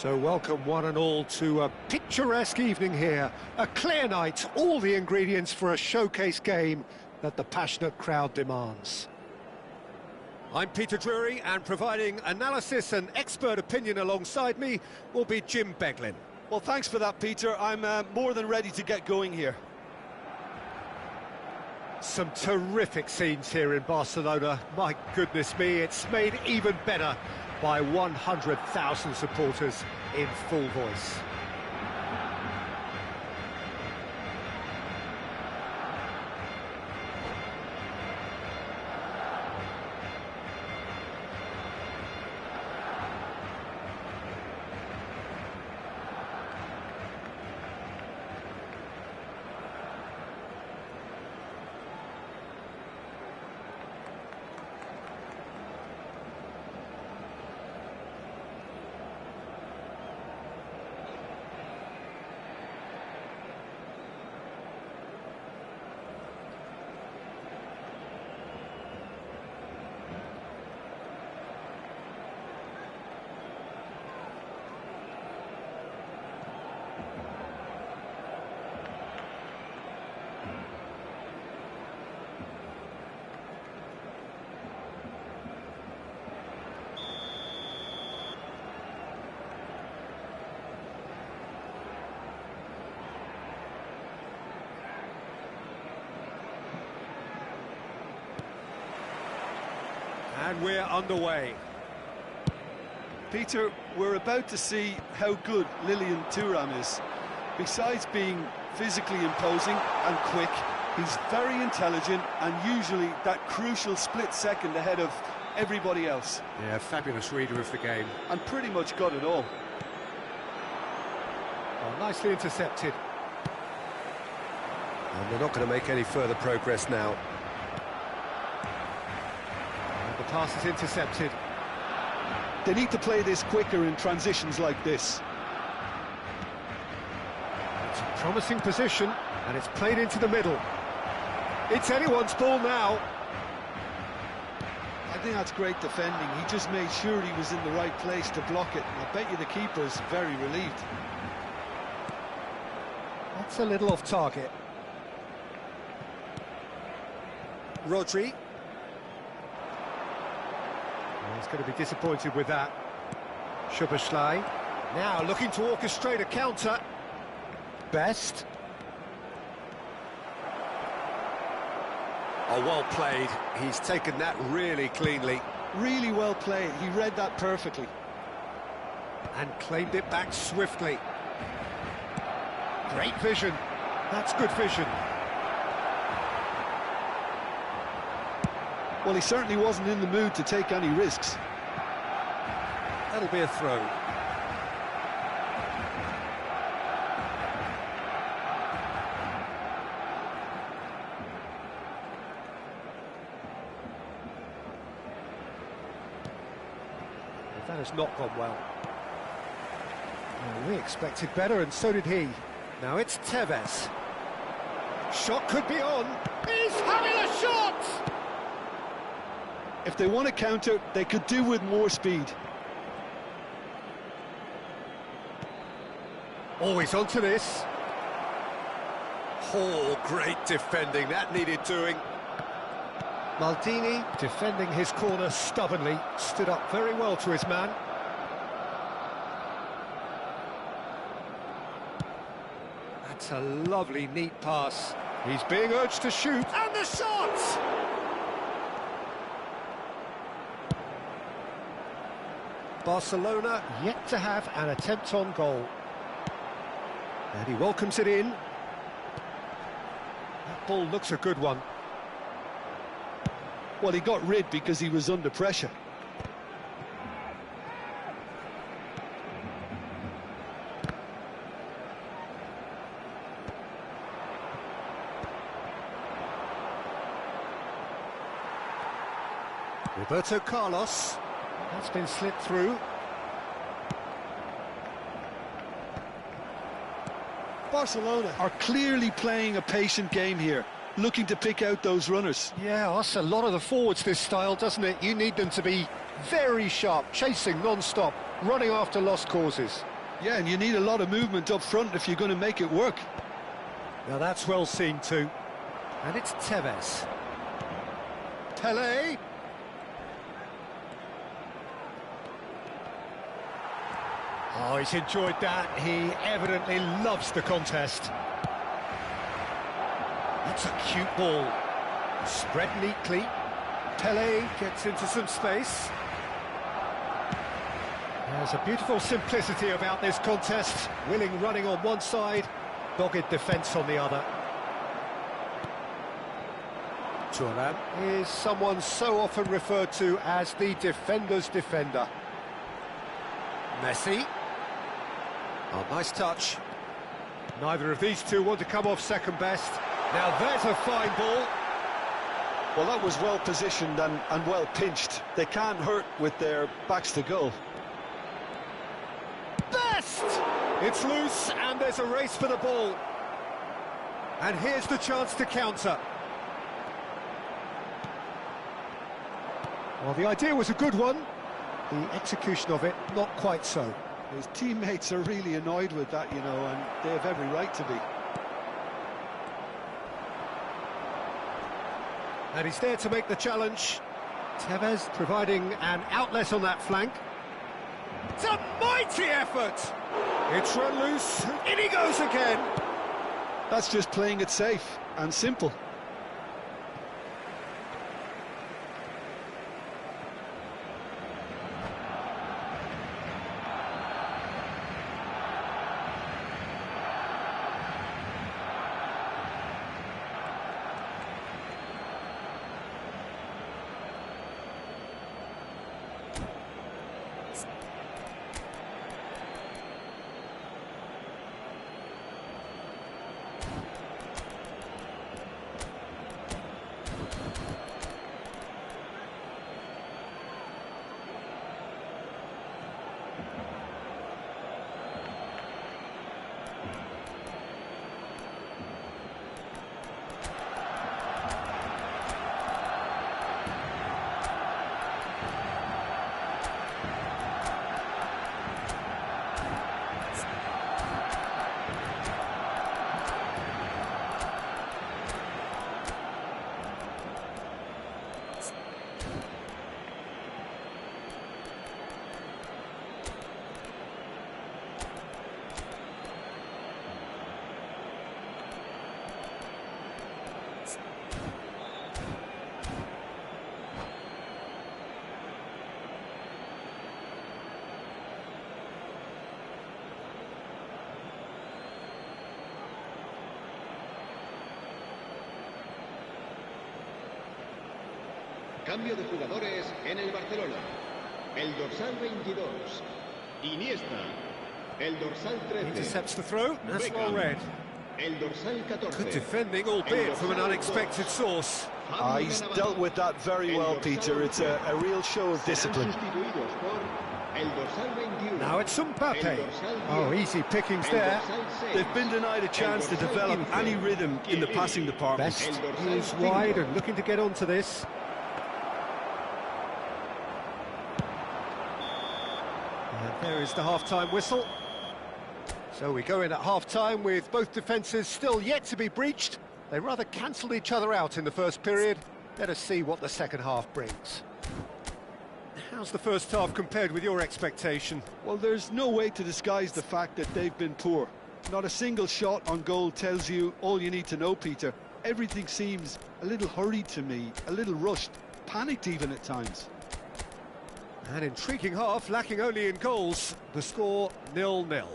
So welcome one and all to a picturesque evening here. A clear night, all the ingredients for a showcase game that the passionate crowd demands. I'm Peter Drury, and providing analysis and expert opinion alongside me will be Jim Beglin. Well, thanks for that, Peter. I'm more than ready to get going here. Some terrific scenes here in Barcelona. My goodness me, it's made even better by 100,000 supporters in full voice. And we're underway. Peter, we're about to see how good Lilian Thuram is. Besides being physically imposing and quick, he's very intelligent and usually that crucial split second ahead of everybody else. Yeah, fabulous reader of the game. And pretty much got it all. Oh, nicely intercepted. And they're not going to make any further progress now. And the pass is intercepted. They need to play this quicker in transitions like this. It's a promising position, and it's played into the middle. It's anyone's ball now. I think that's great defending. He just made sure he was in the right place to block it. I bet you the keeper's very relieved. That's a little off target. Rodri. He's going to be disappointed with that. Szoboszlai. Now looking to orchestrate a counter. Best. Oh, well played. He's taken that really cleanly. Really well played. He read that perfectly. And claimed it back swiftly. Great vision. That's good vision. Well, he certainly wasn't in the mood to take any risks. That'll be a throw. That has not gone well. Well, we expected better, and so did he. Now it's Tevez. Shot could be on. He's having a shot! If they want to counter, they could do with more speed. Always onto this. Oh, great defending. That needed doing. Maldini, defending his corner stubbornly, stood up very well to his man. That's a lovely, neat pass. He's being urged to shoot, and the shot! Barcelona yet to have an attempt on goal. And he welcomes it in. That ball looks a good one. Well, he got rid because he was under pressure. Roberto Carlos. That's been slipped through. Barcelona are clearly playing a patient game here, looking to pick out those runners. Yeah, that's a lot of the forwards, this style, doesn't it? You need them to be very sharp, chasing non-stop, running after lost causes. Yeah, and you need a lot of movement up front if you're going to make it work. Now that's well seen too. And it's Tevez. Pelé. Oh, he's enjoyed that. He evidently loves the contest. That's a cute ball. Spread neatly. Pelé gets into some space. There's a beautiful simplicity about this contest. Willing running on one side, dogged defence on the other. Thuram is someone so often referred to as the defender's defender. Messi. Oh, nice touch. Neither of these two want to come off second best. Now there's a fine ball. Well, that was well positioned and well pinched. They can't hurt with their backs to goal. Best! It's loose and there's a race for the ball. And here's the chance to counter. Well, the idea was a good one. The execution of it, not quite so. His teammates are really annoyed with that, you know, and they have every right to be. And he's there to make the challenge. Tevez providing an outlet on that flank. It's a mighty effort! It's run loose, in he goes again! That's just playing it safe and simple. Cambio de jugadores en el Barcelona. El dorsal 22, Iniesta. El dorsal 13. Intercepts the throw, that's well read. El dorsal 14. Good defending, albeit from an unexpected source. He's dealt with that very well, Peter. It's a real show of discipline. Now it's Mbappe. Oh, easy pickings there. They've been denied a chance to develop any rhythm in the passing department. Best is wide and looking to get onto this. And there is the half-time whistle. So we go in at half-time with both defences still yet to be breached. They rather cancelled each other out in the first period. Let us see what the second half brings. How's the first half compared with your expectation? Well, there's no way to disguise the fact that they've been poor. Not a single shot on goal tells you all you need to know, Peter. Everything seems a little hurried to me, a little rushed, panicked even at times. An intriguing half, lacking only in goals. The score 0-0.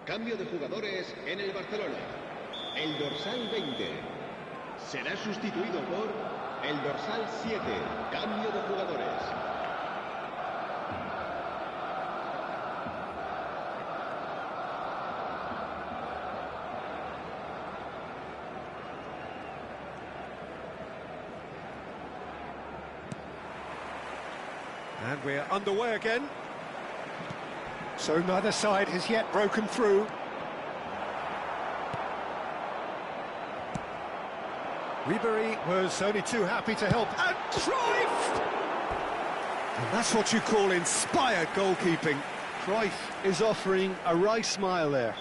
Cambio de jugadores en el Barcelona. El dorsal 20 será sustituido por el dorsal 7. Cambio de jugadores. And we're underway again. So neither side has yet broken through. Ribery was only too happy to help. And Cruyff! And that's what you call inspired goalkeeping. Cruyff is offering a wry smile there.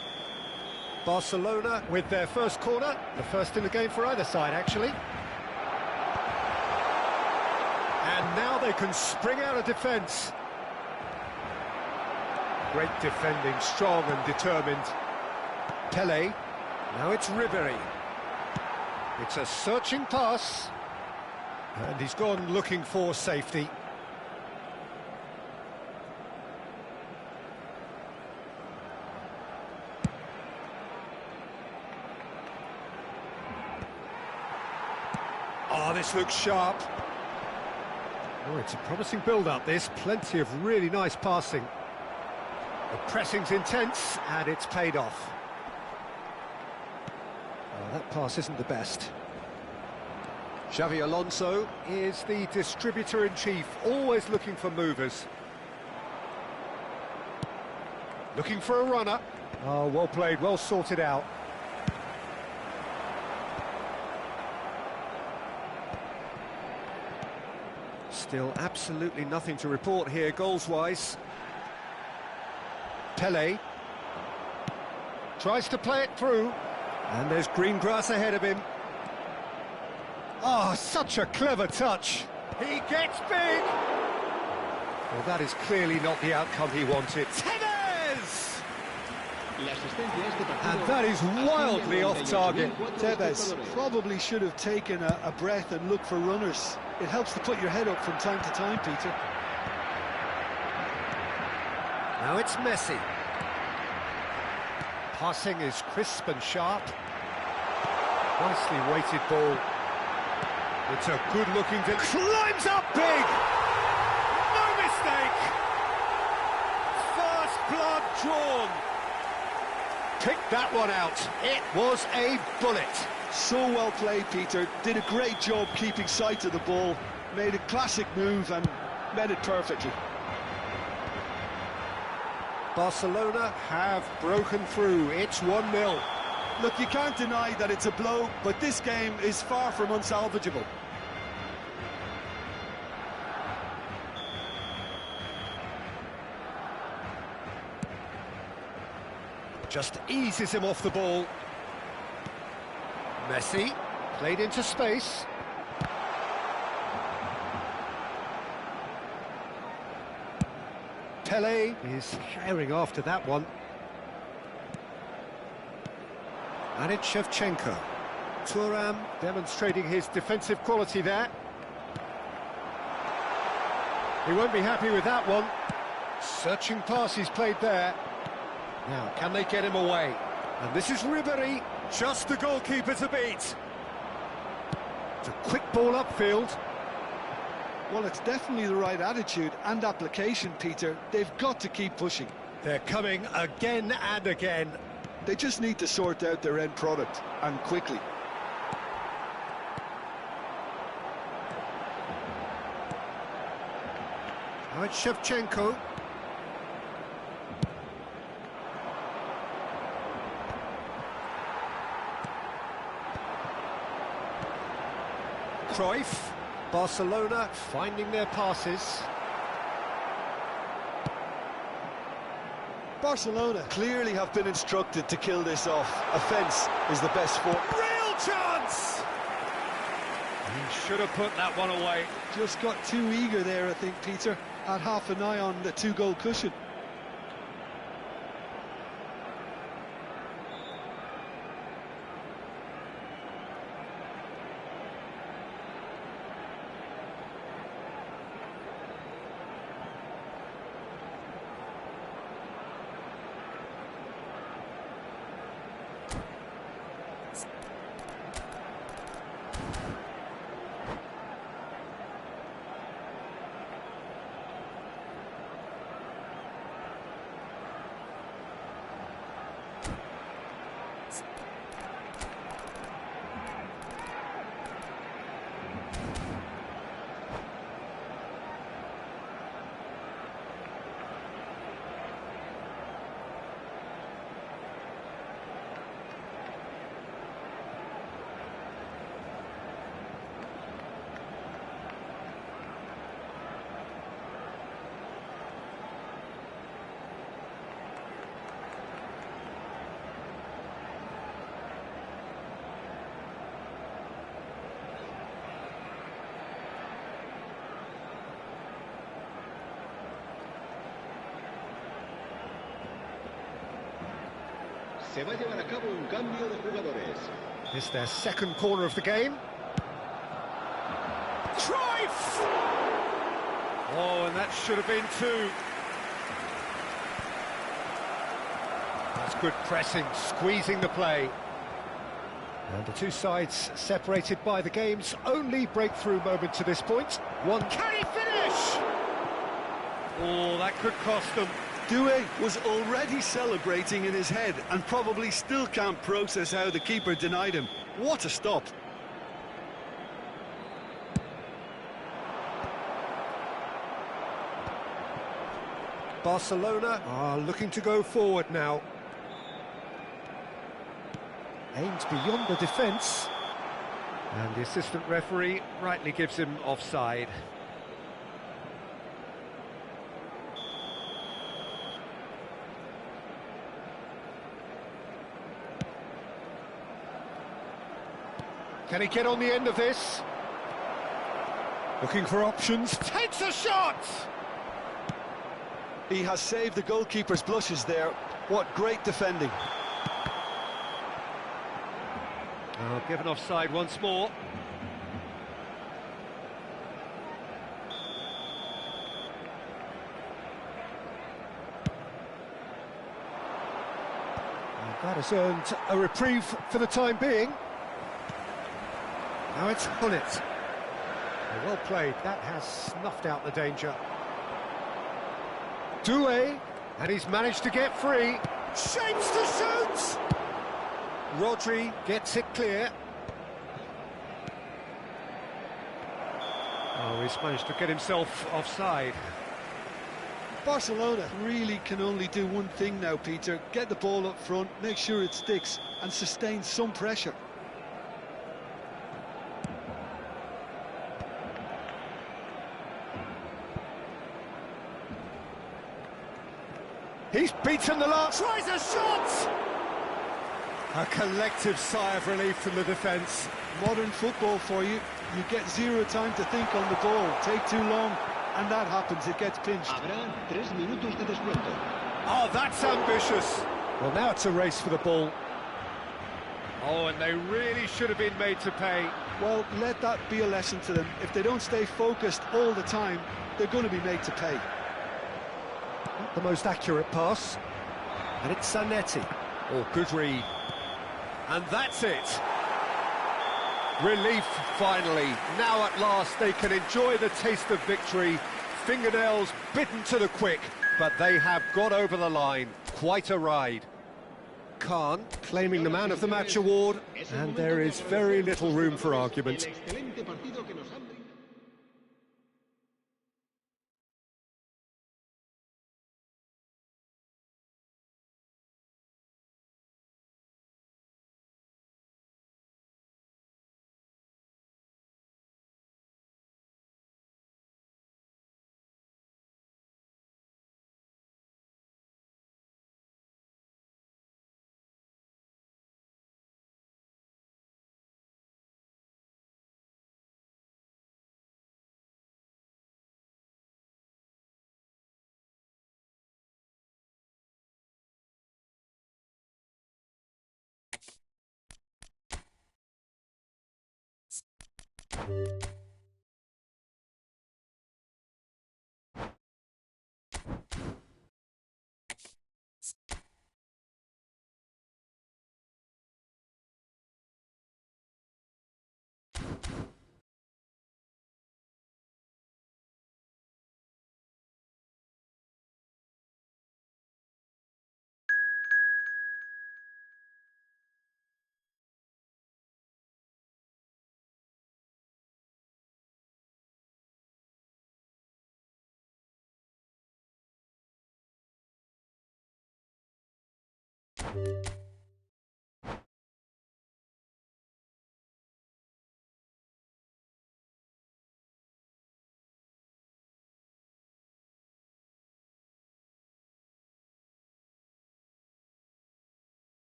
Barcelona with their first corner. The first in the game for either side, actually. And now they can spring out of defence. Great defending, strong and determined. Pelé. Now it's Ribery. It's a searching pass. And he's gone looking for safety. Oh, this looks sharp. Oh, it's a promising build-up, this. Plenty of really nice passing. The pressing's intense, and it's paid off. Oh, that pass isn't the best. Xavi Alonso is the distributor-in-chief, always looking for movers. Looking for a runner. Oh, well played, well sorted out. Still absolutely nothing to report here, goals-wise. Pelé tries to play it through, and there's green grass ahead of him. Oh, such a clever touch. He gets big. Well, that is clearly not the outcome he wanted. Tevez! And that is wildly off target. Tevez probably should have taken a breath and looked for runners. It helps to put your head up from time to time, Peter. Now it's Messi. Passing is crisp and sharp. Nicely weighted ball. It's a good-looking... Climbs up big! No mistake! First blood drawn. Picked that one out. It was a bullet. So well played, Peter. Did a great job keeping sight of the ball. Made a classic move and met it perfectly. Barcelona have broken through. It's 1-0. Look, you can't deny that it's a blow, but this game is far from unsalvageable. Just eases him off the ball. Messi, played into space. Pele is herring after that one. And it's Shevchenko. Thuram demonstrating his defensive quality there. He won't be happy with that one. Searching pass he's played there. Now, can they get him away? And this is Ribéry, just the goalkeeper to beat. It's a quick ball upfield. Well, it's definitely the right attitude and application, Peter. They've got to keep pushing. They're coming again and again. They just need to sort out their end product, and quickly. Now it's Shevchenko. Cruyff. Barcelona finding their passes. Barcelona clearly have been instructed to kill this off. Offence is the best form. Real chance! He should have put that one away. Just got too eager there, I think, Peter. Had half an eye on the two-goal cushion. Se va a llevar a cabo un cambio de jugadores. It's their second corner of the game. Cruyff! Oh, and that should have been two. That's good pressing, squeezing the play. And the two sides separated by the game's only breakthrough moment to this point. One, can he finish? Oh, that could cost them. Doué was already celebrating in his head and probably still can't process how the keeper denied him. What a stop. Barcelona are looking to go forward now. Aims beyond the defence. And the assistant referee rightly gives him offside. Can he get on the end of this? Looking for options, takes a shot! He has saved the goalkeeper's blushes there. What great defending. Oh, given offside once more. And that has earned a reprieve for the time being. Now it's Hullet. Well played, that has snuffed out the danger. Doué, and he's managed to get free. Shapes to shoot! Rodri gets it clear. Oh, he's managed to get himself offside. Barcelona really can only do one thing now, Peter. Get the ball up front, make sure it sticks, and sustain some pressure. He's beaten the last. Tries a shot! A collective sigh of relief from the defence. Modern football for you. You get zero time to think on the ball. Take too long, and that happens. It gets pinched. Habrá 3 minutos de descuento. Oh, that's ambitious. Well, now it's a race for the ball. Oh, and they really should have been made to pay. Well, let that be a lesson to them. If they don't stay focused all the time, they're going to be made to pay. Not the most accurate pass. And it's Zanetti. Oh, good read. And that's it. Relief, finally. Now at last they can enjoy the taste of victory. Fingernails bitten to the quick, but they have got over the line. Quite a ride. Khan claiming the Man of the Match award, and there is very little room for argument.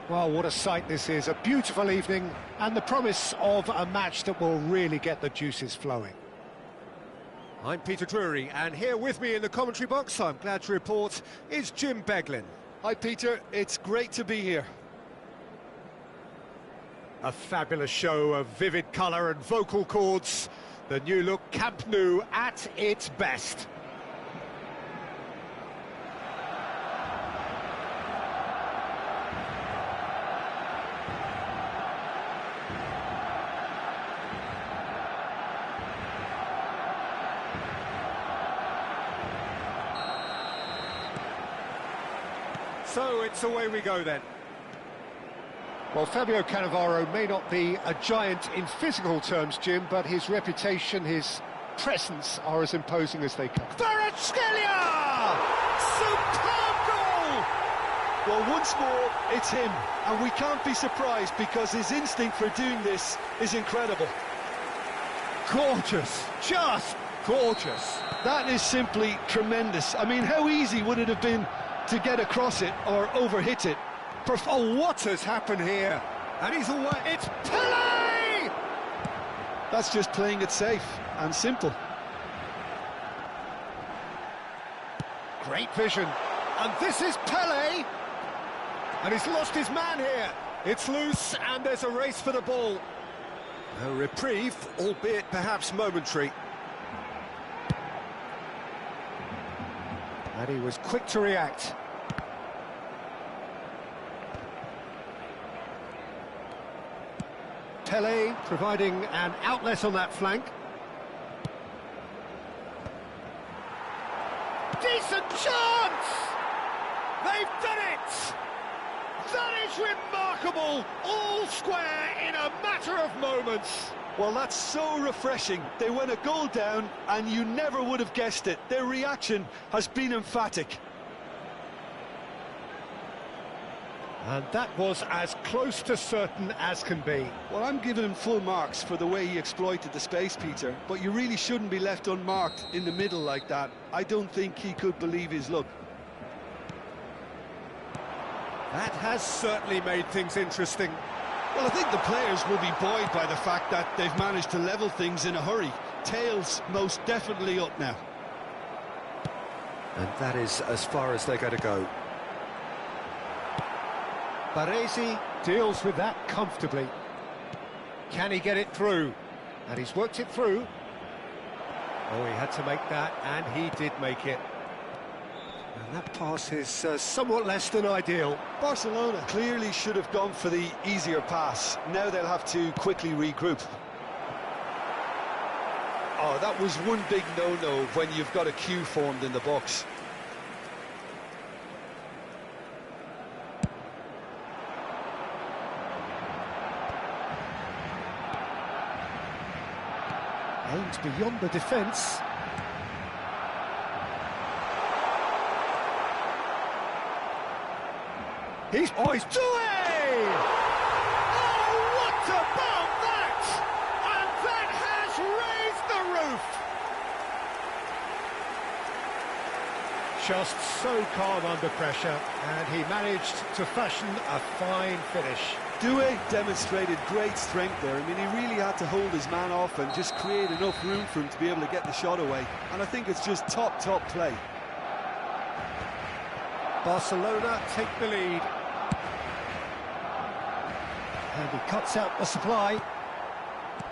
Well, what a sight this is, a beautiful evening, and the promise of a match that will really get the juices flowing. I'm Peter Drury, and here with me in the commentary box, I'm glad to report, is Jim Beglin. Hi Peter, it's great to be here. A fabulous show of vivid colour and vocal cords, the new look Camp Nou at its best. So it's away we go then. Well, Fabio Cannavaro may not be a giant in physical terms, Jim, but his reputation, his presence are as imposing as they come. Kvaratskhelia! Superb goal! Well, once more, it's him, and we can't be surprised because his instinct for doing this is incredible. Gorgeous, just gorgeous. That is simply tremendous. I mean, how easy would it have been to get across it or overhit it? Oh, what has happened here? And he's away. It's Pele! That's just playing it safe and simple. Great vision. And this is Pele. And he's lost his man here. It's loose, and there's a race for the ball. A reprieve, albeit perhaps momentary. And he was quick to react. Pele providing an outlet on that flank. Decent chance! They've done it! That is remarkable! All square in a matter of moments. Well, that's so refreshing. They went a goal down and you never would have guessed it. Their reaction has been emphatic. And that was as close to certain as can be. Well, I'm giving him full marks for the way he exploited the space, Peter, but you really shouldn't be left unmarked in the middle like that. I don't think he could believe his luck. That has certainly made things interesting. Well, I think the players will be buoyed by the fact that they've managed to level things in a hurry. Tails most definitely up now. And that is as far as they're going to go. Baresi deals with that comfortably. Can he get it through? And he's worked it through. Oh, he had to make that, and he did make it. And that pass is somewhat less than ideal. Barcelona clearly should have gone for the easier pass. Now they'll have to quickly regroup. Oh, that was one big no-no when you've got a queue formed in the box. Aims beyond the defence. He's doing! Oh, what about that? And that has raised the roof. Just so calm under pressure, and he managed to fashion a fine finish. Doué demonstrated great strength there. I mean, he really had to hold his man off and just create enough room for him to be able to get the shot away. And I think it's just top play. Barcelona take the lead. And he cuts out the supply.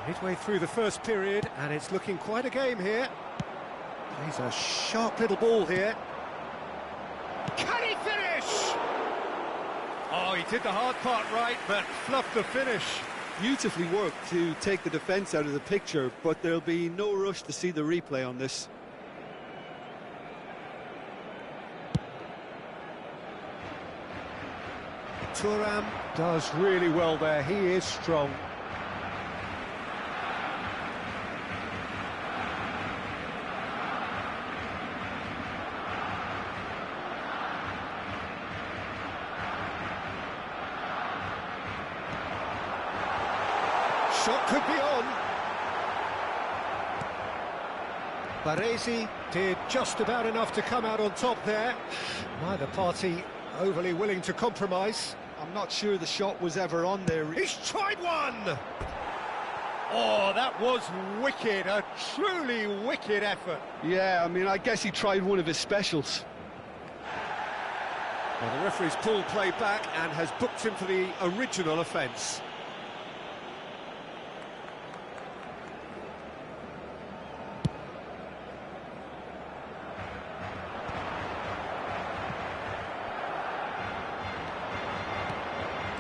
Midway through the first period, and it's looking quite a game here. He's a sharp little ball here. Can he finish? Oh, he did the hard part right, but fluffed the finish. Beautifully worked to take the defence out of the picture, but there'll be no rush to see the replay on this. Thuram does really well there. He is strong. Shot could be on. Baresi did just about enough to come out on top there. Neither party overly willing to compromise. I'm not sure the shot was ever on there. He's tried one! Oh, that was wicked, a truly wicked effort. Yeah, I mean, I guess he tried one of his specials. Well, the referee's pulled play back and has booked him for the original offence.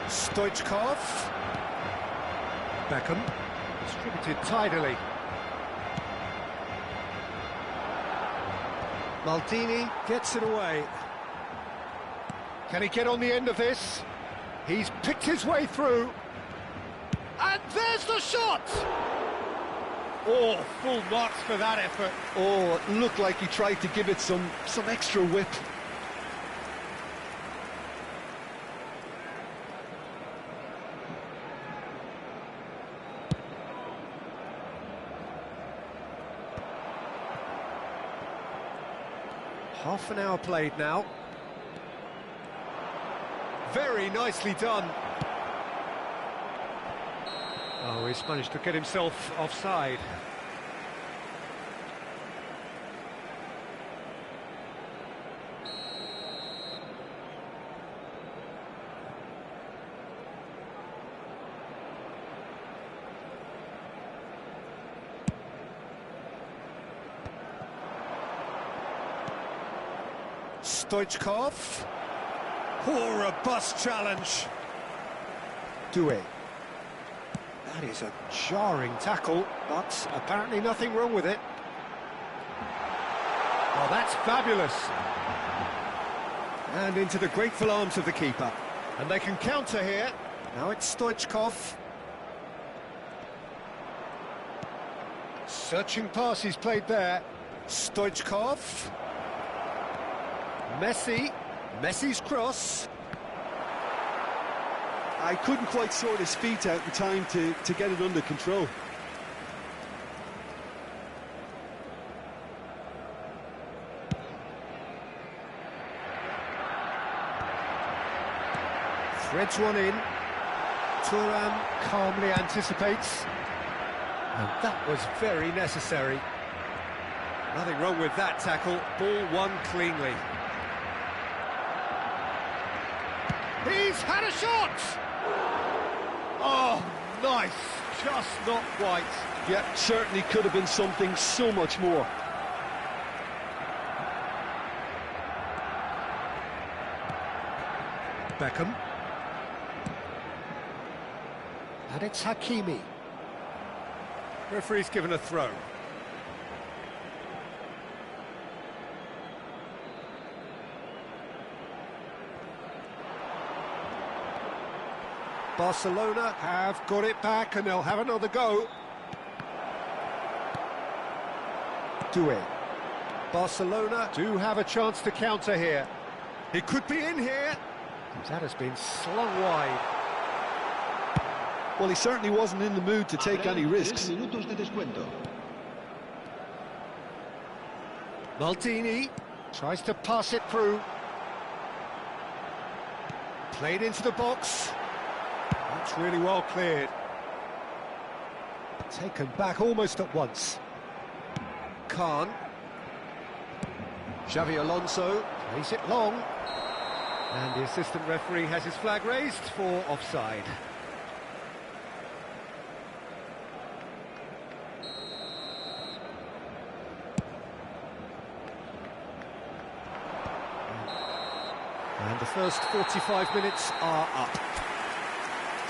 Stoichkov. Beckham. Distributed tidily. Maldini gets it away. Can he get on the end of this? He's picked his way through. And there's the shot! Oh, full marks for that effort. Oh, it looked like he tried to give it some extra whip. Half an hour played now. Very nicely done. Oh, he's managed to get himself offside. Stoichkov. Oh, robust challenge. Doué. That is a jarring tackle, but apparently nothing wrong with it. Oh, that's fabulous. And into the grateful arms of the keeper. And they can counter here. Now it's Stoichkov. Searching pass he's played there. Stoichkov. Messi's cross. I couldn't quite sort his feet out in time to get it under control. Threads one in. Thuram calmly anticipates. And that was very necessary. Nothing wrong with that tackle. Ball won cleanly. He's had a shot! Oh, nice. Just not quite. Yeah, certainly could have been something so much more. Beckham. And it's Hakimi. Referee's given a throw. Barcelona have got it back and they'll have another go. Doué. Barcelona do have a chance to counter here. It could be in here. That has been slung wide. Well, he certainly wasn't in the mood to take any risks. Maldini tries to pass it through. Played into the box. That's really well cleared. Taken back almost at once. Khan. Xavi Alonso plays it long. And the assistant referee has his flag raised for offside. And the first 45 minutes are up.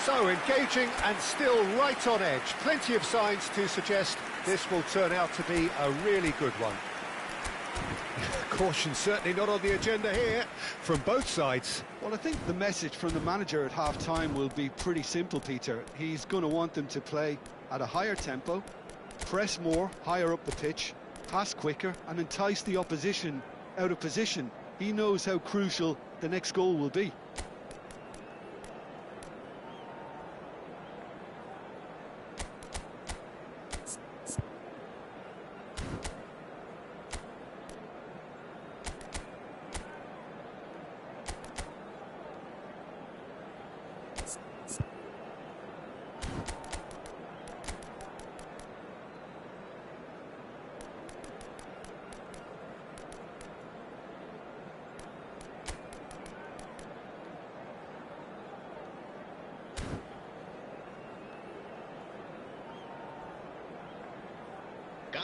So engaging and still right on edge. Plenty of signs to suggest this will turn out to be a really good one. Caution certainly not on the agenda here from both sides. Well, I think the message from the manager at half-time will be pretty simple, Peter. He's going to want them to play at a higher tempo, press more, higher up the pitch, pass quicker and entice the opposition out of position. He knows how crucial the next goal will be.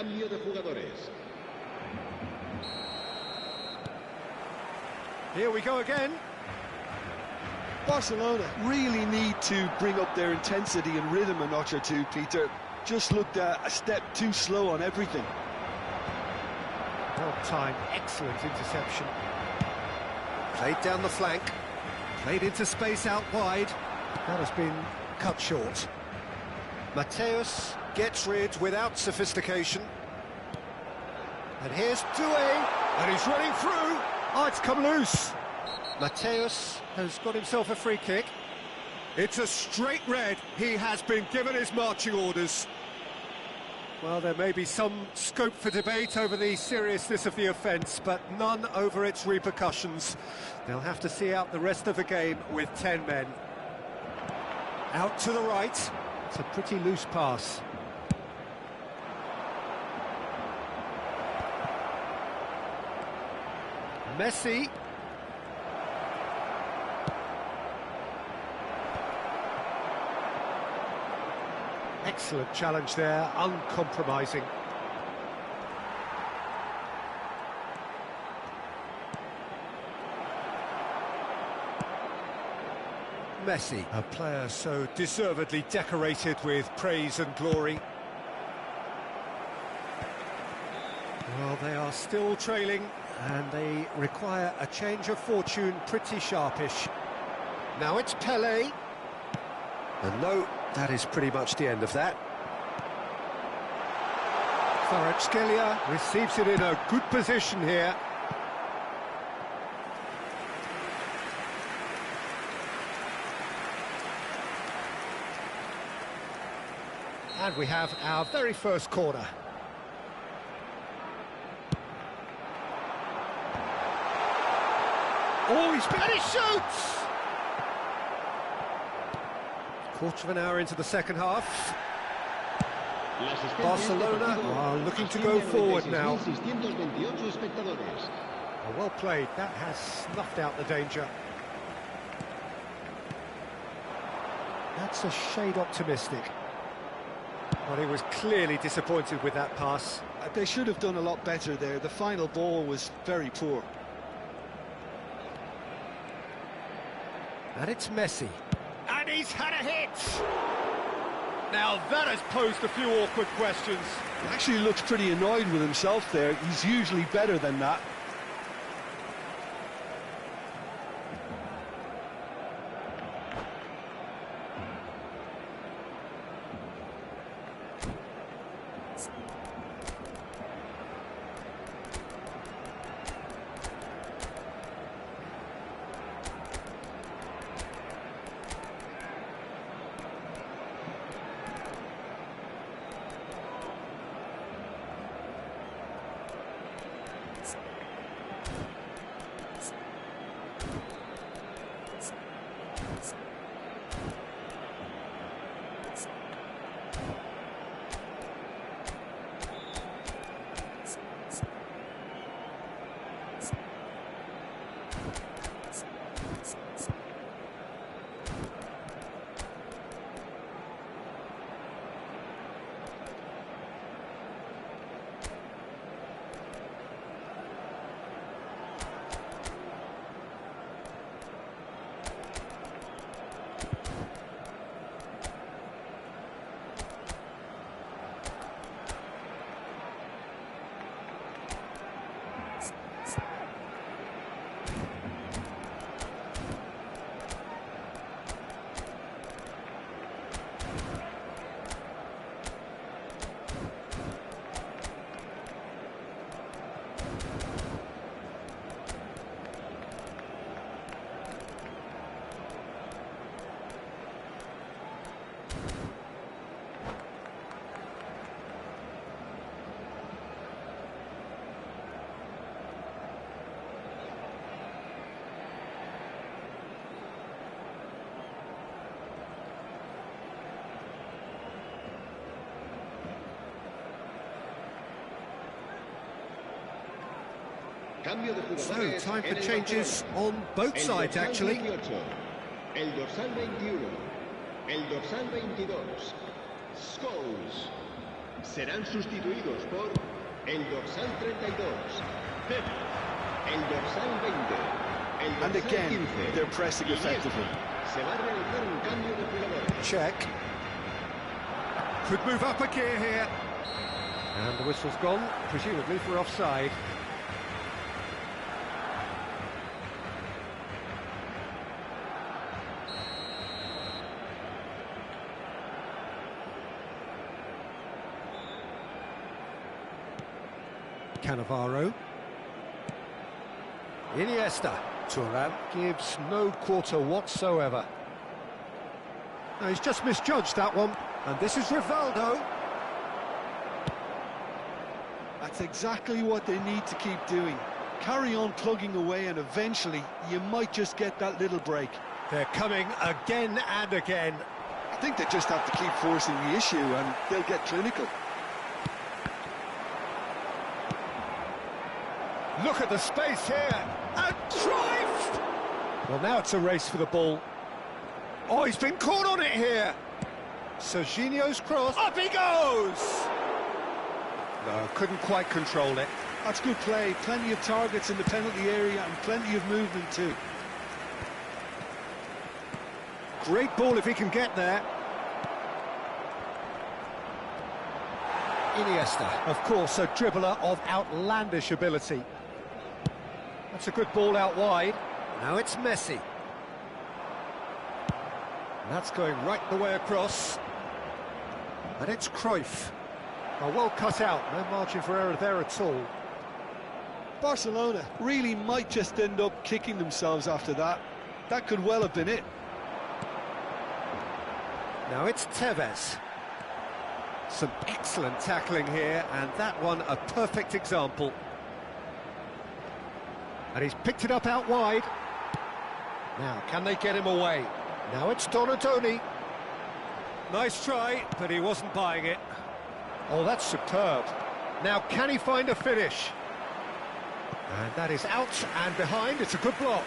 Cambio de jugadores. Here we go again. Barcelona really need to bring up their intensity and rhythm a notch or two, Peter. Just looked a step too slow on everything. Well timed, excellent interception. Played down the flank, played into space out wide. That has been cut short. Mateus gets rid without sophistication. And here's Doué, and he's running through. Oh, it's come loose. Mateus has got himself a free kick. It's a straight red. He has been given his marching orders. Well, there may be some scope for debate over the seriousness of the offence, but none over its repercussions. They'll have to see out the rest of the game with 10 men. Out to the right. It's a pretty loose pass. Messi. Excellent challenge there, uncompromising. Messi, a player so deservedly decorated with praise and glory. Well, they are still trailing, and they require a change of fortune pretty sharpish. Now it's Pelé. And no, that is pretty much the end of that. Kvaratskhelia receives it in a good position here. And we have our very first corner. Oh, he's and he shoots! Quarter of an hour into the second half. Barcelona are looking to go forward now. Oh, well played, that has snuffed out the danger. That's a shade optimistic. Well, he was clearly disappointed with that pass. They should have done a lot better there. The final ball was very poor. And it's Messi. And he's had a hit! Now that has posed a few awkward questions. He actually looks pretty annoyed with himself there. He's usually better than that. So, time for changes on both sides, actually. El dorsal 21, el dorsal 22, Scholes. serán sustituidos por el dorsal 32, Pep, el dorsal 20, el And dorsal again, 15, they're pressing effectively. Se va a realizar un cambio de jugadores. Check. Could move up a gear here. And the whistle's gone, presumably for offside. Cannavaro. Iniesta. Thuram gives no quarter whatsoever. No, he's just misjudged that one. And this is Rivaldo. That's exactly what they need to keep doing. Carry on plugging away and eventually you might just get that little break. They're coming again and again. I think they just have to keep forcing the issue and they'll get clinical. Look at the space here, and Cruyff! Well, now it's a race for the ball. Oh, he's been caught on it here. Serginho's cross, up he goes! No, couldn't quite control it. That's good play, plenty of targets in the penalty area and plenty of movement too. Great ball if he can get there. Iniesta, of course, a dribbler of outlandish ability. That's a good ball out wide. Now it's Messi. And that's going right the way across. And it's Cruyff. Oh, well cut out, no margin for error there at all. Barcelona really might just end up kicking themselves after that. That could well have been it. Now it's Tevez. Some excellent tackling here, and that one a perfect example. And he's picked it up out wide. Now, can they get him away? Now it's Donadoni. Nice try, but he wasn't buying it. Oh, that's superb. Now, can he find a finish? And that is out and behind. It's a good block.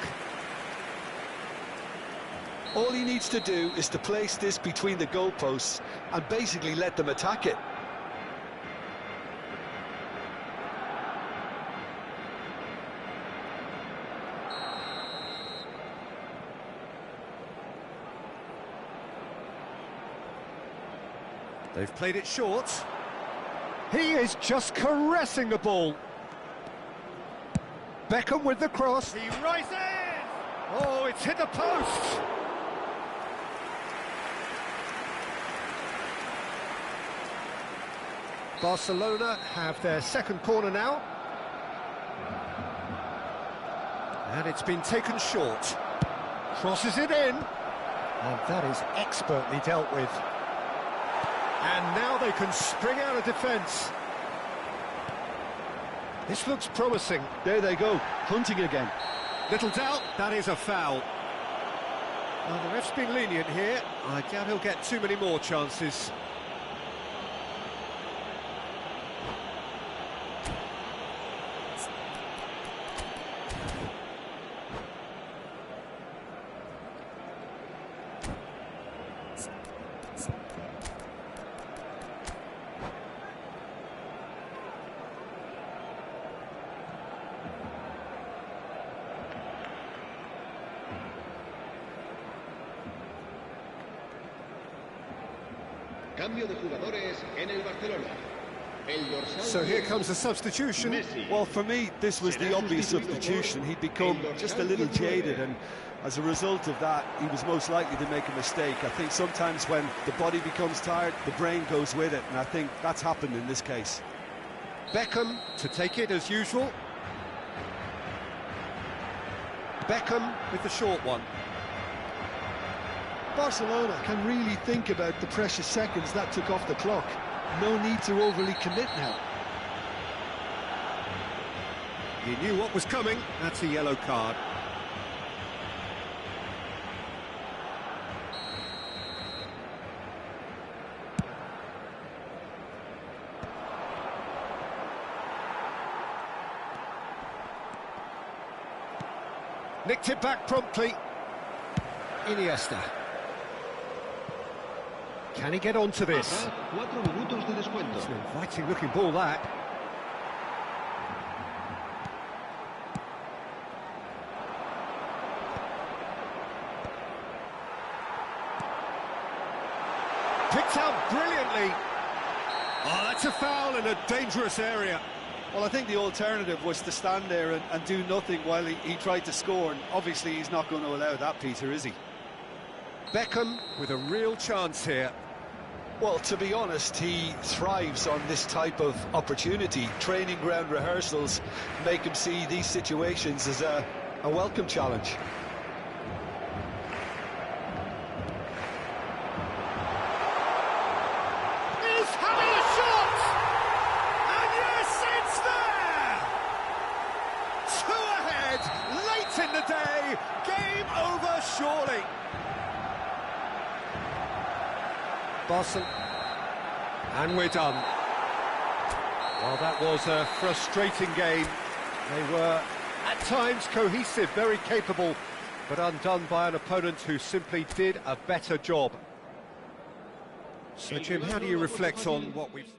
All he needs to do is to place this between the goalposts and basically let them attack it. They've played it short. He is just caressing the ball. Beckham with the cross. He rises! Oh, it's hit the post! Barcelona have their second corner now. And it's been taken short. Crosses it in. And that is expertly dealt with. And now they can spring out of defence. This looks promising. There they go, hunting again. Little doubt, that is a foul. Well, the ref's been lenient here. I doubt he'll get too many more chances. Cambio de jugadores en el Barcelona. El dorsal So here comes the substitution. Messi. Well, for me, this was the obvious substitution. He'd become just a little jaded, and as a result of that, he was most likely to make a mistake. I think sometimes when the body becomes tired, the brain goes with it, and I think that's happened in this case. Beckham to take it as usual. Beckham with the short one. Barcelona can really think about the precious seconds that took off the clock. No need to overly commit now. You knew what was coming. That's a yellow card. Nicked it back promptly. Iniesta. Can he get onto this? Acá, 4 minutos de descuento. It's an inviting looking ball, that. Picked out brilliantly. Oh, that's a foul in a dangerous area. Well, I think the alternative was to stand there and do nothing while he tried to score, and obviously he's not going to allow that, Peter, is he? Beckham with a real chance here. Well, to be honest, he thrives on this type of opportunity. Training ground rehearsals make him see these situations as a welcome challenge. He's having a shot! And yes, it's there! 2 ahead, late in the day, game over surely. Barcelona, and we're done. Well, that was a frustrating game. They were, at times, cohesive, very capable, but undone by an opponent who simply did a better job. So, Jim, how do you reflect on what we've...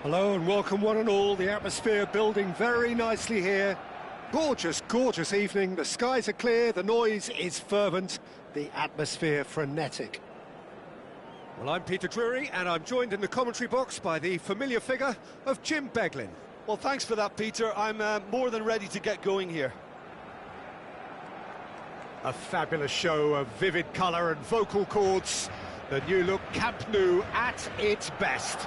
Hello and welcome one and all. The atmosphere building very nicely here. Gorgeous, gorgeous evening. The skies are clear, the noise is fervent, the atmosphere frenetic. Well, I'm Peter Drury and I'm joined in the commentary box by the familiar figure of Jim Beglin. Well, thanks for that, Peter. I'm more than ready to get going here. A fabulous show of vivid colour and vocal cords. The new look Camp Nou at its best.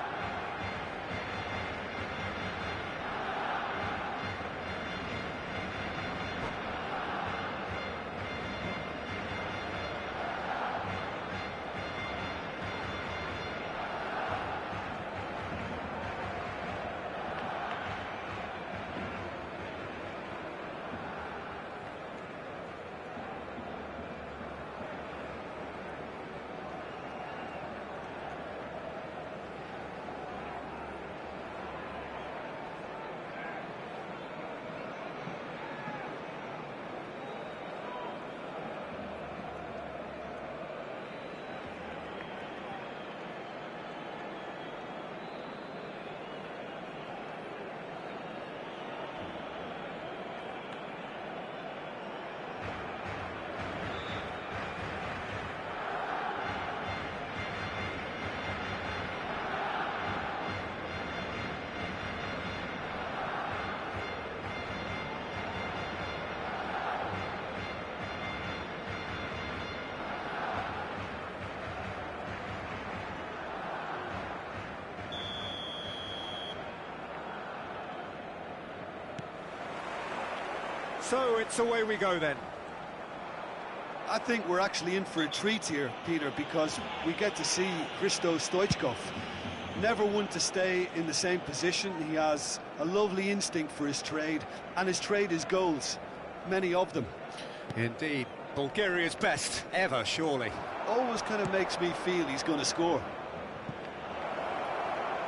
So it's away we go then. I think we're actually in for a treat here, Peter, because we get to see Hristo Stoichkov. Never one to stay in the same position. He has a lovely instinct for his trade, and his trade is goals, many of them. Indeed, Bulgaria's best ever, surely. Always kind of makes me feel he's going to score.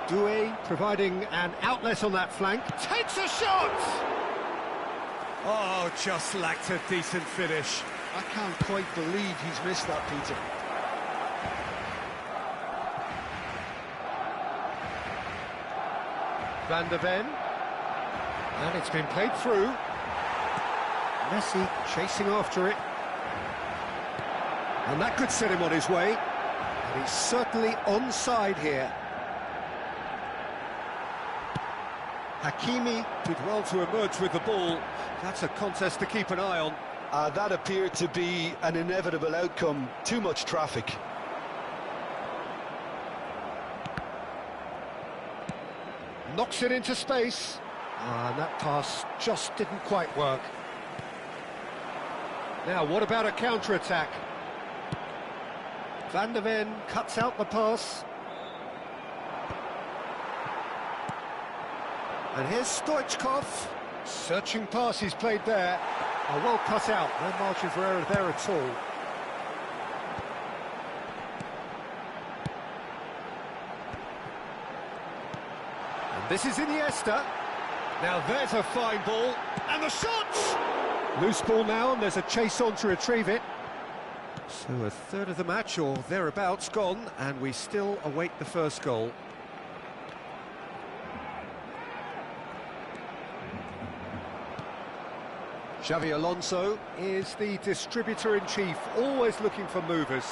Doué providing an outlet on that flank, takes a shot! Oh, just lacked a decent finish. I can't quite believe he's missed that, Peter. Van der Ven. And it's been played through. Messi chasing after it. And that could set him on his way. And he's certainly onside here. Hakimi did well to emerge with the ball. That's a contest to keep an eye on. That appeared to be an inevitable outcome. Too much traffic. Knocks it into space. And that pass just didn't quite work. Now, what about a counter-attack? Van der Ven cuts out the pass. And here's Stoichkov. Searching pass he's played there. Oh, well cut out. No margin for error there at all. And this is Iniesta. Now there's a fine ball. And the shot! Loose ball now, and there's a chase on to retrieve it. So a third of the match, or thereabouts, gone, and we still await the first goal. Xavi Alonso is the distributor-in-chief, always looking for movers.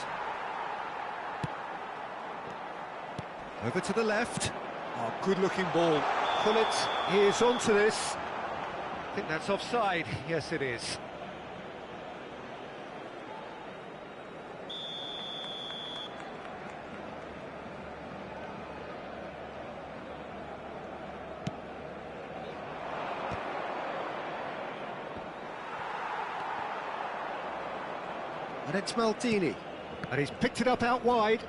Over to the left. Oh, good-looking ball. Pullet is onto this. I think that's offside. Yes, it is. And it's Maldini, and he's picked it up out wide.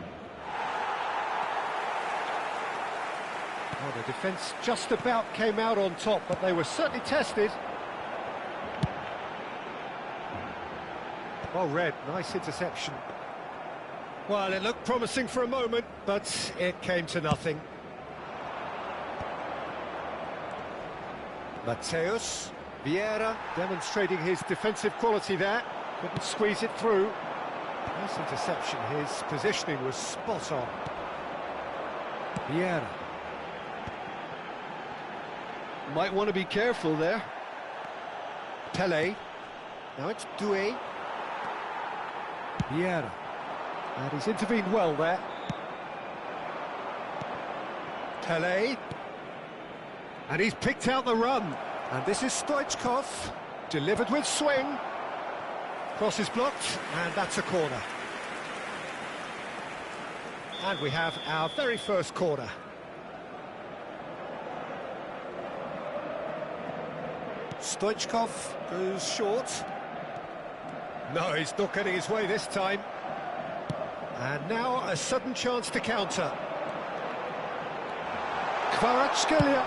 Oh, the defence just about came out on top, but they were certainly tested. Well read, nice interception. Well, it looked promising for a moment, but it came to nothing. Mateus, Vieira demonstrating his defensive quality there. Couldn't squeeze it through. Nice interception, his positioning was spot on. Vieira. Might want to be careful there. Pele. Now it's Doué. Vieira. And he's intervened well there. Pele. And he's picked out the run. And this is Stoichkov. Delivered with swing. Cross is blocked, and that's a corner. And we have our very first corner. Stoichkov goes short. No, he's not getting his way this time. And now a sudden chance to counter. Kvaratskhelia!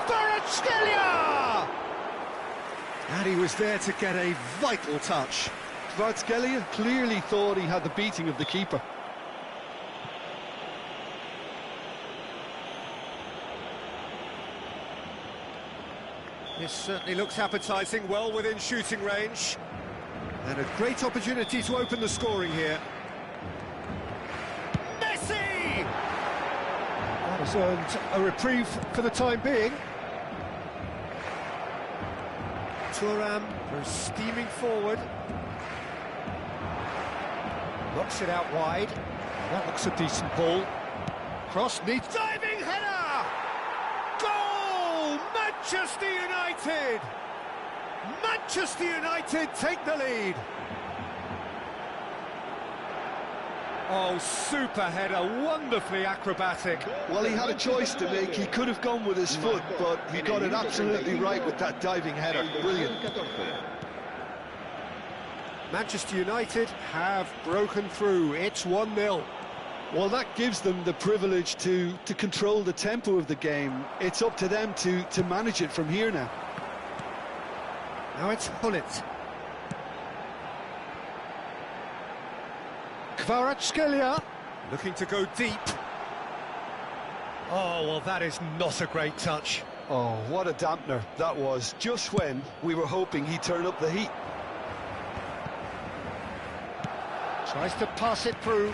And he was there to get a vital touch. Kvaratskhelia clearly thought he had the beating of the keeper. This certainly looks appetising, well within shooting range. And a great opportunity to open the scoring here. Messi! That has earned a reprieve for the time being. Thuram goes steaming forward. Knocks it out wide. That looks a decent ball. Cross needs diving header! Goal! Manchester United! Manchester United take the lead. Oh, super header, wonderfully acrobatic. Well, he had a choice to make. He could have gone with his foot, but he got it absolutely right with that diving header. Brilliant. Manchester United have broken through. It's 1-0. Well, that gives them the privilege to control the tempo of the game. It's up to them to manage it from here now. Now it's Hullet. Kvaratskhelia looking to go deep. Oh, well, that is not a great touch. Oh, what a dampener that was, just when we were hoping he'd turn up the heat. Tries to pass it through,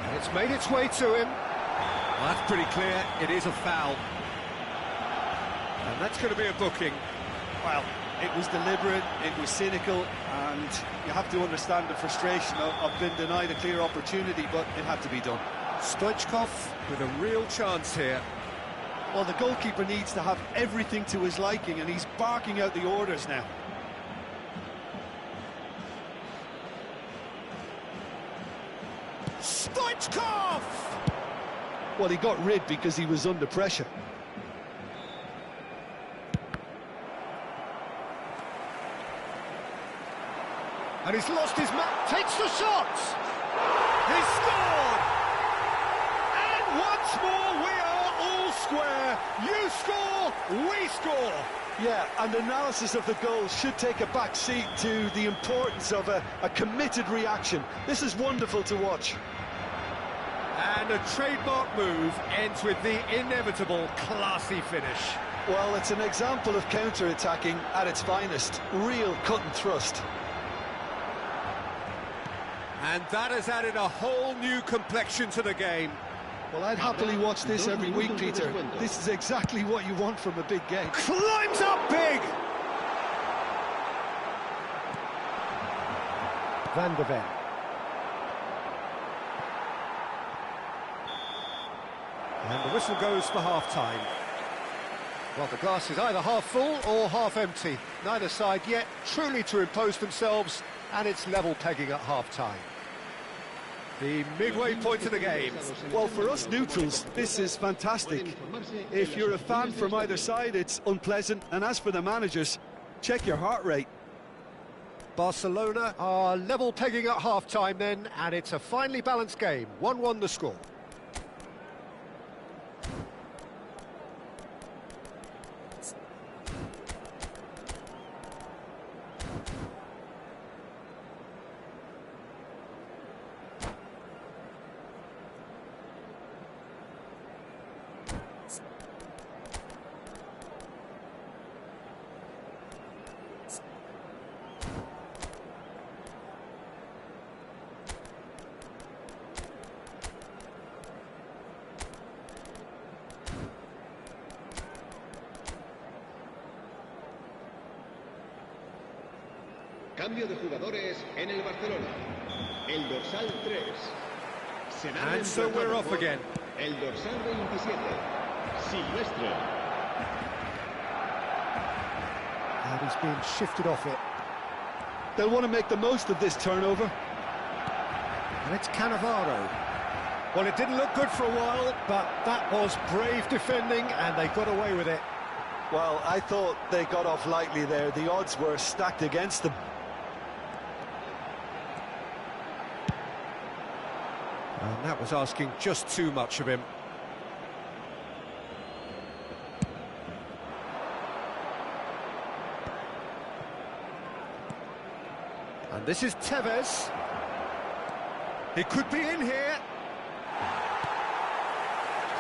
and it's made its way to him. Well, that's pretty clear, it is a foul. And that's going to be a booking. Well, it was deliberate, it was cynical, and you have to understand the frustration of being denied a clear opportunity, but it had to be done. Stoichkov with a real chance here. Well, the goalkeeper needs to have everything to his liking, and he's barking out the orders now. Stoichkov! Well, he got rid because he was under pressure. And he's lost his takes the shot! He's scored! And once more we are all square. You score, we score! Yeah, and analysis of the goal should take a back seat to the importance of a committed reaction. This is wonderful to watch. And a trademark move ends with the inevitable classy finish. Well, it's an example of counter-attacking at its finest. Real cut and thrust. And that has added a whole new complexion to the game. Well, I'd happily watch this every week, Peter. This is exactly what you want from a big game. Climbs up big! Van der Ven. And the whistle goes for half-time. Well, the glass is either half full or half empty. Neither side yet truly to impose themselves, and it's level pegging at half-time. The midway point of the game. Well, for us neutrals, this is fantastic. If you're a fan from either side, it's unpleasant. And as for the managers, check your heart rate. Barcelona are level pegging at half-time then, and it's a finely balanced game. 1-1 the score. Cambio de jugadores en el Barcelona. El dorsal 3. Será And so we're off again. El dorsal 27. Silvestre. And he's being shifted off it. They'll want to make the most of this turnover. And it's Cannavaro. Well, it didn't look good for a while, but that was brave defending, and they got away with it. Well, I thought they got off lightly there. The odds were stacked against them. And that was asking just too much of him. And this is Tevez. He could be in here.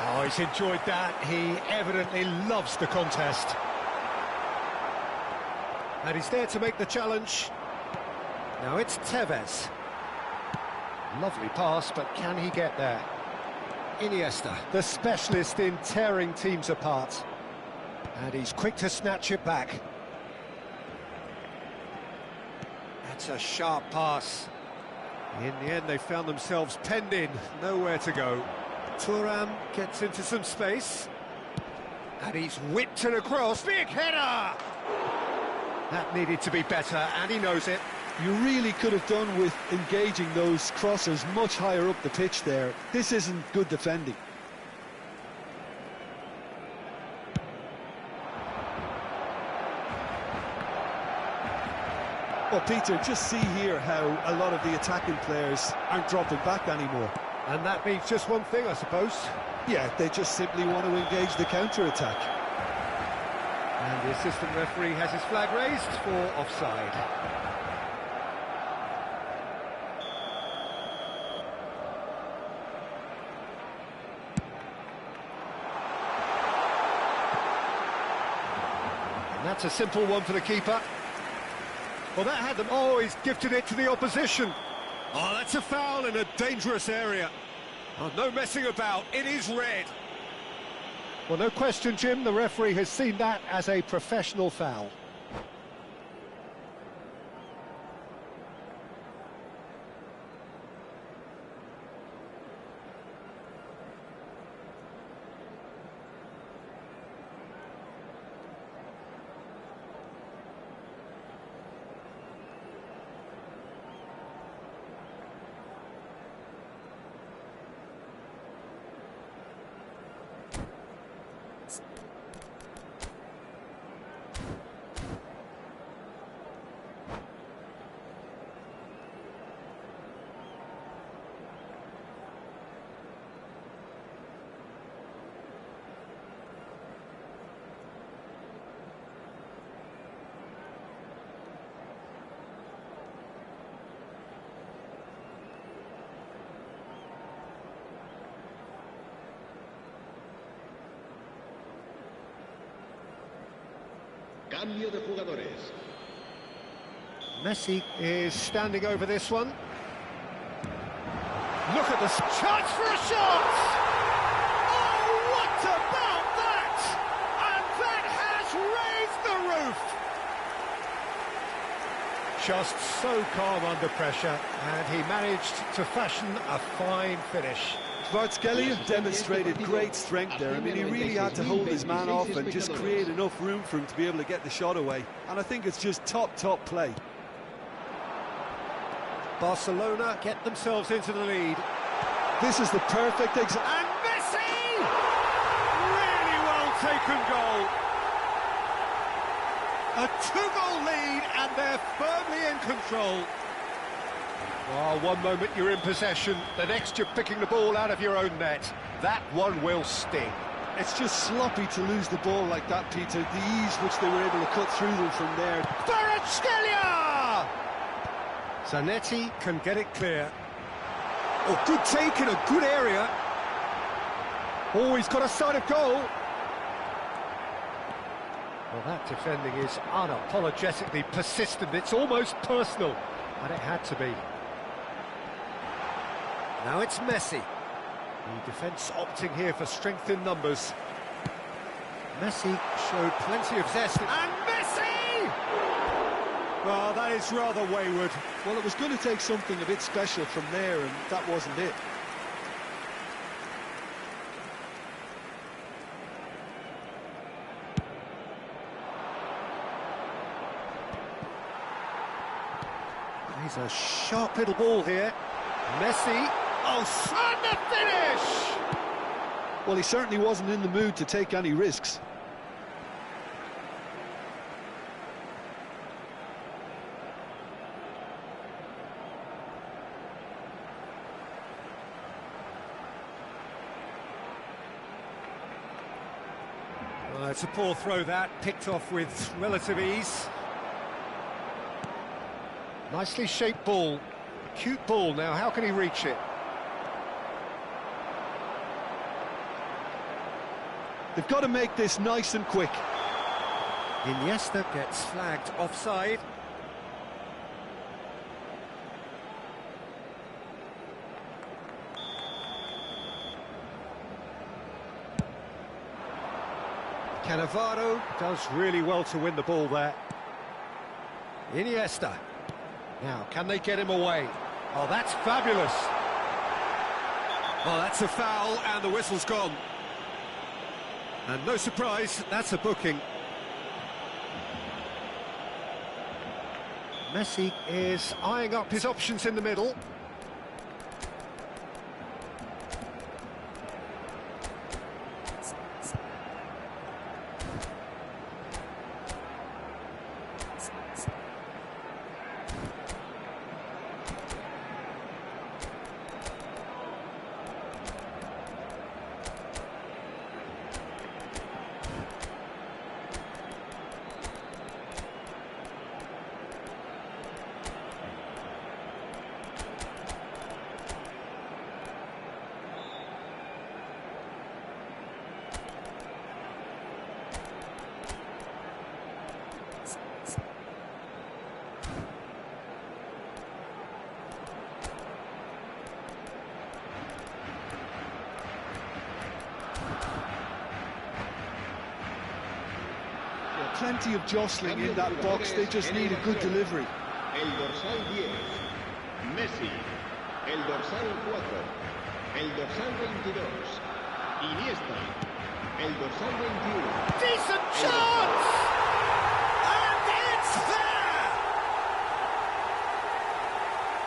Oh, he's enjoyed that. He evidently loves the contest. And he's there to make the challenge. Now it's Tevez. Lovely pass, but can he get there? Iniesta, the specialist in tearing teams apart. And he's quick to snatch it back. That's a sharp pass. In the end, they found themselves penned in, nowhere to go. Thuram gets into some space. And he's whipped it across. Big header! That needed to be better, and he knows it. You really could have done with engaging those crossers much higher up the pitch there. This isn't good defending. Well, Peter, just see here how a lot of the attacking players aren't dropping back anymore. And that means just one thing, I suppose. Yeah, they just simply want to engage the counter-attack. And the assistant referee has his flag raised for offside. And that's a simple one for the keeper. Well, that had them. Oh, he's gifted it to the opposition. Oh, that's a foul in a dangerous area. Oh, no messing about. It is red. Well, no question, Jim. The referee has seen that as a professional foul. Cambio de jugadores. Messi is standing over this one. Look at this chance for a shot! Oh, what about that? And that has raised the roof! Just so calm under pressure, and he managed to fashion a fine finish. Kvaratskhelia demonstrated great strength there. I mean, he really had to hold his man off and just create enough room for him to be able to get the shot away. And I think it's just top play. Barcelona get themselves into the lead. This is the perfect example. And Messi! Really well taken goal. A two-goal lead, and they're firmly in control. Oh, one moment you're in possession, the next you're picking the ball out of your own net. That one will sting. It's just sloppy to lose the ball like that, Peter. The ease which they were able to cut through them from there. Kvaratskhelia! Zanetti can get it clear. Oh, good take in a good area. Oh, he's got a sight of goal. Well, that defending is unapologetically persistent. It's almost personal, and it had to be. Now it's Messi. The defence opting here for strength in numbers. Messi showed plenty of zest. And Messi! Well, that is rather wayward. Well, it was going to take something a bit special from there, and that wasn't it. He's a sharp little ball here. Messi. Oh, and the finish! Well, he certainly wasn't in the mood to take any risks. Well, it's a poor throw that, picked off with relative ease. Nicely shaped ball. Cute ball now, how can he reach it? They've got to make this nice and quick. Iniesta gets flagged offside. Cannavaro does really well to win the ball there. Iniesta. Now, can they get him away? Oh, that's fabulous. Well, that's a foul, and the whistle's gone. And no surprise, that's a booking. Messi is eyeing up his options in the middle. Plenty of jostling in that box, they just need a good delivery. El dorsal 10, Messi. El dorsal 4, el dorsal 22, Iniesta. El dorsal 21. Decent chance! And it's there!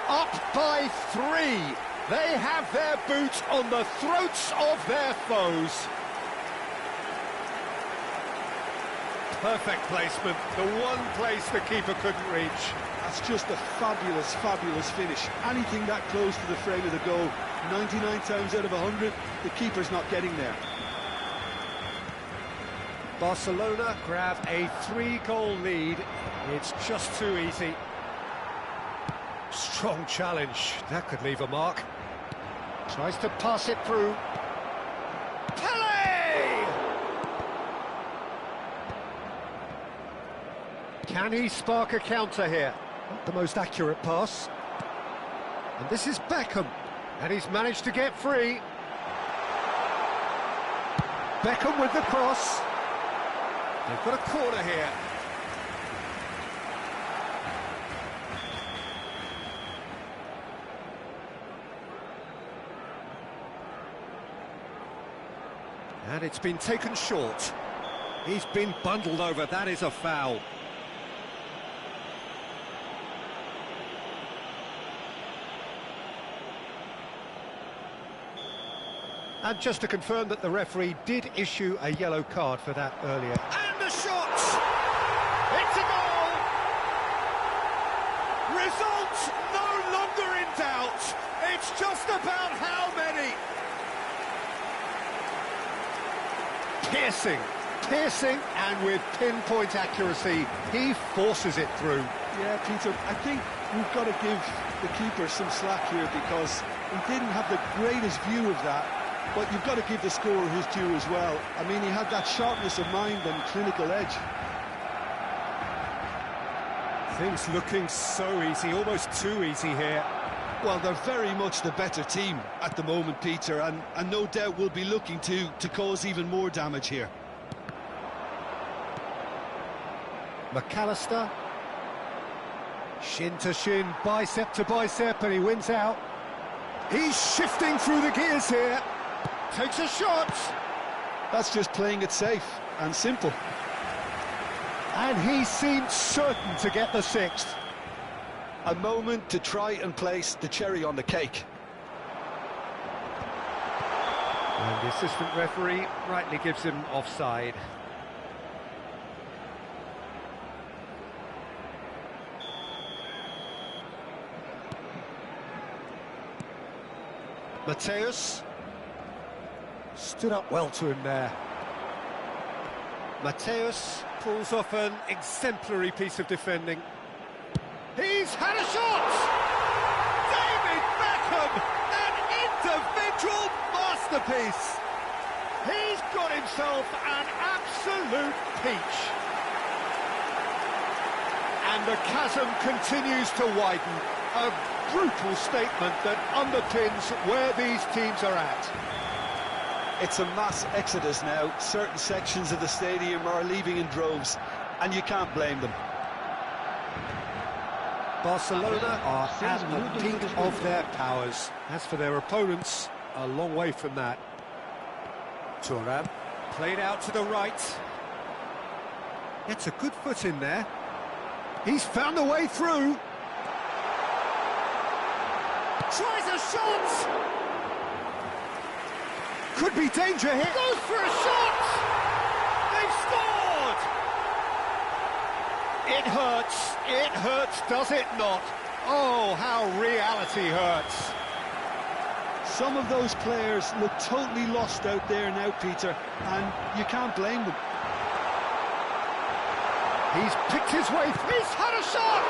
Up by 3. They have their boot on the throats of their foes. Perfect placement, the one place the keeper couldn't reach. That's just a fabulous, fabulous finish. Anything that close to the frame of the goal, 99 times out of 100, the keeper's not getting there. Barcelona grab a 3-goal lead. It's just too easy. Strong challenge, that could leave a mark. Tries to pass it through. Can he spark a counter here? Not the most accurate pass. And this is Beckham, and he's managed to get free. Beckham with the cross. They've got a corner here. And it's been taken short. He's been bundled over, that is a foul. And just to confirm that the referee did issue a yellow card for that earlier. And the shot! It's a goal! Result no longer in doubt. It's just about how many. Piercing, and with pinpoint accuracy, he forces it through. Yeah, Peter, I think we've got to give the keeper some slack here because he didn't have the greatest view of that. But you've got to give the scorer his due as well. I mean, he had that sharpness of mind and clinical edge. Things looking so easy, almost too easy here. Well, they're very much the better team at the moment, Peter, and no doubt will be looking to cause even more damage here. McAllister. Shin to shin, bicep to bicep, and he wins out. He's shifting through the gears here. Takes a shot. That's just playing it safe and simple. And he seemed certain to get the sixth. A moment to try and place the cherry on the cake. And the assistant referee rightly gives him offside. Mateus stood up well to him there. Mateus pulls off an exemplary piece of defending. He's had a shot! David Beckham! An individual masterpiece! He's got himself an absolute peach. And the chasm continues to widen. A brutal statement that underpins where these teams are at. It's a mass exodus now. Certain sections of the stadium are leaving in droves, and you can't blame them. Barcelona are at the peak of their powers. As for their opponents, a long way from that. Thuram, played out to the right. Gets a good foot in there. He's found a way through. Tries a shot! Could be danger here. Goes for a shot! They've scored! It hurts, does it not? Oh, how reality hurts. Some of those players look totally lost out there now, Peter, and you can't blame them. He's picked his way through. He's had a shot!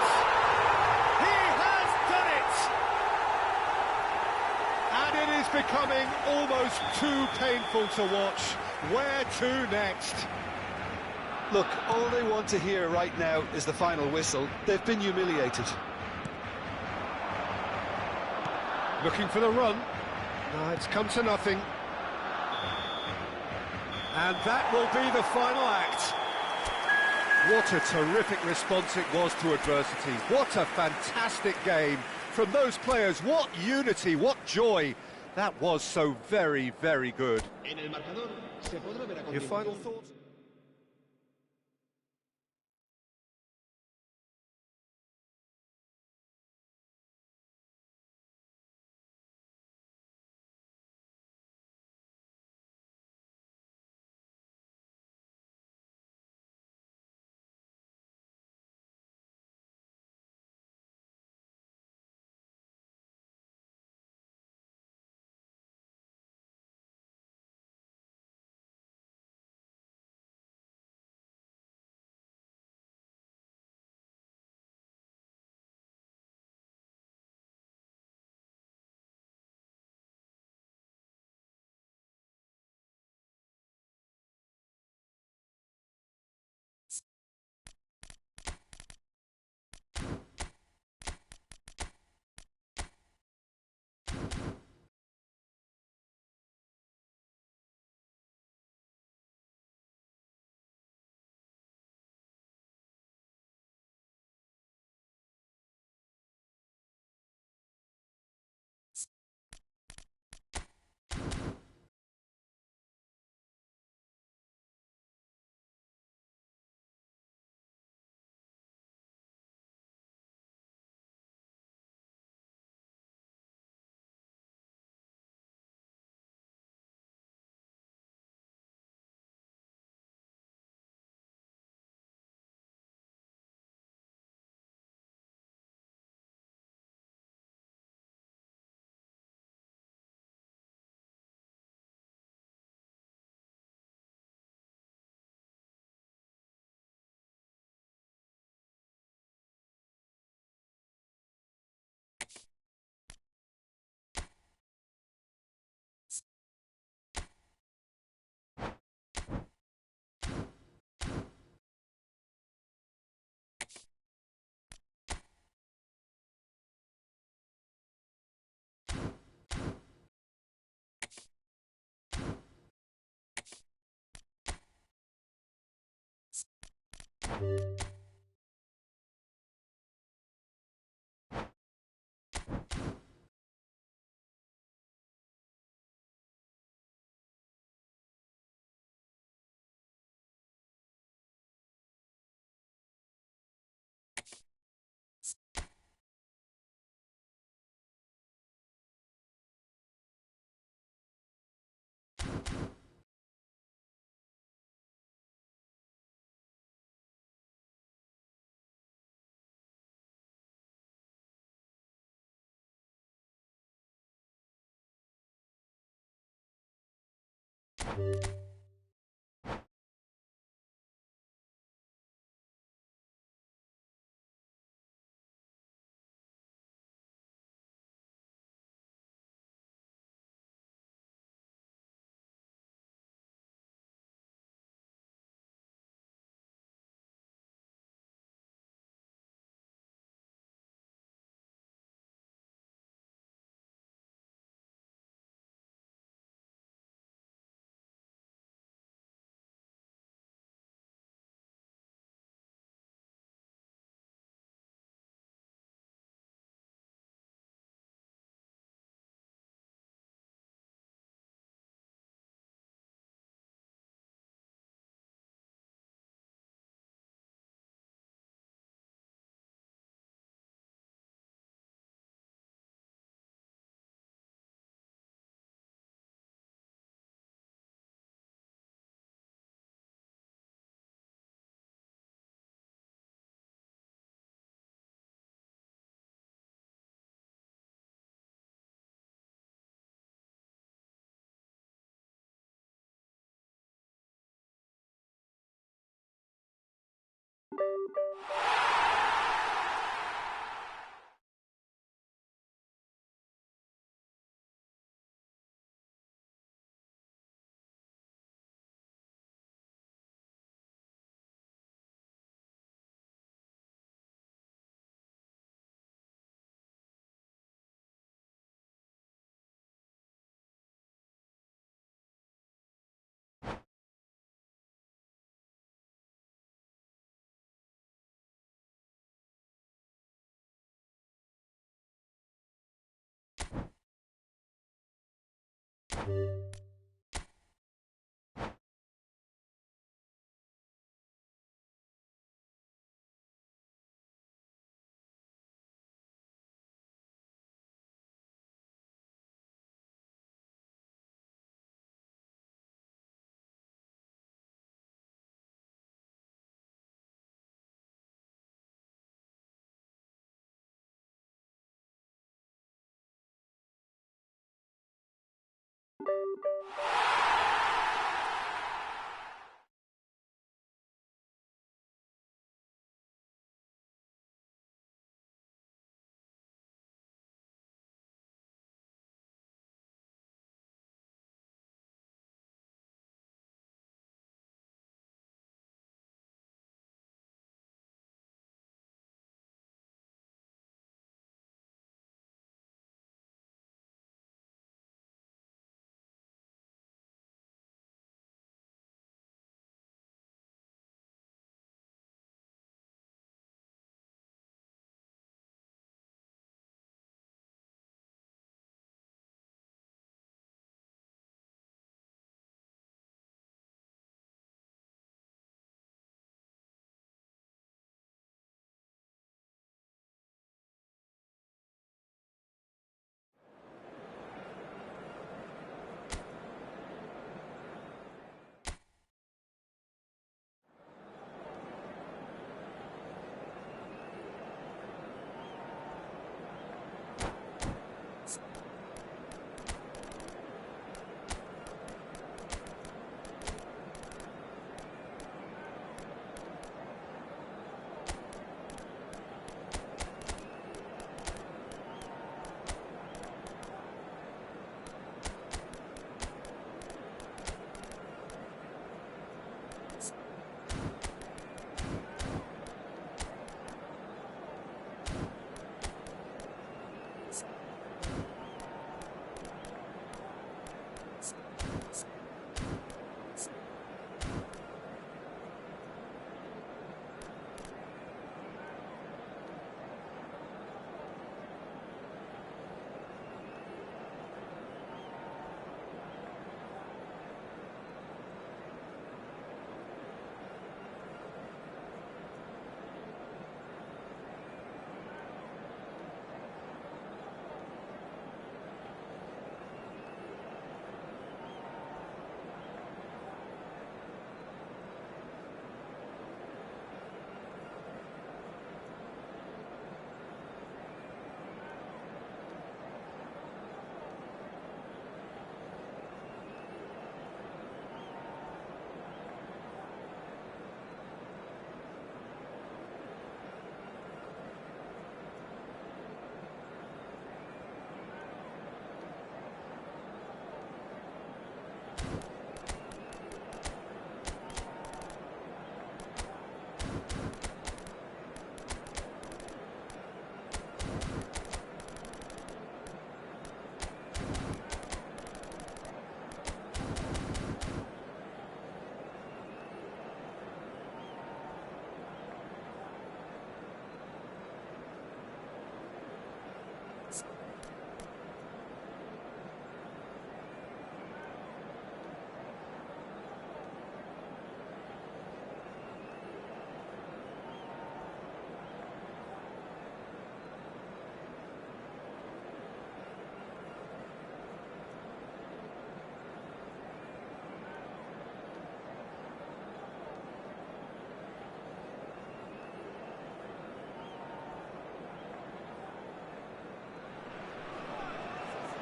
He has done it! And it is becoming almost too painful to watch. Where to next? Look, all they want to hear right now is the final whistle. They've been humiliated. Looking for the run. No, it's come to nothing. And that will be the final act. What a terrific response it was to adversity. What a fantastic game from those players. What unity, what joy. That was so very, very good. Your final thoughts?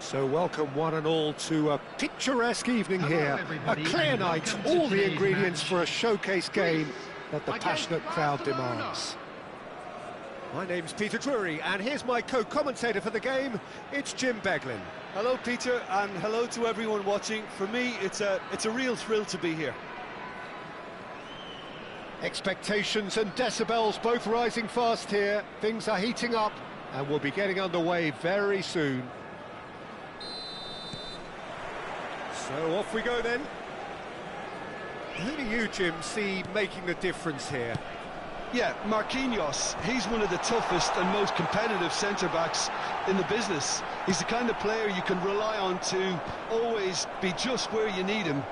So welcome one and all to a picturesque evening here. A clear night, all the ingredients for a showcase game that the passionate crowd demands. My name's Peter Drury, and here's my co-commentator for the game. It's Jim Beglin. Hello, Peter, and hello to everyone watching. For me, it's a real thrill to be here. Expectations and decibels both rising fast here. Things are heating up, and we'll be getting underway very soon. So off we go then. Who do you, Jim, see making the difference here? Yeah, Marquinhos, he's one of the toughest and most competitive centre-backs in the business. He's the kind of player you can rely on to always be just where you need him,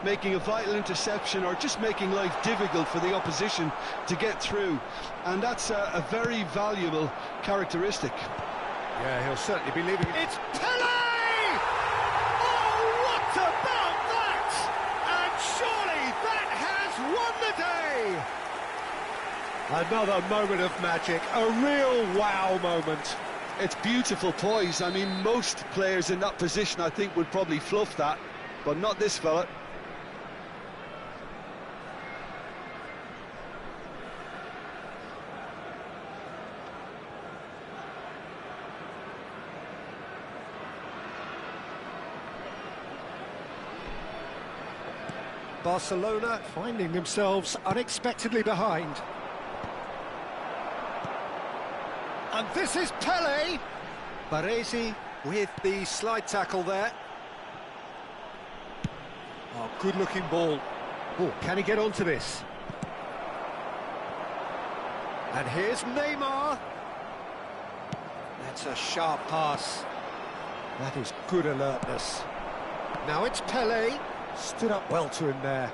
making a vital interception or just making life difficult for the opposition to get through. And that's a very valuable characteristic. Yeah, he'll certainly be leaving. It's Pele! Oh, what about that? And surely that has won the day! Another moment of magic, a real wow moment. It's beautiful poise. I mean, most players in that position, I think, would probably fluff that, but not this fella. Barcelona finding themselves unexpectedly behind. And this is Pele. Baresi with the slide tackle there. Oh, good-looking ball. Oh, can he get onto this? And here's Neymar. That's a sharp pass. That is good alertness. Now it's Pele. Stood up well to him there.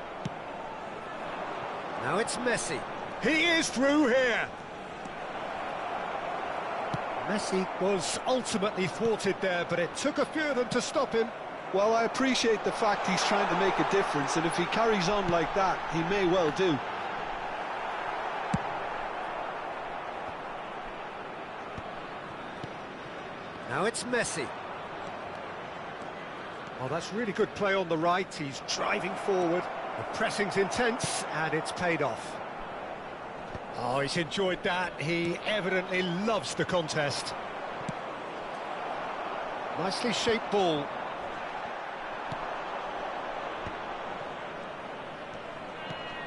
Now it's Messi. He is through here. Messi was ultimately thwarted there, but it took a few of them to stop him. Well, I appreciate the fact he's trying to make a difference, and if he carries on like that, he may well do. Now it's Messi. Oh, that's really good play on the right. He's driving forward. The pressing's intense, and it's paid off. Oh, he's enjoyed that. He evidently loves the contest. Nicely shaped ball.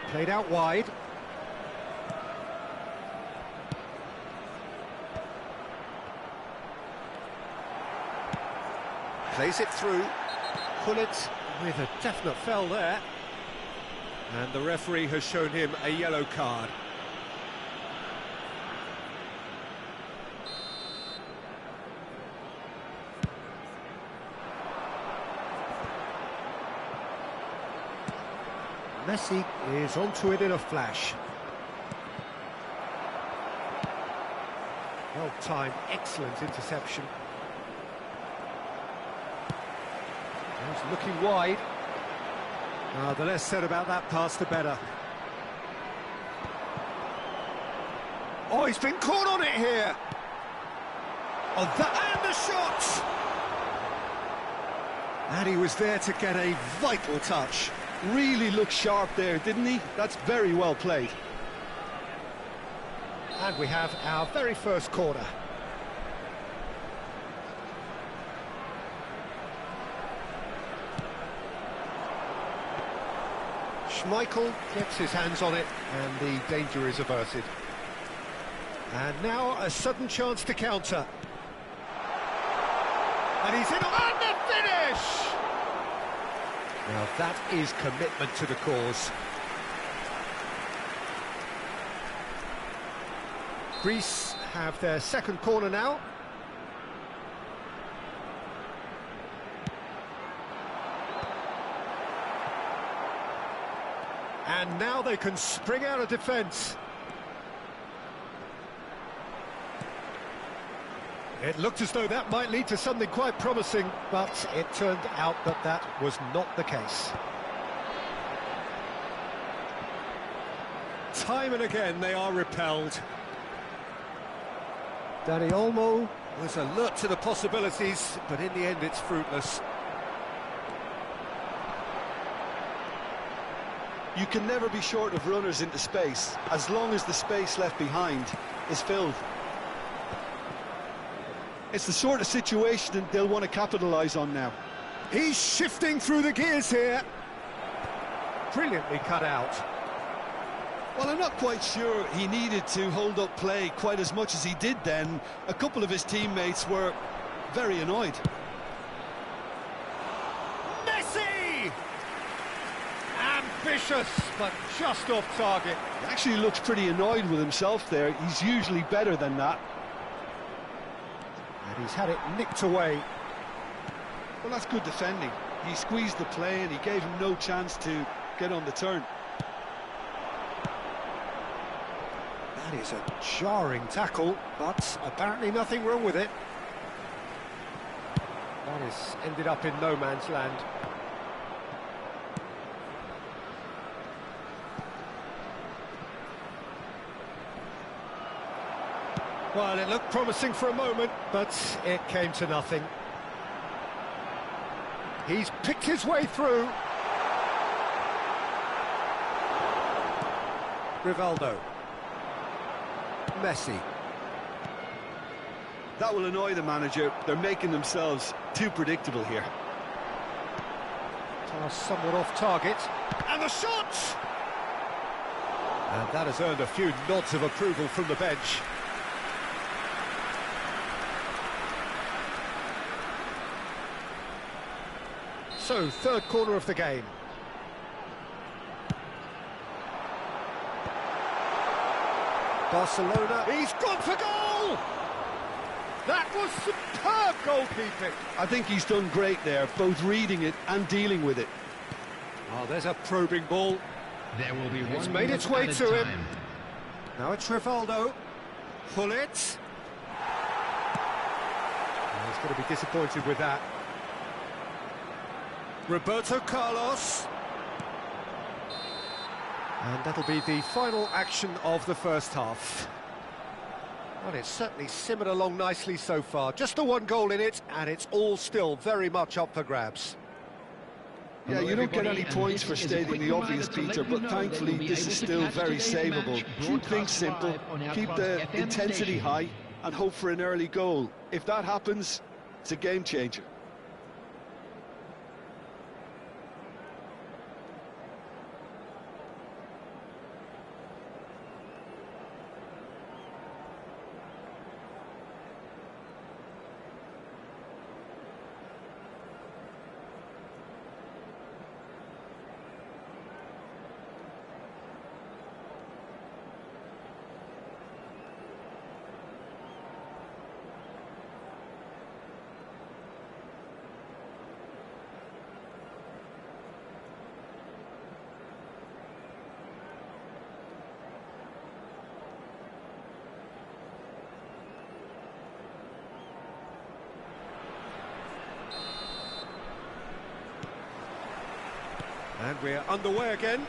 Played out wide. Plays it through. Pull it with a definite foul there. And the referee has shown him a yellow card. Messi is onto it in a flash. Well timed, excellent interception. He's looking wide. The less said about that pass, the better. Oh, he's been caught on it here. Oh, and the shot! And he was there to get a vital touch. Really looked sharp there, didn't he? That's very well played. And we have our very first corner. Schmeichel gets his hands on it, and the danger is averted. And now a sudden chance to counter. And he's in, and the finish! Now that is commitment to the cause. Greece have their second corner now. And now they can spring out of defence. It looked as though that might lead to something quite promising, but it turned out that that was not the case. Time and again they are repelled. Dani Olmo Was alert to the possibilities, but in the end it's fruitless. You can never be short of runners into space, as long as the space left behind is filled. It's the sort of situation they'll want to capitalise on now. He's shifting through the gears here. Brilliantly cut out. Well, I'm not quite sure he needed to hold up play quite as much as he did then. A couple of his teammates were very annoyed. Messi! Ambitious, but just off target. He actually looks pretty annoyed with himself there. He's usually better than that. And he's had it nicked away. Well, that's good defending. He squeezed the play and he gave him no chance to get on the turn. That is a jarring tackle, but apparently nothing wrong with it. That has ended up in no man's land. Well, it looked promising for a moment, but it came to nothing. He's picked his way through. Rivaldo. Messi. That will annoy the manager. They're making themselves too predictable here. Pass somewhat off target. And the shot! And that has earned a few nods of approval from the bench. So, third corner of the game. Barcelona, he's gone for goal! That was superb goalkeeping. I think he's done great there, both reading it and dealing with it. Oh, there's a probing ball. There will be It's one made its way minute to added him. time. Now it's Rivaldo. Pull it. Oh, he's going to be disappointed with that. Roberto Carlos. And that'll be the final action of the first half. Well, it's certainly simmered along nicely so far. Just the one goal in it, and it's all still very much up for grabs. Yeah, you don't get any points for stating the obvious, Peter, but thankfully this is still very savable. Keep things simple, keep the intensity high, and hope for an early goal. If that happens, it's a game changer. And we're underway again.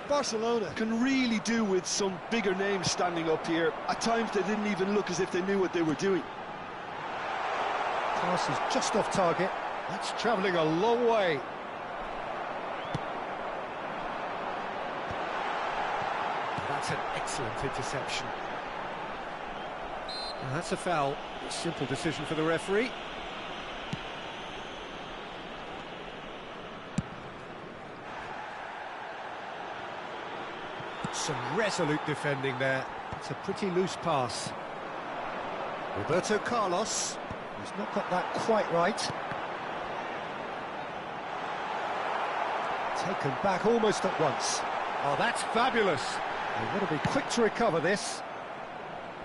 Barcelona can really do with some bigger names standing up here. At times they didn't even look as if they knew what they were doing. Pass is just off target. That's travelling a long way. That's an excellent interception. And that's a foul. A simple decision for the referee. Some resolute defending there. It's a pretty loose pass. Roberto Carlos. He's not got that quite right. Taken back almost at once. Oh, that's fabulous. They've got to be quick to recover this.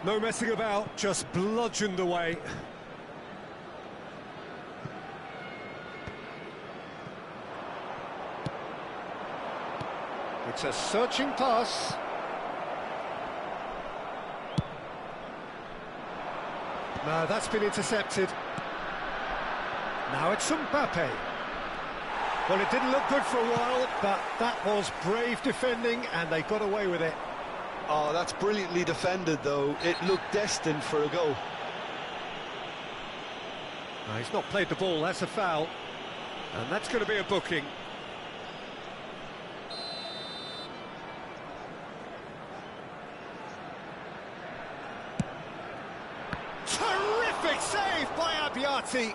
No messing about, just bludgeoned away. It's a searching pass. No, that's been intercepted. Now it's Mbappe. Well, it didn't look good for a while, but that was brave defending, and they got away with it. Oh, that's brilliantly defended, though. It looked destined for a goal. No, he's not played the ball, that's a foul. And that's going to be a booking. Terrific save by Abbiati.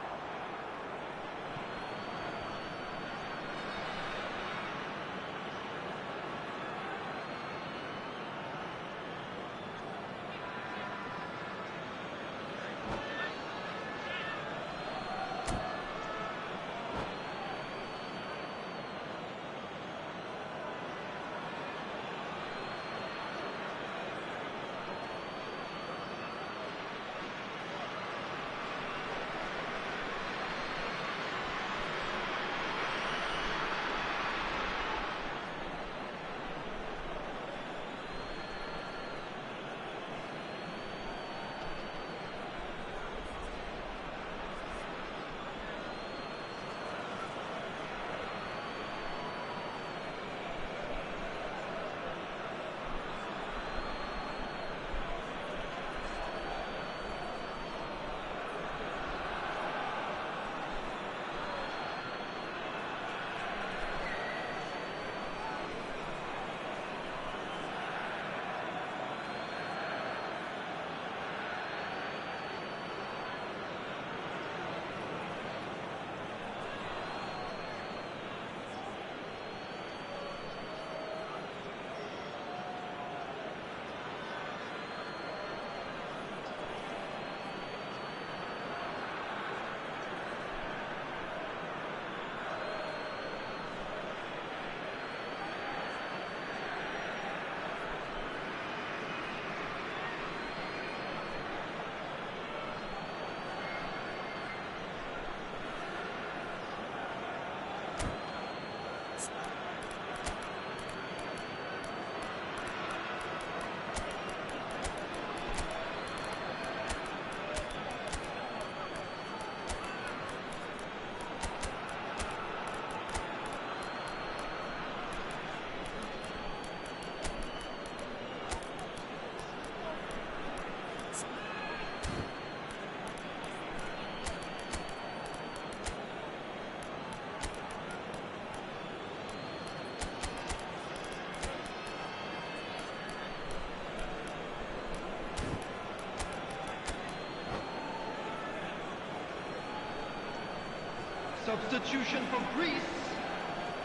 Substitution for Greece,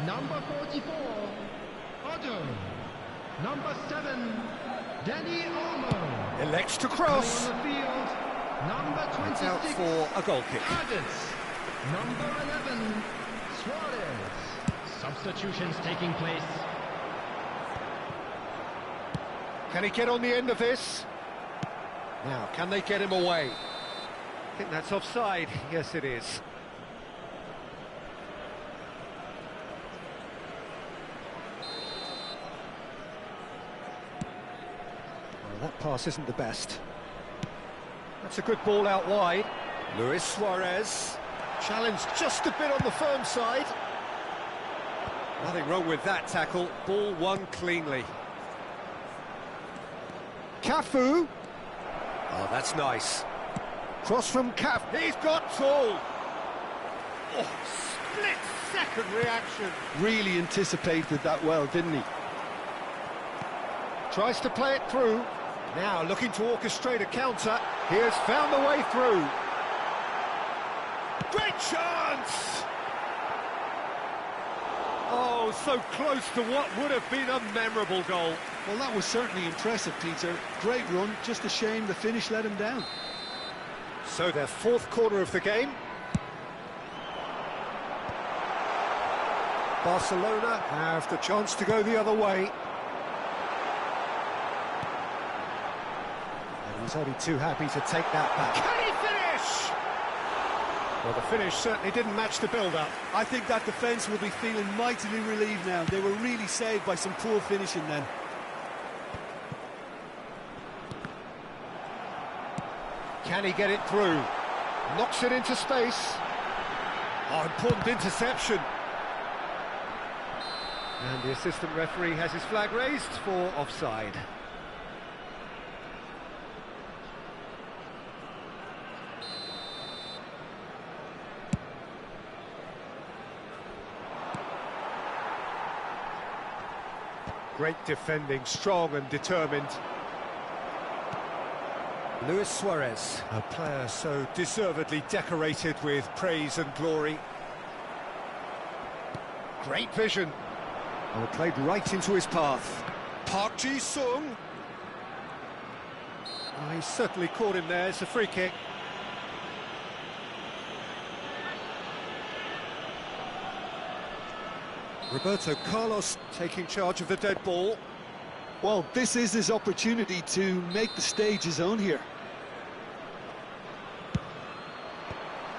number 44, Otto. Number 7, Danny Olmo. Elects to cross. On the field, number 26, It's out for a goal kick. Ardis. Number 11, Suarez. Substitutions taking place. Can he get on the end of this? Now, can they get him away? I think that's offside. Yes, it is. Well, that pass isn't the best. That's a good ball out wide. Luis Suarez. Challenged just a bit on the firm side. Nothing wrong with that tackle. Ball won cleanly. Cafu. Oh, that's nice. Cross from Caf. He's got tall. Oh, split-second reaction. Really anticipated that well, didn't he? Tries to play it through. Now looking to orchestrate a counter. He has found the way through. Great chance! Oh, so close to what would have been a memorable goal. Well, that was certainly impressive, Peter. Great run, just a shame the finish let him down. So their fourth corner of the game. Barcelona have the chance to go the other way. And he's only too happy to take that back. Can he finish? Well, the finish certainly didn't match the build-up. I think that defence will be feeling mightily relieved now. They were really saved by some poor finishing then. Can he get it through? Knocks it into space. Oh, important interception. And the assistant referee has his flag raised for offside. Great defending, strong and determined. Luis Suarez, a player so deservedly decorated with praise and glory. Great vision. Oh, played right into his path. Park Ji-sung. Oh, he certainly caught him there. It's a free kick. Roberto Carlos taking charge of the dead ball. Well, this is his opportunity to make the stage his own here.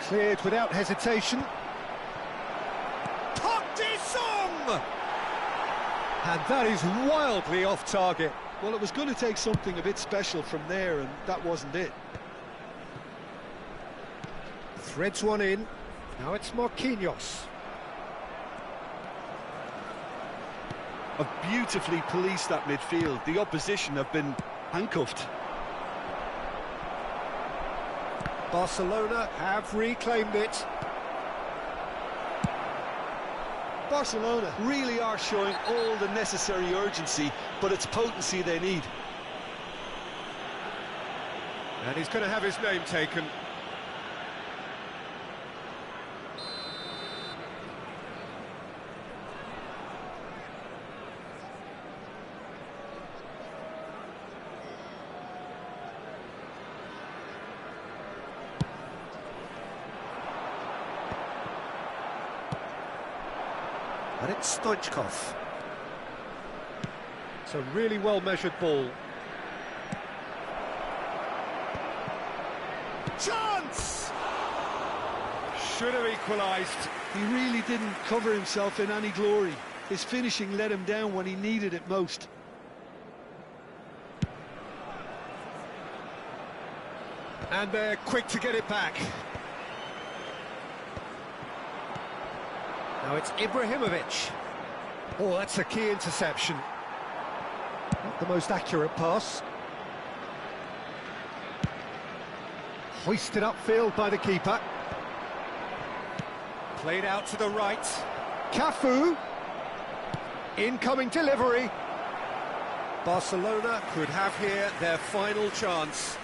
Cleared without hesitation. Park Ji-sung! And that is wildly off target. Well, it was going to take something a bit special from there, and that wasn't it. Threads one in. Now it's Marquinhos. Have beautifully policed that midfield. The opposition have been handcuffed. Barcelona have reclaimed it. Barcelona really are showing all the necessary urgency, but it's potency they need. And he's going to have his name taken. And it's Stoichkov. It's a really well-measured ball. Chance! Should have equalised. He really didn't cover himself in any glory. His finishing let him down when he needed it most. And they're quick to get it back. Now it's Ibrahimovic. Oh, that's a key interception. Not the most accurate pass. Hoisted upfield by the keeper. Played out to the right. Cafu. Incoming delivery. Barcelona could have here their final chance.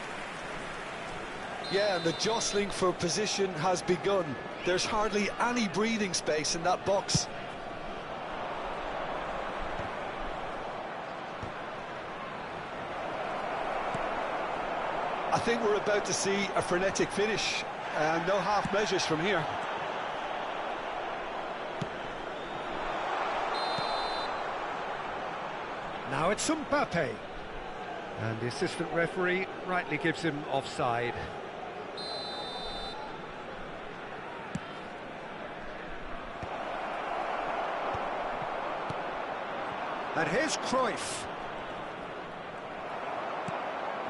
Yeah, and the jostling for position has begun. There's hardly any breathing space in that box. I think we're about to see a frenetic finish, and no half measures from here. Now it's Mbappe. And the assistant referee rightly gives him offside. And here's Cruyff.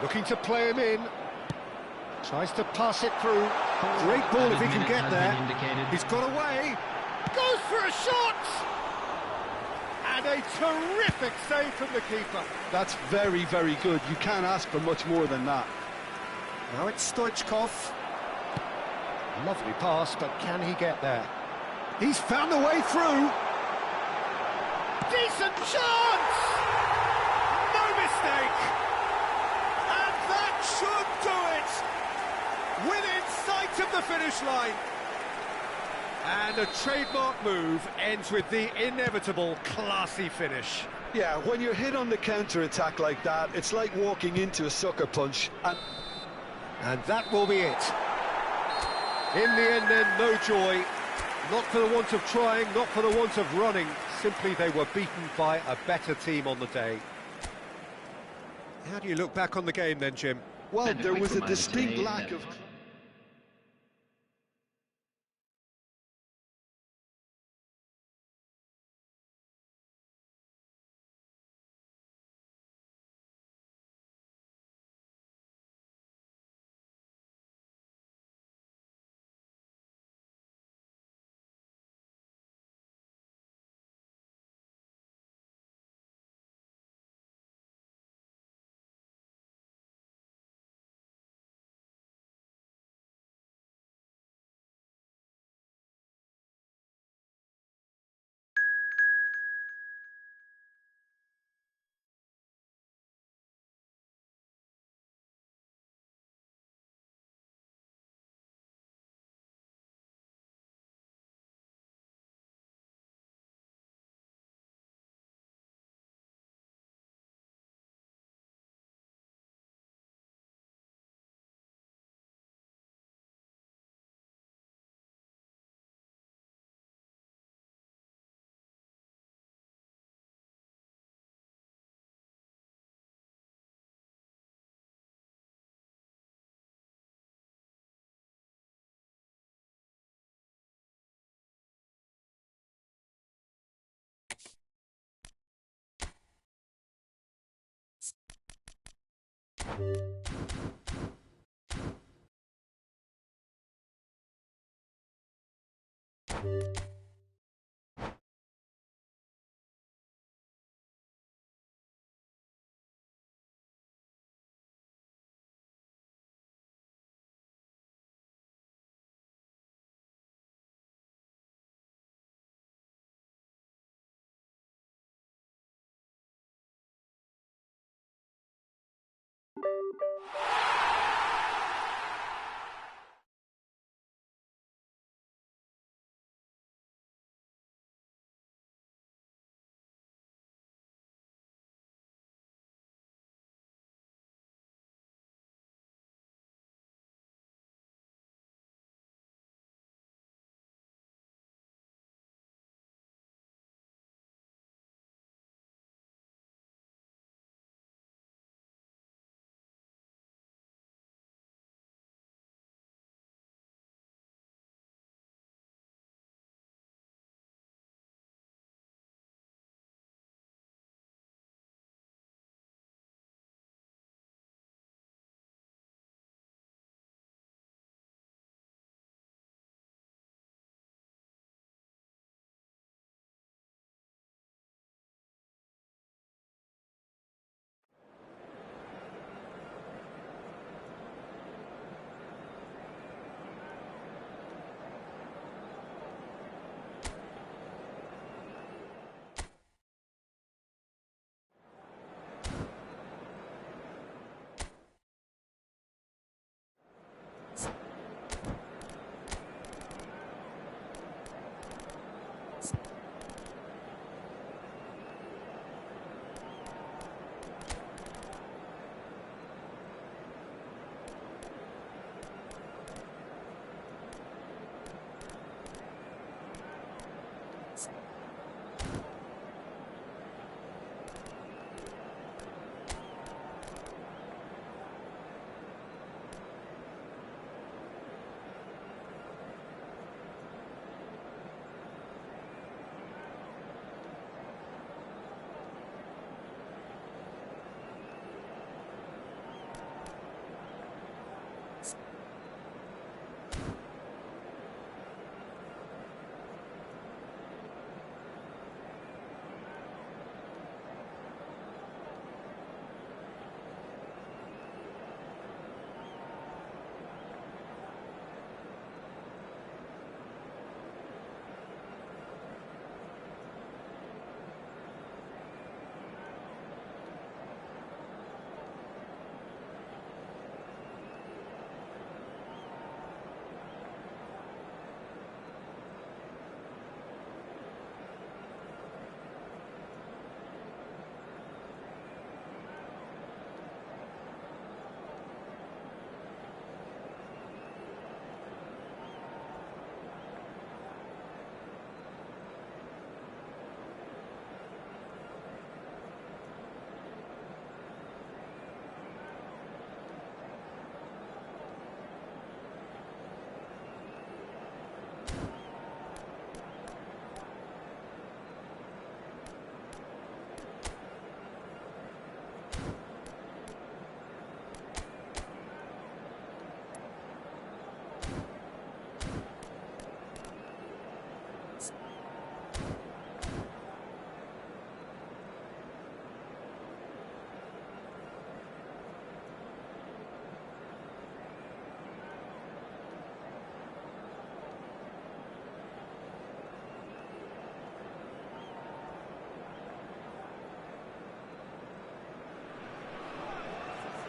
Looking to play him in. Tries to pass it through. Great ball if he can get there. He's got away. Goes for a shot! And a terrific save from the keeper. That's very, very good. You can't ask for much more than that. Now it's Stoichkov. Lovely pass, but can he get there? He's found a way through. Decent chance! No mistake! And that should do it! Within sight of the finish line. And a trademark move ends with the inevitable classy finish. Yeah, when you're hit on the counter-attack like that, it's like walking into a sucker punch. And that will be it. In the end then, no joy. Not for the want of trying, not for the want of running. Simply they were beaten by a better team on the day. How do you look back on the game then, Jim? Well, there was a distinct lack of...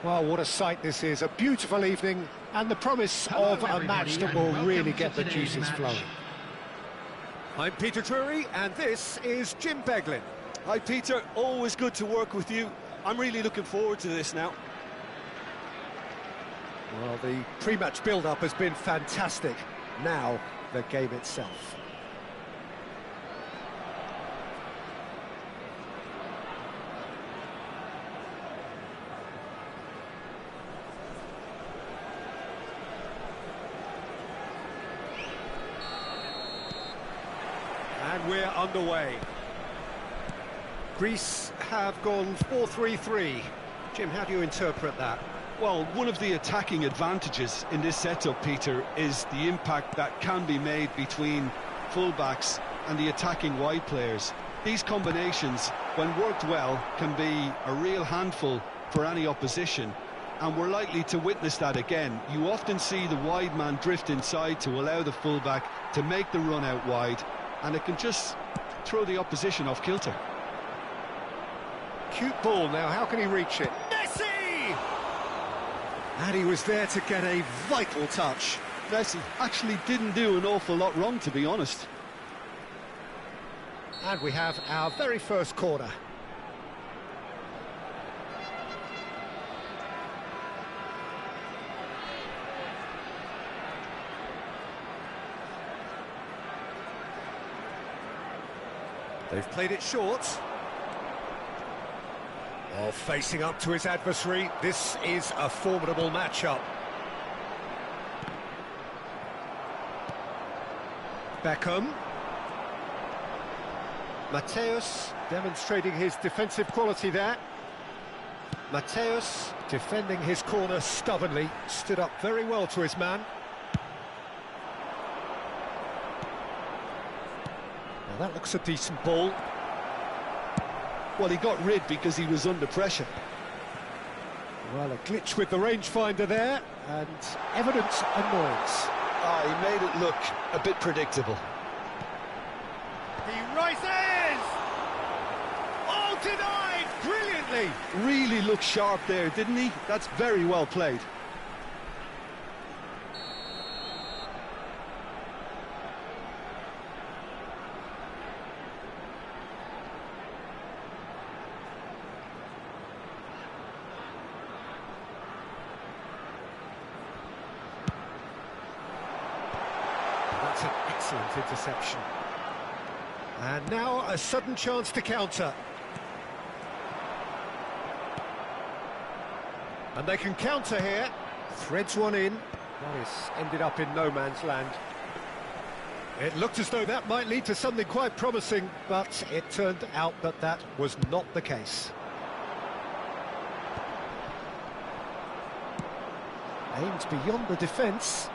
Well, what a sight this is. A beautiful evening and the promise of a match that will really get the juices flowing. I'm Peter Drury and this is Jim Beglin. Hi Peter, always good to work with you. I'm really looking forward to this now. Well, the pre-match build-up has been fantastic. Now, the game itself. And we're underway. Greece have gone 4-3-3. Jim, how do you interpret that? Well, one of the attacking advantages in this setup, Peter, is the impact that can be made between fullbacks and the attacking wide players. These combinations, when worked well, can be a real handful for any opposition, and we're likely to witness that again. You often see the wide man drift inside to allow the fullback to make the run out wide, and it can just throw the opposition off kilter. Cute ball now, how can he reach it? Messi! And he was there to get a vital touch. Messi actually didn't do an awful lot wrong, to be honest. And we have our very first corner. They've played it short. Oh, facing up to his adversary, this is a formidable matchup. Beckham. Mateus demonstrating his defensive quality there. Mateus defending his corner stubbornly, stood up very well to his man. Now that looks a decent ball. Well, he got rid because he was under pressure. Well, a glitch with the rangefinder there, and evident annoyance. He made it look a bit predictable. He rises! Oh, denied! Brilliantly! Really looked sharp there, didn't he? That's very well played. That's an excellent interception. And now a sudden chance to counter. And they can counter here. Threads one in. That is ended up in no man's land. It looked as though that might lead to something quite promising, but it turned out that that was not the case. Aims beyond the defence.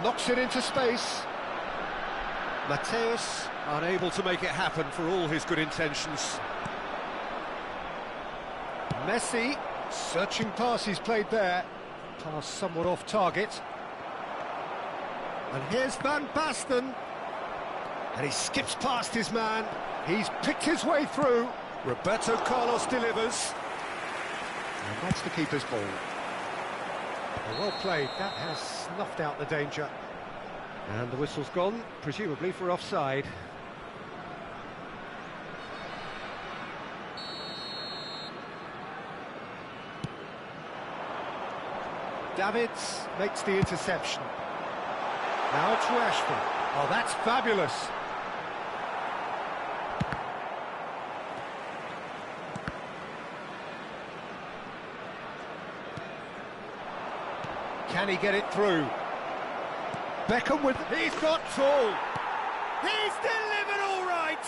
Knocks it into space. Mateus unable to make it happen for all his good intentions. Messi searching pass he's played there. Pass somewhat off target. And here's Van Basten. And he skips past his man. He's picked his way through. Roberto Carlos delivers. And that's the keeper's ball. Well played, that has snuffed out the danger. And the whistle's gone, presumably for offside. Davids makes the interception. Now it's Rashford. Oh, that's fabulous. Can he get it through? Beckham with... He's got tall. He's delivered all right.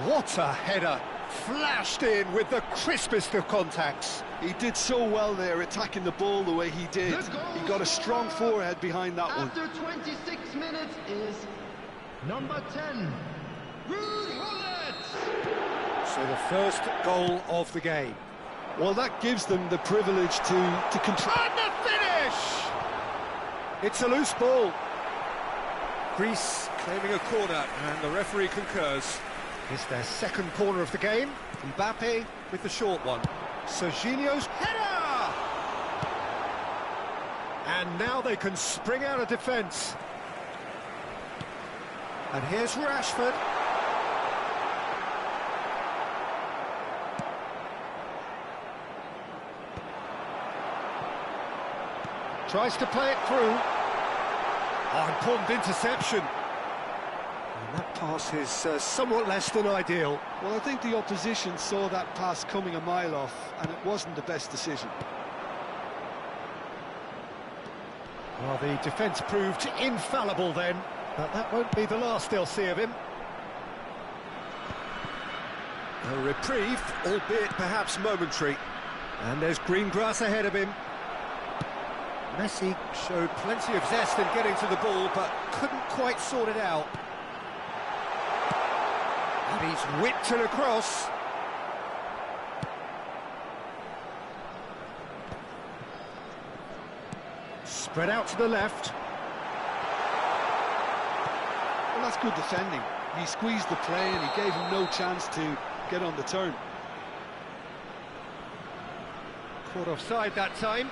What a header. Flashed in with the crispest of contacts. He did so well there, attacking the ball the way he did. He got a strong forehead behind that one. After 26 minutes is number 10, Ruud Gullit. So the first goal of the game. Well, that gives them the privilege to control. And the finish! It's a loose ball. Greece claiming a corner, and the referee concurs. It's their second corner of the game. Mbappe with the short one. Serginho's header! And now they can spring out of defence. And here's Rashford. Tries to play it through. Oh, important interception. And that pass is somewhat less than ideal. Well, I think the opposition saw that pass coming a mile off, and it wasn't the best decision. Well, the defence proved infallible then, but that won't be the last they'll see of him. A reprieve, albeit perhaps momentary. And there's green grass ahead of him. Messi showed plenty of zest in getting to the ball, but couldn't quite sort it out. And he's whipped it across. Spread out to the left. Well, that's good defending. He squeezed the play and he gave him no chance to get on the turn. Caught offside that time.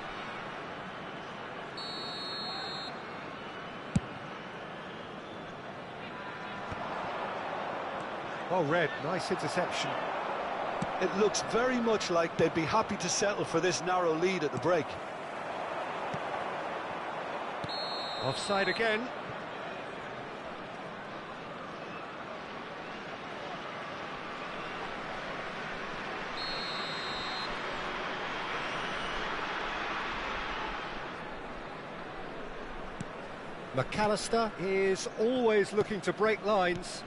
Well read, nice interception. It looks very much like they'd be happy to settle for this narrow lead at the break. Offside again. McAllister is always looking to break lines.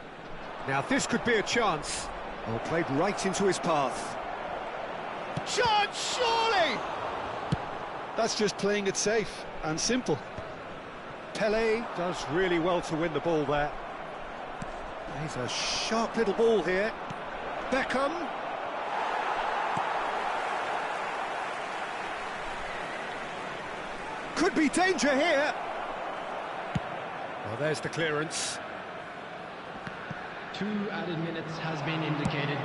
Now this could be a chance. Oh, played right into his path. Chance, surely! That's just playing it safe and simple. Pele does really well to win the ball there. He's a sharp little ball here. Beckham. Could be danger here. Well, there's the clearance. 2 added minutes has been indicated.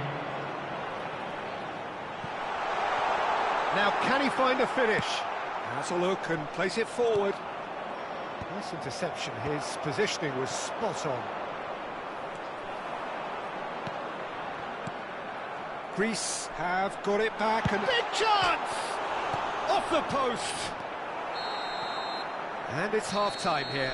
Now, can he find a finish? Has a look and place it forward. Nice interception. His positioning was spot on. Greece have got it back and big chance! Off the post! And it's half-time here.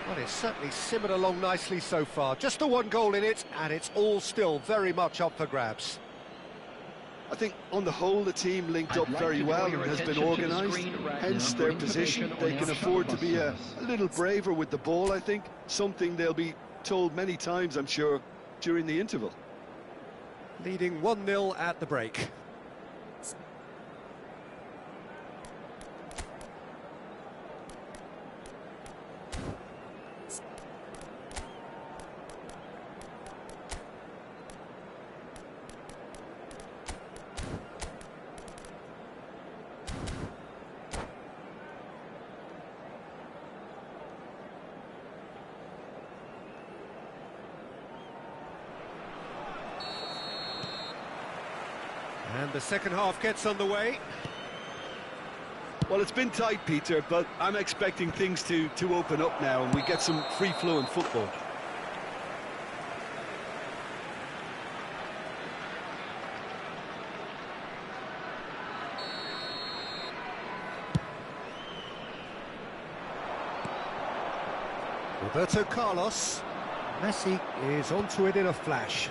Well, it's certainly simmered along nicely so far. Just the 1 goal in it, and it's all still very much up for grabs. I think on the whole the team linked up very well and has been organised, hence their position. They can afford to be a little braver with the ball, I think, something they'll be told many times, I'm sure, during the interval. Leading 1-0 at the break. And the second half gets underway. Well, it's been tight, Peter, but I'm expecting things to open up now and we get some free-flowing football. Roberto Carlos. Messi is onto it in a flash.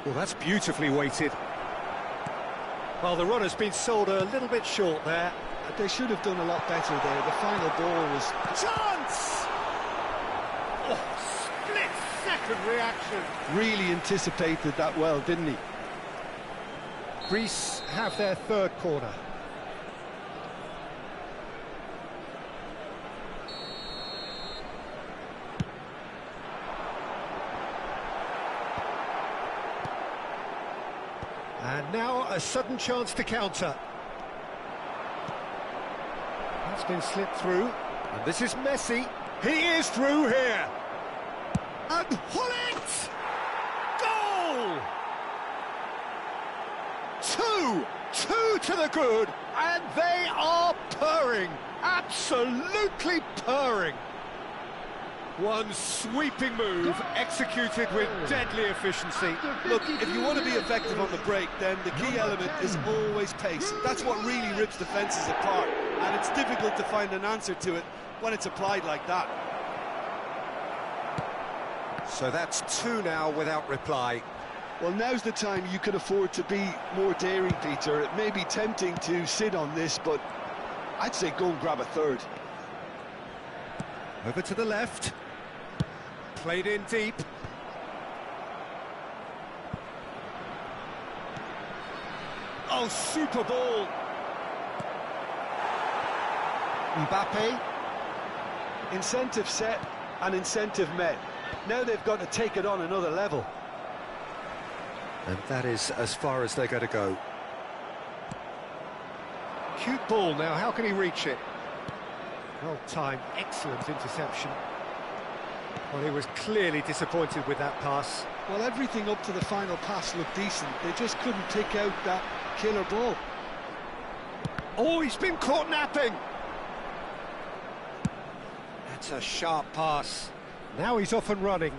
Well, that's beautifully weighted. Well, the run has been sold a little bit short there. They should have done a lot better there. The final ball was... Chance! Oh, split-second reaction. Really anticipated that well, didn't he? Greece have their third corner. And now a sudden chance to counter. That's been slipped through. And this is Messi. He is through here. And Hullet! Goal! 2 to the good. And they are purring. Absolutely purring. One sweeping move, executed with deadly efficiency. Look, if you want to be effective on the break, then the key element is always pace. That's what really rips defences apart, and it's difficult to find an answer to it when it's applied like that. So that's 2 now without reply. Well, now's the time you can afford to be more daring, Peter. It may be tempting to sit on this, but I'd say go and grab a third. Over to the left. Played in deep. Oh, super ball. Mbappe. Incentive set and incentive met. Now they've got to take it on another level. And that is as far as they're going to go. Cute ball now, how can he reach it? Well timed, excellent interception. Well, he was clearly disappointed with that pass. Well, everything up to the final pass looked decent. They just couldn't pick out that killer ball. Oh, he's been caught napping! That's a sharp pass. Now he's off and running.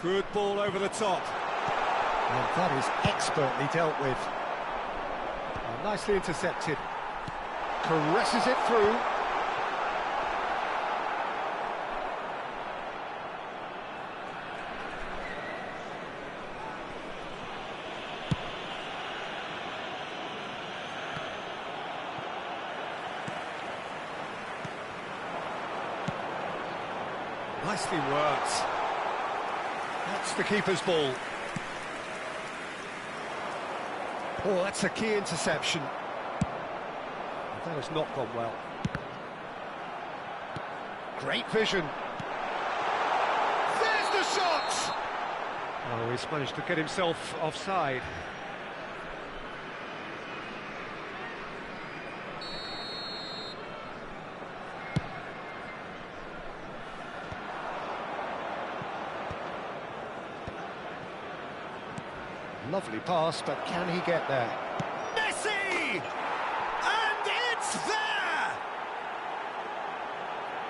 Good ball over the top. And that is expertly dealt with. Oh, nicely intercepted. Caresses it through. Nicely worked. That's the keeper's ball. Oh, that's a key interception. That has not gone well. Great vision. There's the shot! Oh, he's managed to get himself offside. Lovely pass, but can he get there? Messi! And it's there!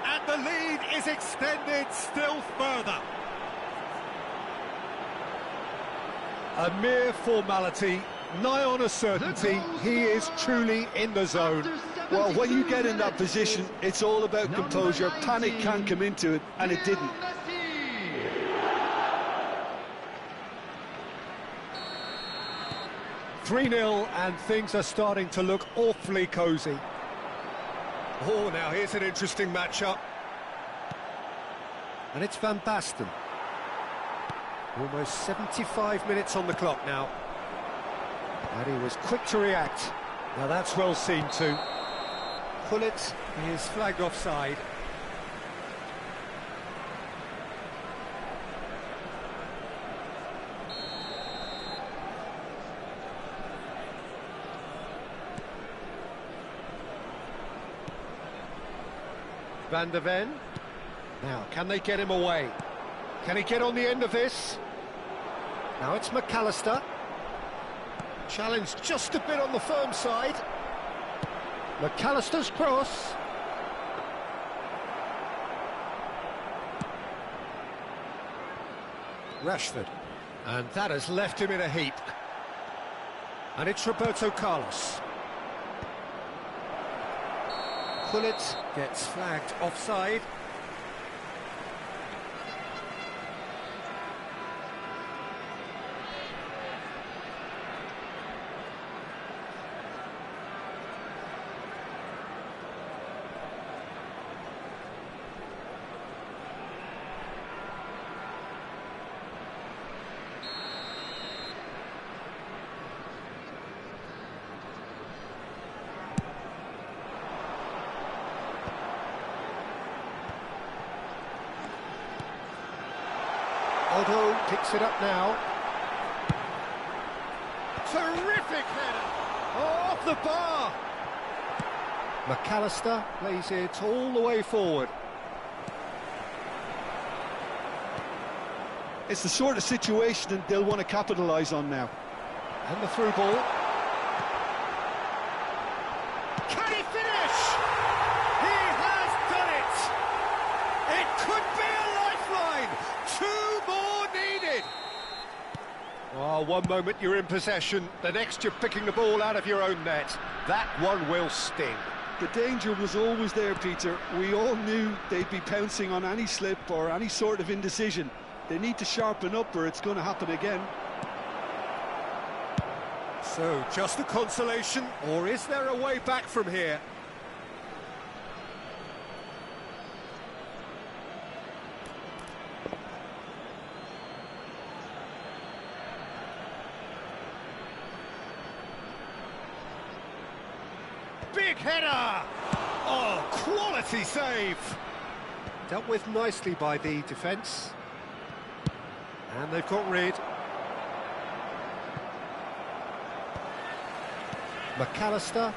And the lead is extended still further. A mere formality, nigh on a certainty. He is truly in the zone. Well, when you get in that position, it's all about composure. Panic can't come into it, and it didn't. 3-0 and things are starting to look awfully cosy. Oh, now here's an interesting matchup. And it's Van Basten. Almost 75 minutes on the clock now. And he was quick to react. Now that's well seen too. Pullet is flagged offside. Van der Ven. Now, can they get him away? Can he get on the end of this? Now it's McAllister. Challenged just a bit on the firm side. McAllister's cross. Rashford. And that has left him in a heap. And it's Roberto Carlos. Pullet gets flagged offside. Otto picks it up now. Terrific header! Oh, off the bar! McAllister plays it all the way forward. It's the sort of situation that they'll want to capitalise on now. And the through ball. Can he finish? He has done it! It could be a lifeline! 2 more needed! Oh, one moment you're in possession, the next you're picking the ball out of your own net. That one will sting. The danger was always there, Peter. We all knew they'd be pouncing on any slip or any sort of indecision. They need to sharpen up or it's going to happen again. So, just a consolation, or is there a way back from here? big header! Oh, quality save! Dealt with nicely by the defence. And they've got rid. McAllister.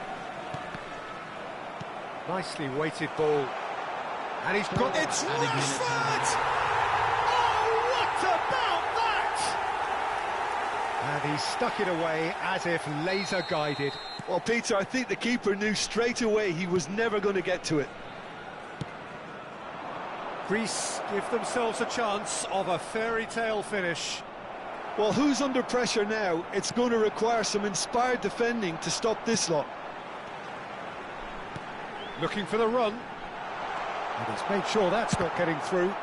Nicely weighted ball. And he's got... It's Rashford! Oh, what about that? And he stuck it away as if laser-guided. Well, Peter, I think the keeper knew straight away he was never going to get to it. Greece give themselves a chance of a fairy tale finish. Well, who's under pressure now? It's going to require some inspired defending to stop this lot. Looking for the run. And he's made sure that's not getting through.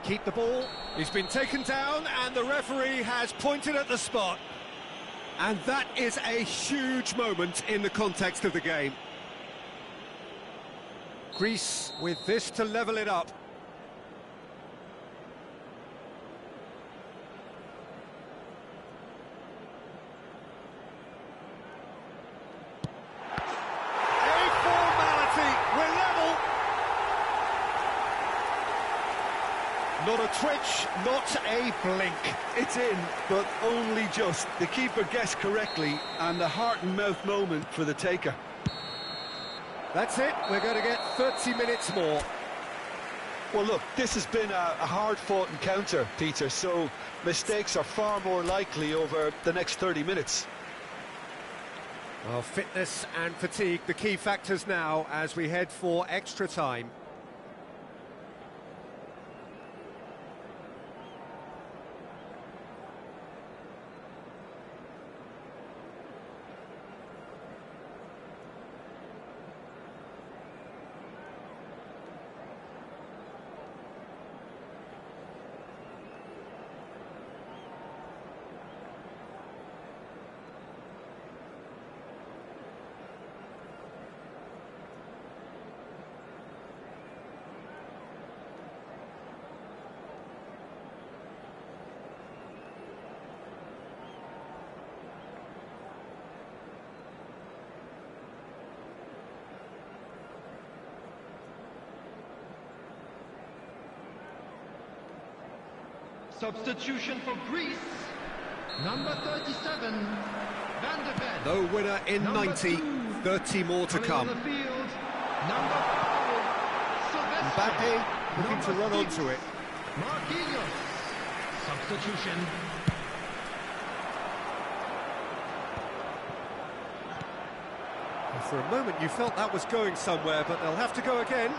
Keep the ball. He's been taken down and the referee has pointed at the spot. And that is a huge moment in the context of the game. Greece with this to level it up. A formality, we're level. Not a twitch, not a blink. It's in, but only just. The keeper guessed correctly, and a heart and mouth moment for the taker. That's it, we're going to get 30 minutes more. Well, look, this has been a hard-fought encounter, Peter, so mistakes are far more likely over the next 30 minutes. Well, fitness and fatigue, the key factors now as we head for extra time. Substitution for Greece, number 37, Van der Ven. No winner in Number 90, 2, 30 more to coming come. on the field, number 5, Sylvester. Mbappe looking to run Number 6, onto it. Marquinhos. Substitution. For a moment you felt that was going somewhere, but they'll have to go again.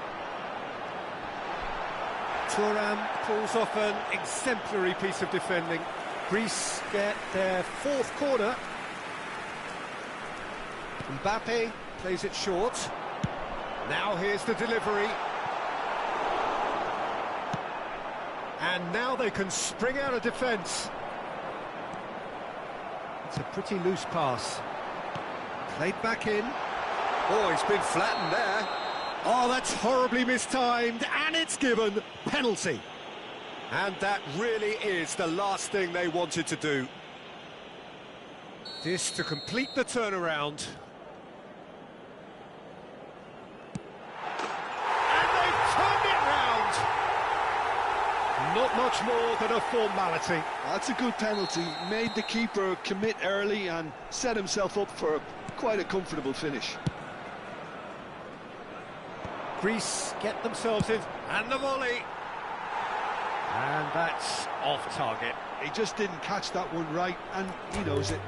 Thuram pulls off an exemplary piece of defending. Greece get their fourth corner. Mbappe plays it short. Now here's the delivery. And now they can spring out of defence. It's a pretty loose pass. Played back in. Oh, he's been flattened there. Oh, that's horribly mistimed, and it's given penalty. And that really is the last thing they wanted to do. This to complete the turnaround. And they've turned it round. Not much more than a formality. That's a good penalty. Made the keeper commit early and set himself up for quite a comfortable finish. Greece get themselves in, and the volley. And that's off target. He just didn't catch that one right, and he knows it.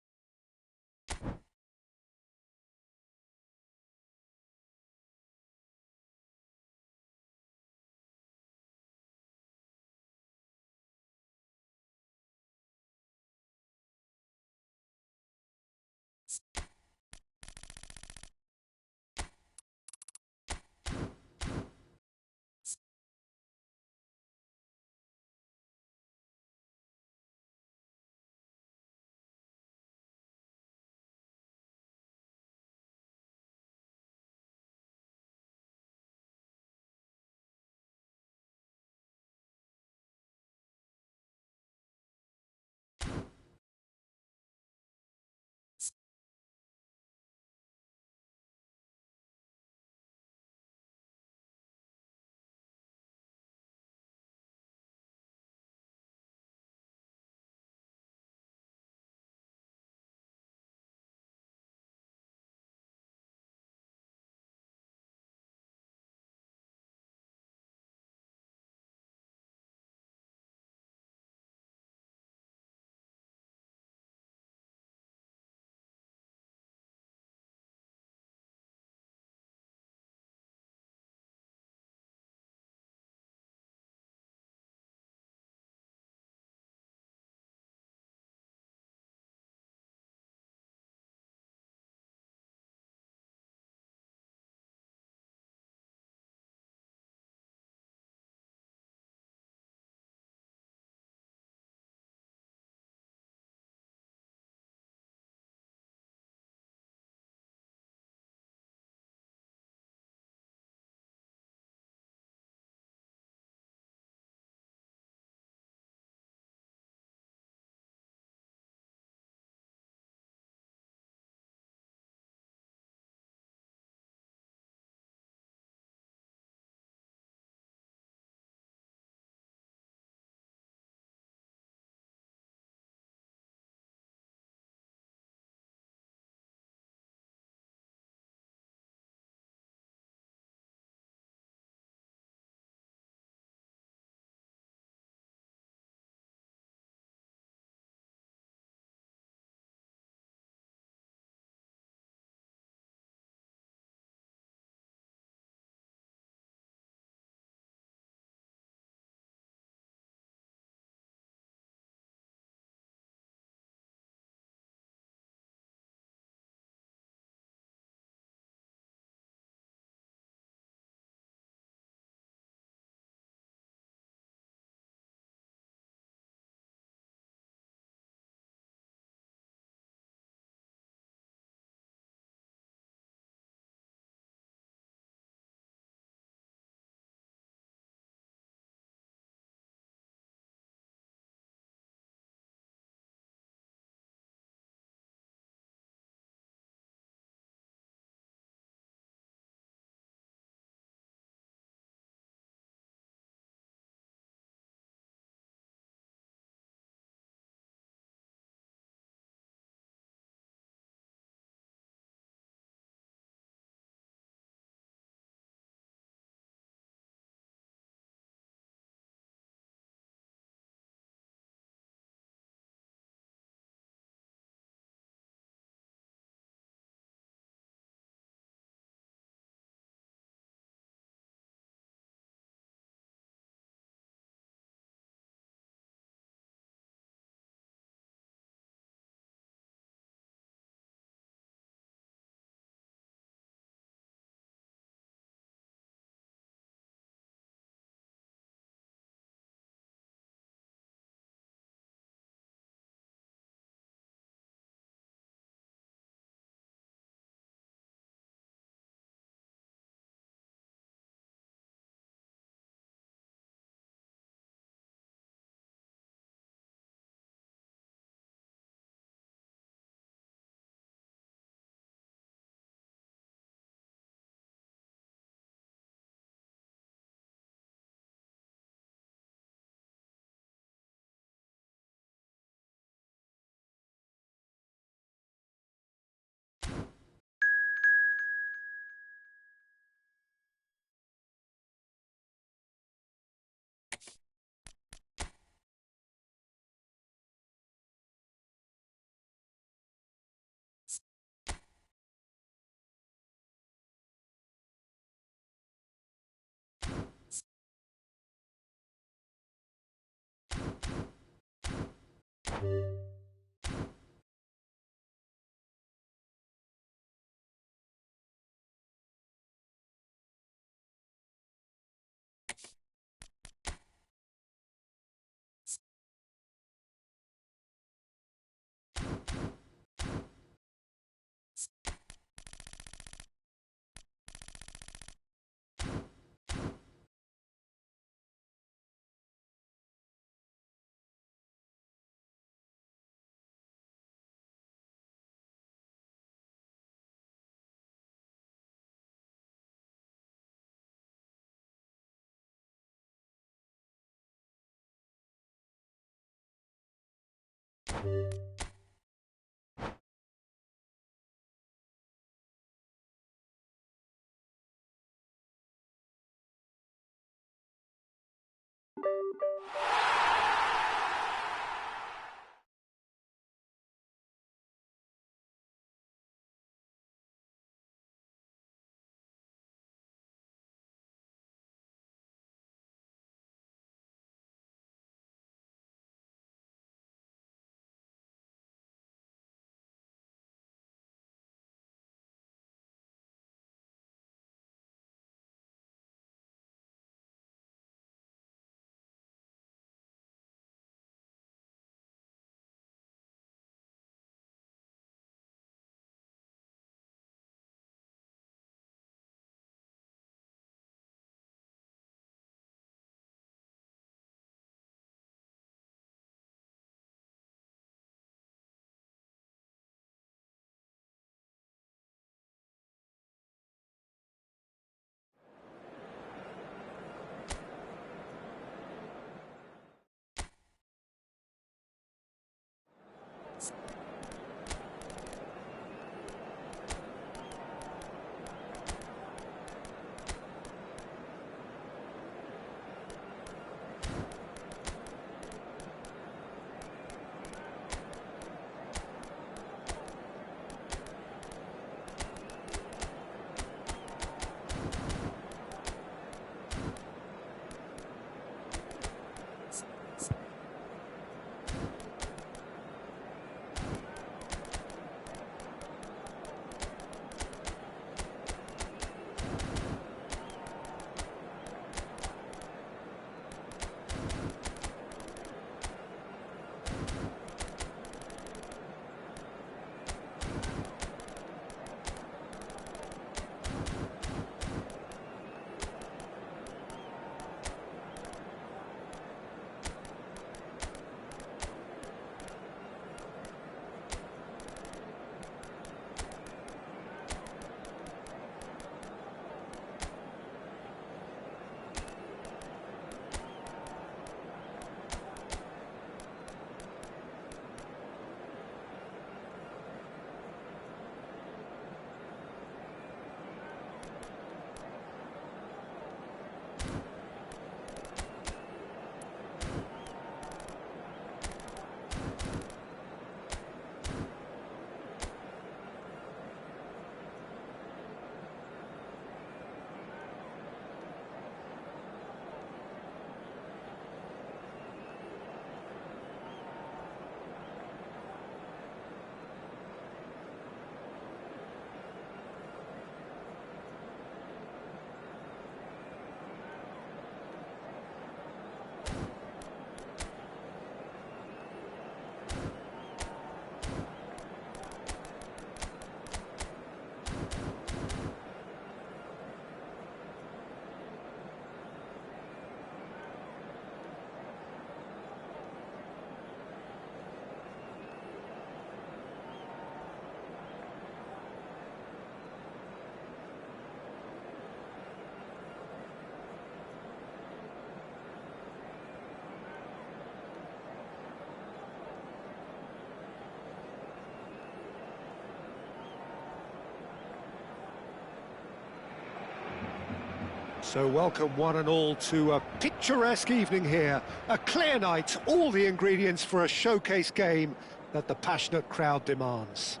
So welcome one and all to a picturesque evening here. A clear night, all the ingredients for a showcase game that the passionate crowd demands.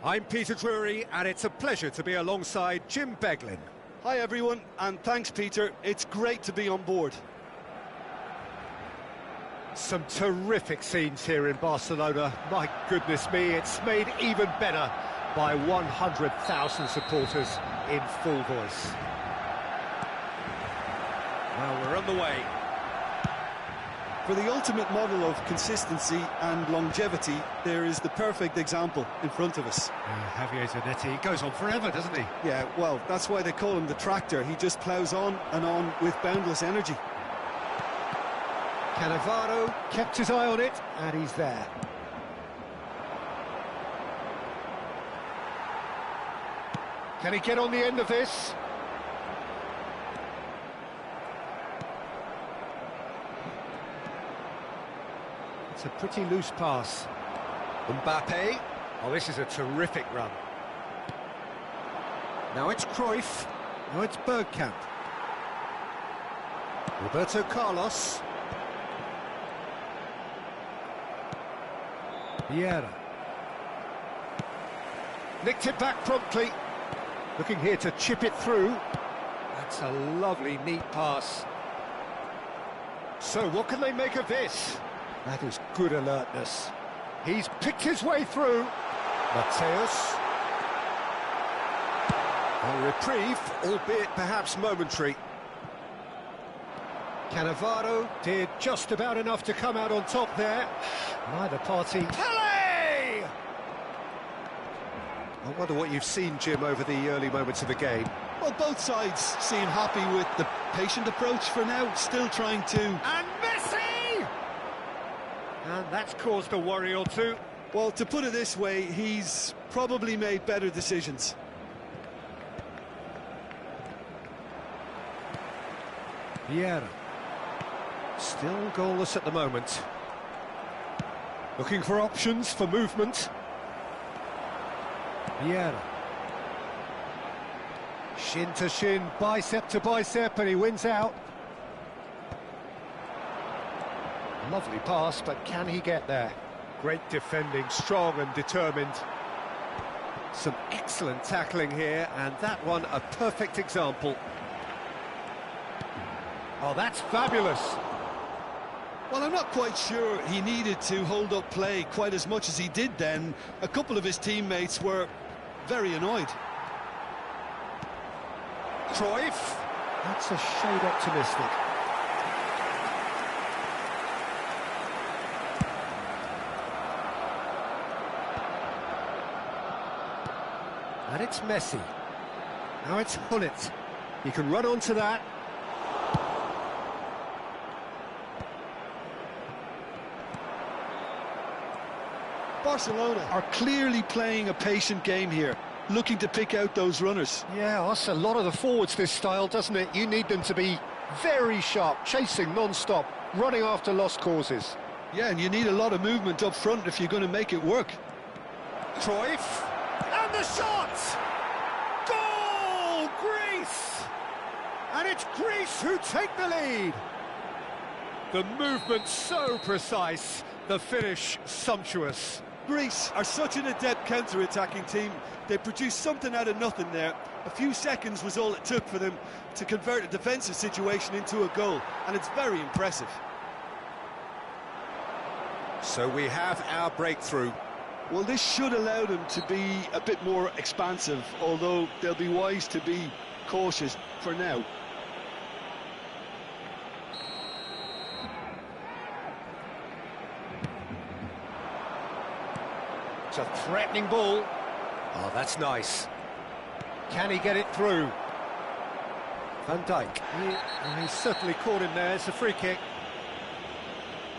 I'm Peter Drury, and it's a pleasure to be alongside Jim Beglin. Hi everyone, and thanks Peter, it's great to be on board. Some terrific scenes here in Barcelona. My goodness me, it's made even better by 100,000 supporters in full voice. Well, we're on the way. For the ultimate model of consistency and longevity, there is the perfect example in front of us. Javier Zanetti goes on forever, doesn't he? Yeah, well, that's why they call him the tractor. He just ploughs on and on with boundless energy. Cannavaro kept his eye on it, and he's there. Can he get on the end of this? It's a pretty loose pass. Mbappe. Oh, this is a terrific run. Now it's Cruyff. Now it's Bergkamp. Roberto Carlos. Vieira. Nicked it back promptly. Looking here to chip it through. That's a lovely, neat pass. So, what can they make of this? That is good alertness. He's picked his way through. Mateus. A reprieve, albeit perhaps momentary. Cannavaro did just about enough to come out on top there. Neither party. Pele! I wonder what you've seen, Jim, over the early moments of the game. Well, both sides seem happy with the patient approach for now, still trying to... And Messi! And that's caused a worry or two. Well, to put it this way, he's probably made better decisions. Vieira. Still goalless at the moment. Looking for options for movement. Vieira. Shin to shin, bicep to bicep, and he wins out. Lovely pass, but can he get there? Great defending, strong and determined. Some excellent tackling here, and that one a perfect example. Oh, that's fabulous. Well, I'm not quite sure he needed to hold up play quite as much as he did then. A couple of his teammates were very annoyed. Cruyff. That's a shade optimistic. And it's Messi. Now it's Hullet. He can run onto that. Barcelona are clearly playing a patient game here, looking to pick out those runners. Yeah, that's a lot of the forwards, this style, doesn't it? You need them to be very sharp, chasing non-stop, running after lost causes. Yeah, and you need a lot of movement up front if you're going to make it work. Cruyff, and the shot! Goal! Greece! And it's Greece who take the lead. The movement so precise, the finish sumptuous. Greece are such an adept counter-attacking team. They produced something out of nothing there. A few seconds was all it took for them to convert a defensive situation into a goal, and it's very impressive. So we have our breakthrough. Well, this should allow them to be a bit more expansive, although they'll be wise to be cautious for now. It's a threatening ball. Oh, that's nice. Can he get it through? Van Dijk. He's certainly caught him there. It's a free kick.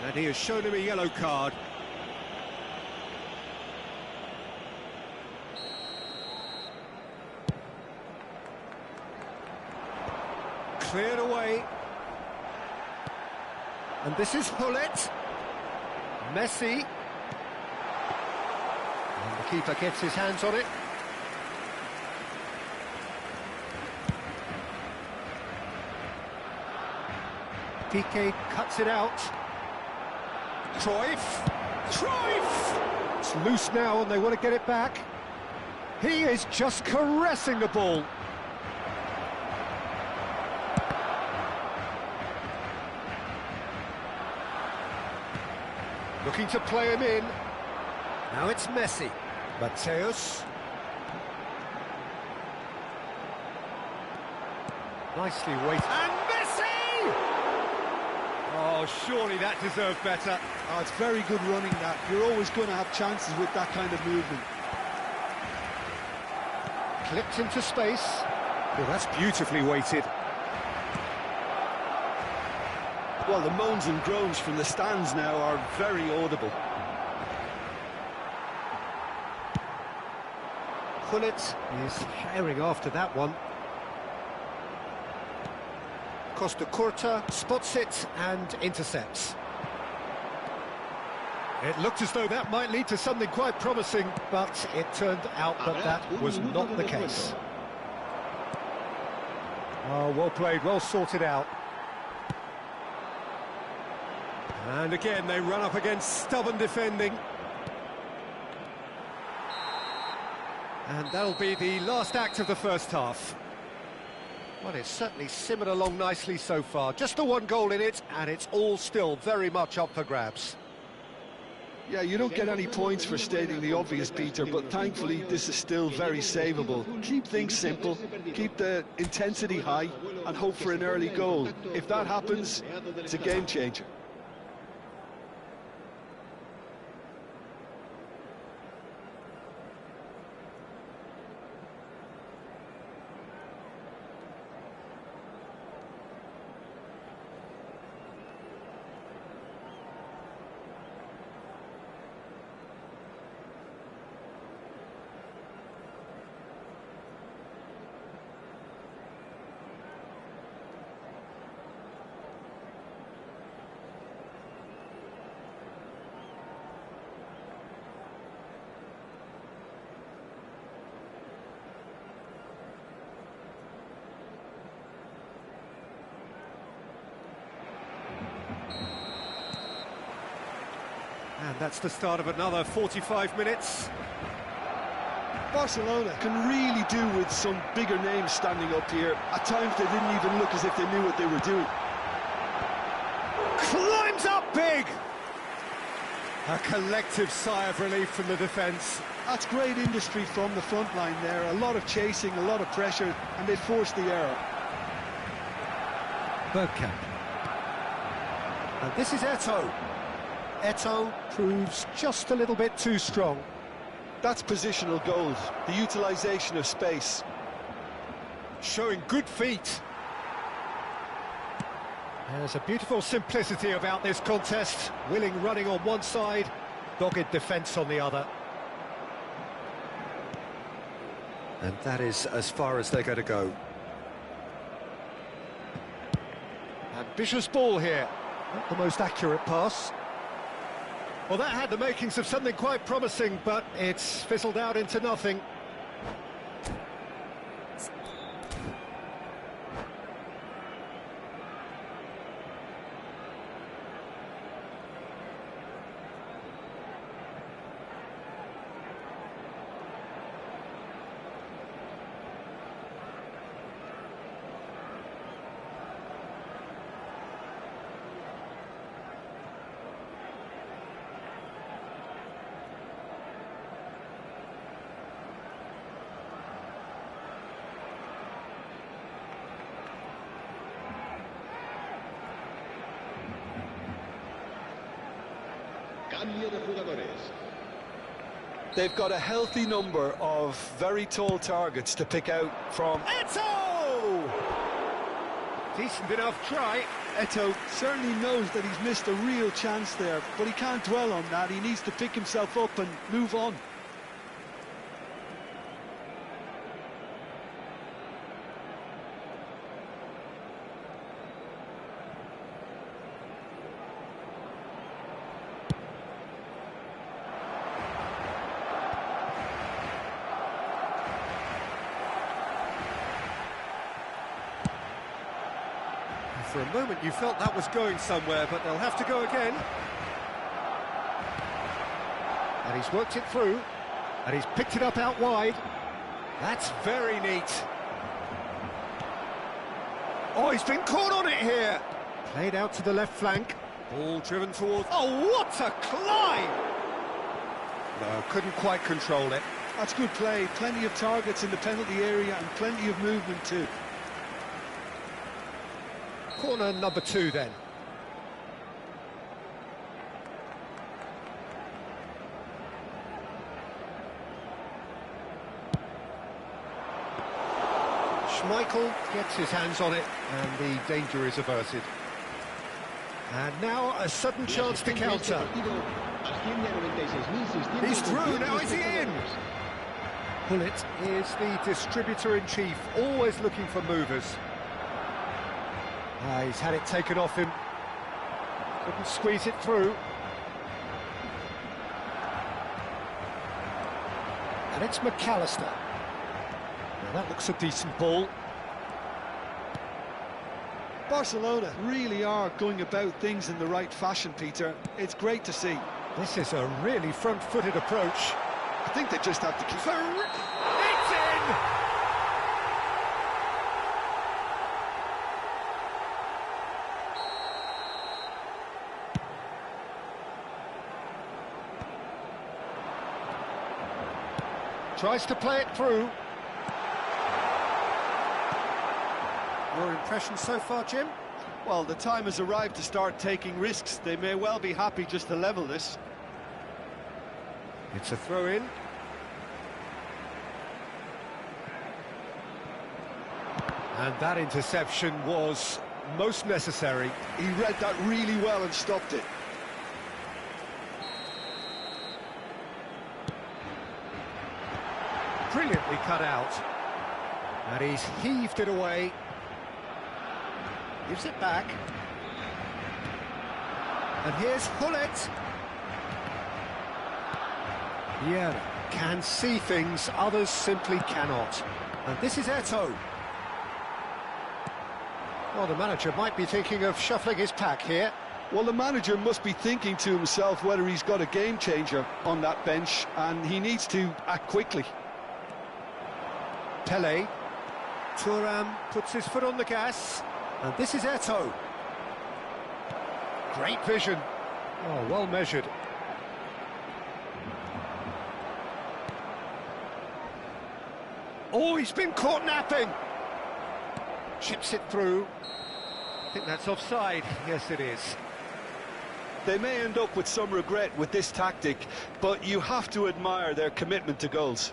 And he has shown him a yellow card. Cleared away. And this is Hullet. Messi. And the keeper gets his hands on it. Piqué cuts it out. Cruyff! Cruyff! It's loose now and they want to get it back. He is just caressing the ball. Looking to play him in. Now it's Messi. Mateus. Nicely weighted. And Messi! Oh, surely that deserved better. Oh, it's very good running, that. You're always going to have chances with that kind of movement. Clipped into space. Oh, that's beautifully weighted. Well, the moans and groans from the stands now are very audible. Gullit is herring after that one. Costa Curta spots it and intercepts. It looked as though that might lead to something quite promising, but it turned out that that was not the case. Oh, well played, well sorted out. And again, they run up against stubborn defending. And that'll be the last act of the first half. Well, it's certainly simmered along nicely so far. Just the one goal in it, and it's all still very much up for grabs. Yeah, you don't get any points for stating the obvious, Peter, but thankfully this is still very savable. Keep things simple, keep the intensity high, and hope for an early goal. If that happens, it's a game changer. And that's the start of another 45 minutes. Barcelona can really do with some bigger names standing up here. At times they didn't even look as if they knew what they were doing. Climbs up big! A collective sigh of relief from the defence. That's great industry from the front line there. A lot of chasing, a lot of pressure, and they forced the error. Bergkamp. And this is Eto'o. Eto'o proves just a little bit too strong. That's positional goals, the utilisation of space. Showing good feet. There's a beautiful simplicity about this contest. Willing running on one side, dogged defence on the other. And that is as far as they're going to go. Ambitious ball here. Not the most accurate pass. Well, that had the makings of something quite promising, but it's fizzled out into nothing. Cambio de jugadores. They've got a healthy number of very tall targets to pick out from. Eto'o! Decent enough try. Eto'o certainly knows that he's missed a real chance there, but he can't dwell on that. He needs to pick himself up and move on. For a moment you felt that was going somewhere, but they'll have to go again. And he's worked it through, and he's picked it up out wide. That's very neat. Oh, he's been caught on it here. Played out to the left flank. Ball driven towards... Oh, what a climb! No, couldn't quite control it. That's good play. Plenty of targets in the penalty area and plenty of movement too. Corner number 2 then. Schmeichel gets his hands on it and the danger is averted. And now a sudden chance to counter. He's through, now is he in? Hullet is the distributor-in-chief, always looking for movers. He's had it taken off him. Couldn't squeeze it through. And it's McAllister. Now that looks a decent ball. Barcelona really are going about things in the right fashion, Peter. It's great to see. This is a really front-footed approach. I think they just have to keep... It's in! Tries to play it through. Your impression so far, Jim? Well, the time has arrived to start taking risks. They may well be happy just to level this. It's a throw-in. And that interception was most necessary. He read that really well and stopped it. Brilliantly cut out. And he's heaved it away. Gives it back. And here's Hullet. Yeah, can see things others simply cannot. And this is Eto'o. Well, the manager might be thinking of shuffling his pack here. Well, the manager must be thinking to himself whether he's got a game changer on that bench, and he needs to act quickly. Pele. Thuram puts his foot on the gas. And this is Eto'o. Great vision. Oh, well measured. Oh, he's been caught napping. Chips it through. I think that's offside. Yes, it is. They may end up with some regret with this tactic, but you have to admire their commitment to goals.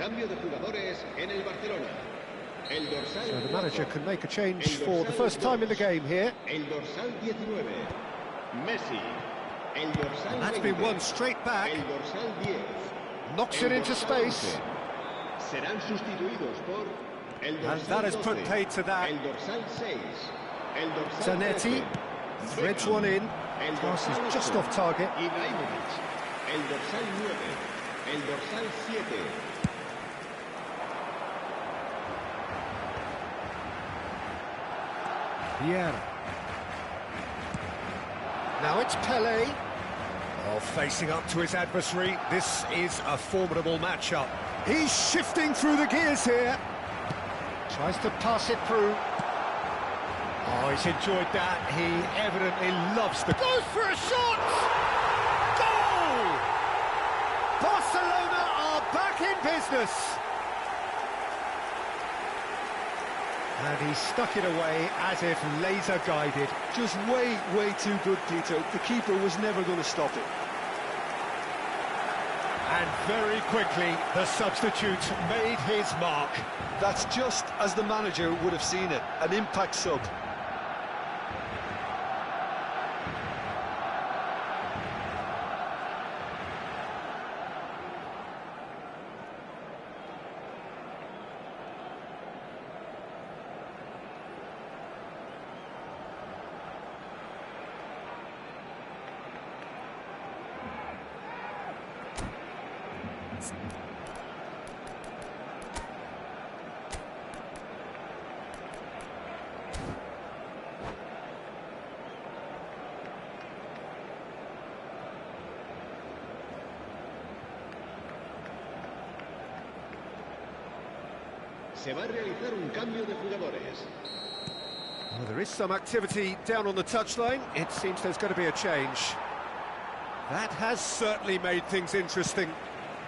Cambio de jugadores en el Barcelona. El dorsal So the manager can make a change for the first time in the game here. El dorsal 19. Messi. El dorsal And that's 20. been won straight back. El dorsal 10. Knocks El it into dorsal space. 11. Serán sustituidos por el dorsal And that has put 12. paid to that. El dorsal 6. El dorsal Zanetti 13. threads Beckham. one in. El Pass dorsal is just 8. off target. Ibrahimovic. El dorsal 9. El dorsal 7. Vieira. Now it's Pele. Oh, facing up to his adversary. This is a formidable matchup. He's shifting through the gears here. Tries to pass it through. Oh, he's enjoyed that. He evidently loves the... Goes for a shot! Goal! Barcelona are back in business. And he stuck it away as if laser-guided. Just way too good, Peter. The keeper was never going to stop it. And very quickly, the substitute made his mark. That's just as the manager would have seen it, an impact sub. Se va a realizar un cambio de jugadores. Well, there is some activity down on the touchline. It seems there's going to be a change. That has certainly made things interesting.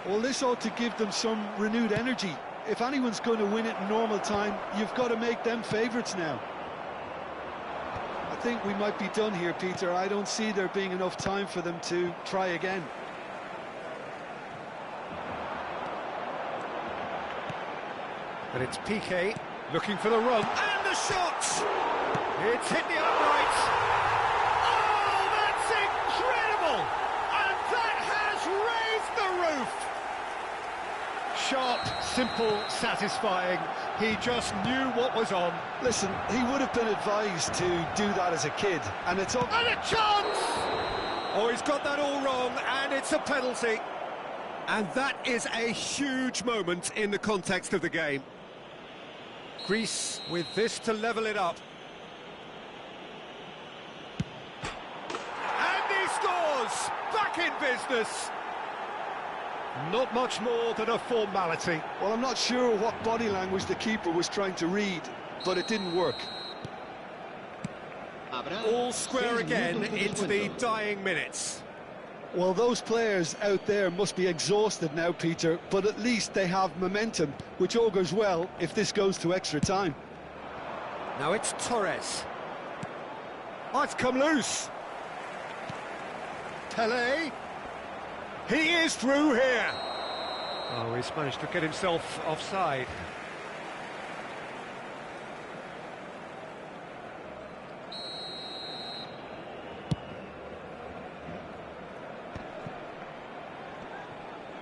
Well, this ought to give them some renewed energy. If anyone's going to win it in normal time, you've got to make them favourites now. I think we might be done here, Peter. I don't see there being enough time for them to try again. But it's Piqué looking for the run. And the shot! It's hit the upright. Oh, that's incredible! And that has raised the roof! Sharp, simple, satisfying. He just knew what was on. Listen, he would have been advised to do that as a kid, and it's up. And a chance! Oh, he's got that all wrong, and it's a penalty. And that is a huge moment in the context of the game. Greece with this to level it up. And he scores! Back in business! Not much more than a formality. Well, I'm not sure what body language the keeper was trying to read, but it didn't work. All square again into the dying minutes. Well, those players out there must be exhausted now, Peter, but at least they have momentum, which augurs well if this goes to extra time. Now it's Torres. Oh, it's come loose. Pele. He is through here. Oh, he's managed to get himself offside.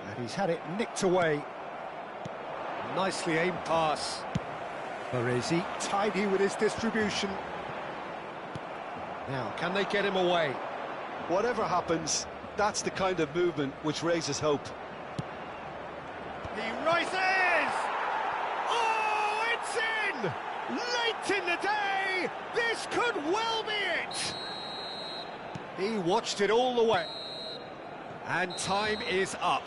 And he's had it nicked away. Nicely aimed pass. Baresi tidy with his distribution. Now, can they get him away? Whatever happens, that's the kind of movement which raises hope. He rises! Oh, it's in! Late in the day! This could well be it! He watched it all the way. And time is up.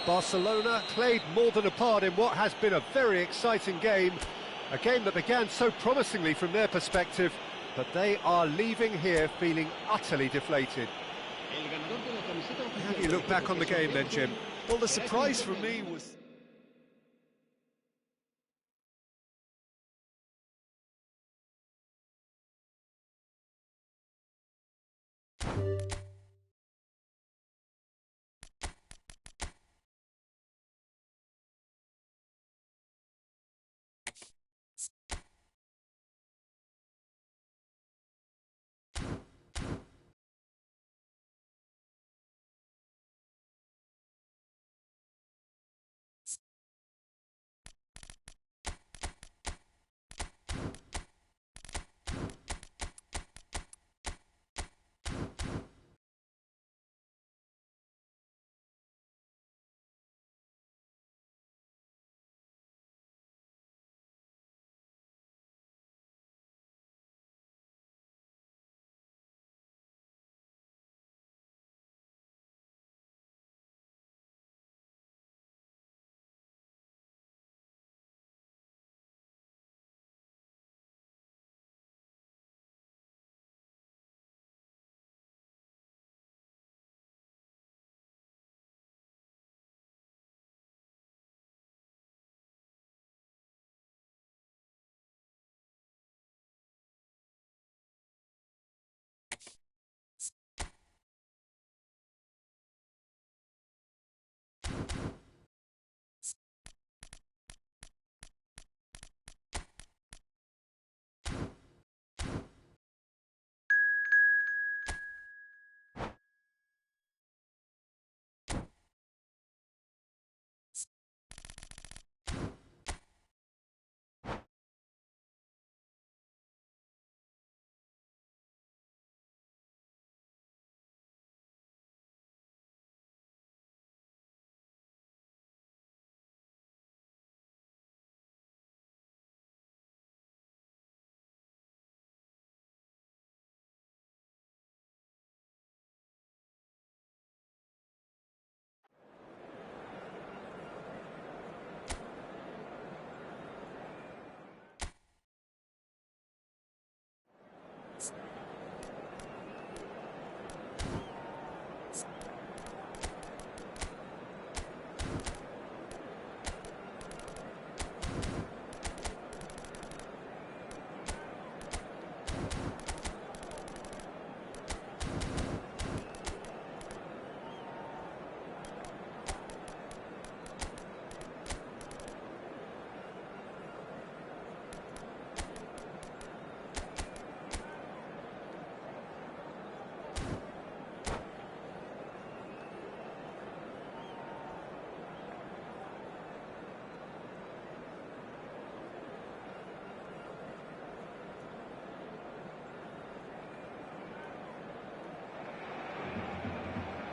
Barcelona played more than a part in what has been a very exciting game. A game that began so promisingly from their perspective, but they are leaving here feeling utterly deflated. How do you look back on the game then, Jim? Well, the surprise for me was...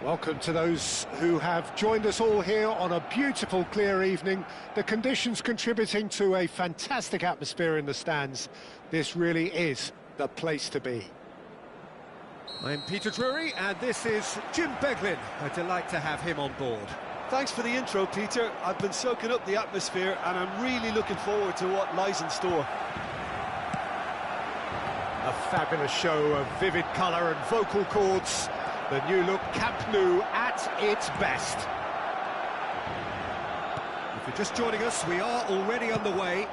Welcome to those who have joined us all here on a beautiful, clear evening. The conditions contributing to a fantastic atmosphere in the stands. This really is the place to be. I'm Peter Drury, and this is Jim Beglin. A delight to have him on board. Thanks for the intro, Peter. I've been soaking up the atmosphere, and I'm really looking forward to what lies in store. A fabulous show of vivid colour and vocal cords. The new look Camp Nou at its best. If you're just joining us, we are already underway.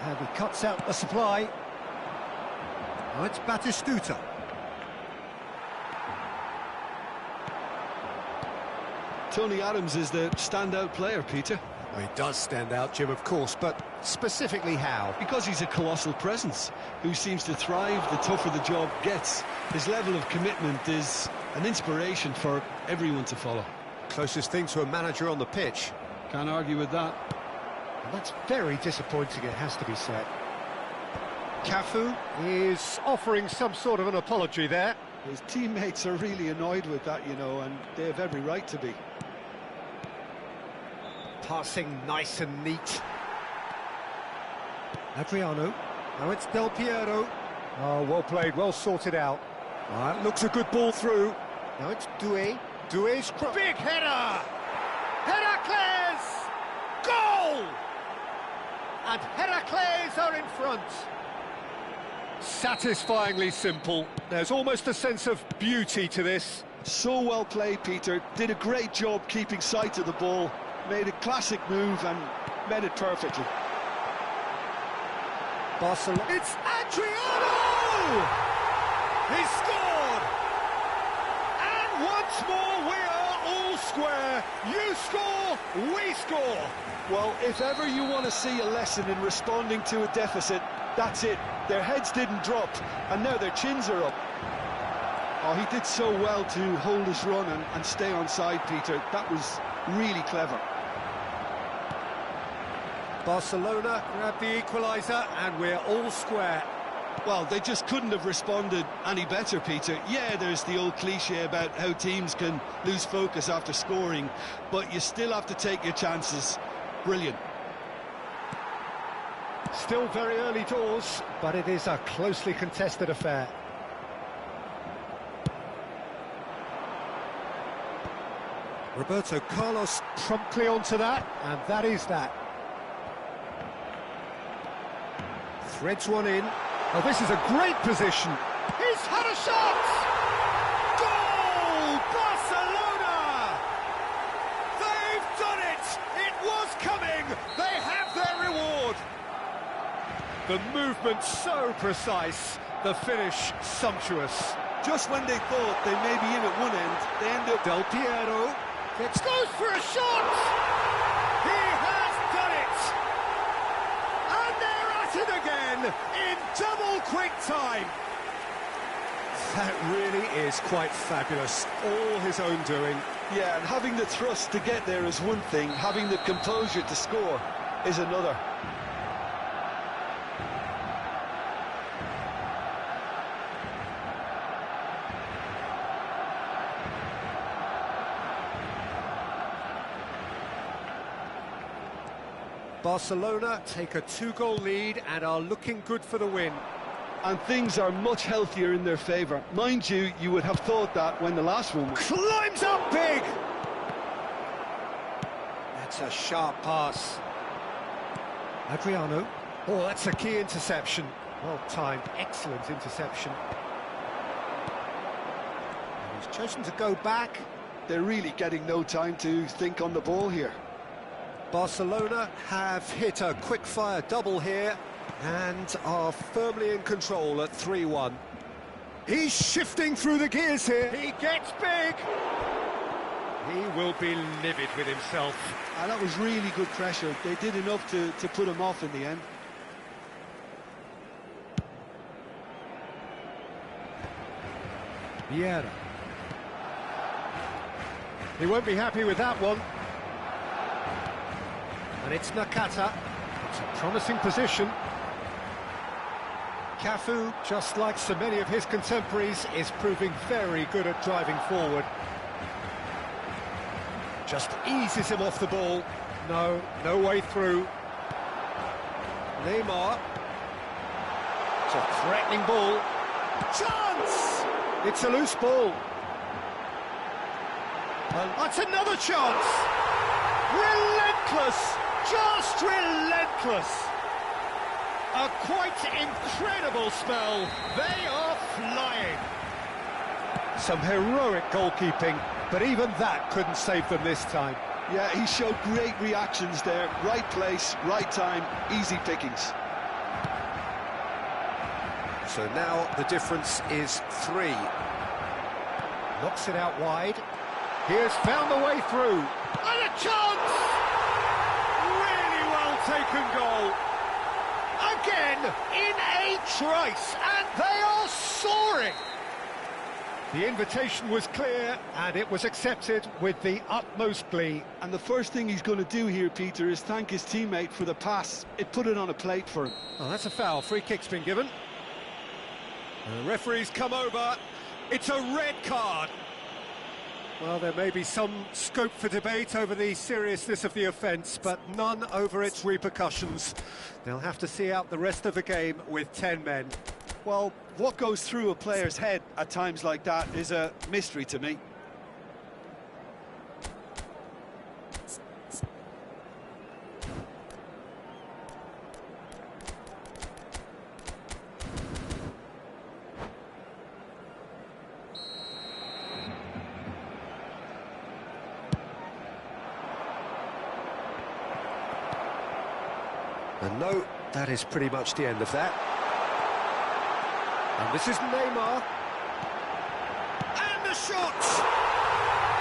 And he cuts out the supply. Now it's Batistuta. Tony Adams is the standout player, Peter. Well, he does stand out, Jim, of course, but specifically how? Because he's a colossal presence who seems to thrive the tougher the job gets. His level of commitment is an inspiration for everyone to follow. Closest thing to a manager on the pitch. Can't argue with that. And that's very disappointing, it has to be said. Cafu is offering some sort of an apology there. His teammates are really annoyed with that, you know, and they have every right to be. Passing nice and neat. Adriano. Now it's Del Piero. Oh, well played, well sorted out. That looks a good ball through. Now it's Doué. Doué's big header! Heracles! Goal! And Heracles are in front. Satisfyingly simple. There's almost a sense of beauty to this. So well played, Peter. Did a great job keeping sight of the ball. Made a classic move and met it perfectly. Barcelona. It's Adriano! He scored! And once more we are all square. You score, we score. Well, if ever you want to see a lesson in responding to a deficit, that's it. Their heads didn't drop, and now their chins are up. Oh, he did so well to hold his run and stay on side, Peter. That was really clever. Barcelona grab the equaliser, and we're all square. Well, they just couldn't have responded any better, Peter. Yeah, there's the old cliche about how teams can lose focus after scoring, but you still have to take your chances. Brilliant. Still very early doors, but it is a closely contested affair. Roberto Carlos promptly onto that, and that is that. Threads one in. Oh, this is a great position. He's had a shot! Goal! Barcelona! They've done it! It was coming! They have their reward! The movement so precise, the finish sumptuous. Just when they thought they may be in at one end, they end up... Del Piero goes for a shot! He has done it! And they're at it again in double quick time. That really is quite fabulous, all his own doing. Yeah, and having the thrust to get there is one thing, having the composure to score is another. Barcelona take a 2-goal lead and are looking good for the win. And things are much healthier in their favour. Mind you, you would have thought that when the last one... Climbs up big! That's a sharp pass. Adriano. Oh, that's a key interception. Well timed, excellent interception. And he's chosen to go back. They're really getting no time to think on the ball here. Barcelona have hit a quick-fire double here and are firmly in control at 3-1. He's shifting through the gears here. He gets big. He will be livid with himself. And that was really good pressure. They did enough to put him off in the end. Vieira. He won't be happy with that one. And it's Nakata. It's a promising position. Cafu, just like so many of his contemporaries, is proving very good at driving forward. Just eases him off the ball. No way through. Neymar. It's a threatening ball. Chance! It's a loose ball. And that's another chance! Relentless! Just relentless! A quite incredible spell. They are flying. Some heroic goalkeeping, but even that couldn't save them this time. Yeah, he showed great reactions there. Right place, right time, easy pickings. So now the difference is 3. Knocks it out wide. He has found the way through. And a chance! Really well taken goal. Again, in a trice, and they are soaring. The invitation was clear, and it was accepted with the utmost glee. And the first thing he's going to do here, Peter, is thank his teammate for the pass. It put it on a plate for him. Oh, that's a foul. Free kick's been given. The referee's come over. It's a red card. Well, there may be some scope for debate over the seriousness of the offence, but none over its repercussions. They'll have to see out the rest of the game with 10 men. Well, what goes through a player's head at times like that is a mystery to me. And no, that is pretty much the end of that. And this is Neymar. And the shot!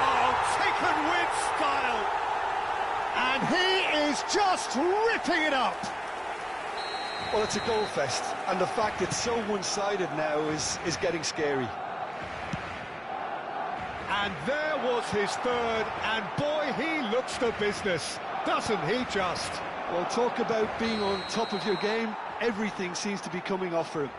Oh, taken with style. And he is just ripping it up. Well, it's a goal fest, and the fact it's so one-sided now is getting scary. And there was his third, and boy, he looks the business, doesn't he just? Well, talk about being on top of your game. Everything seems to be coming off for him.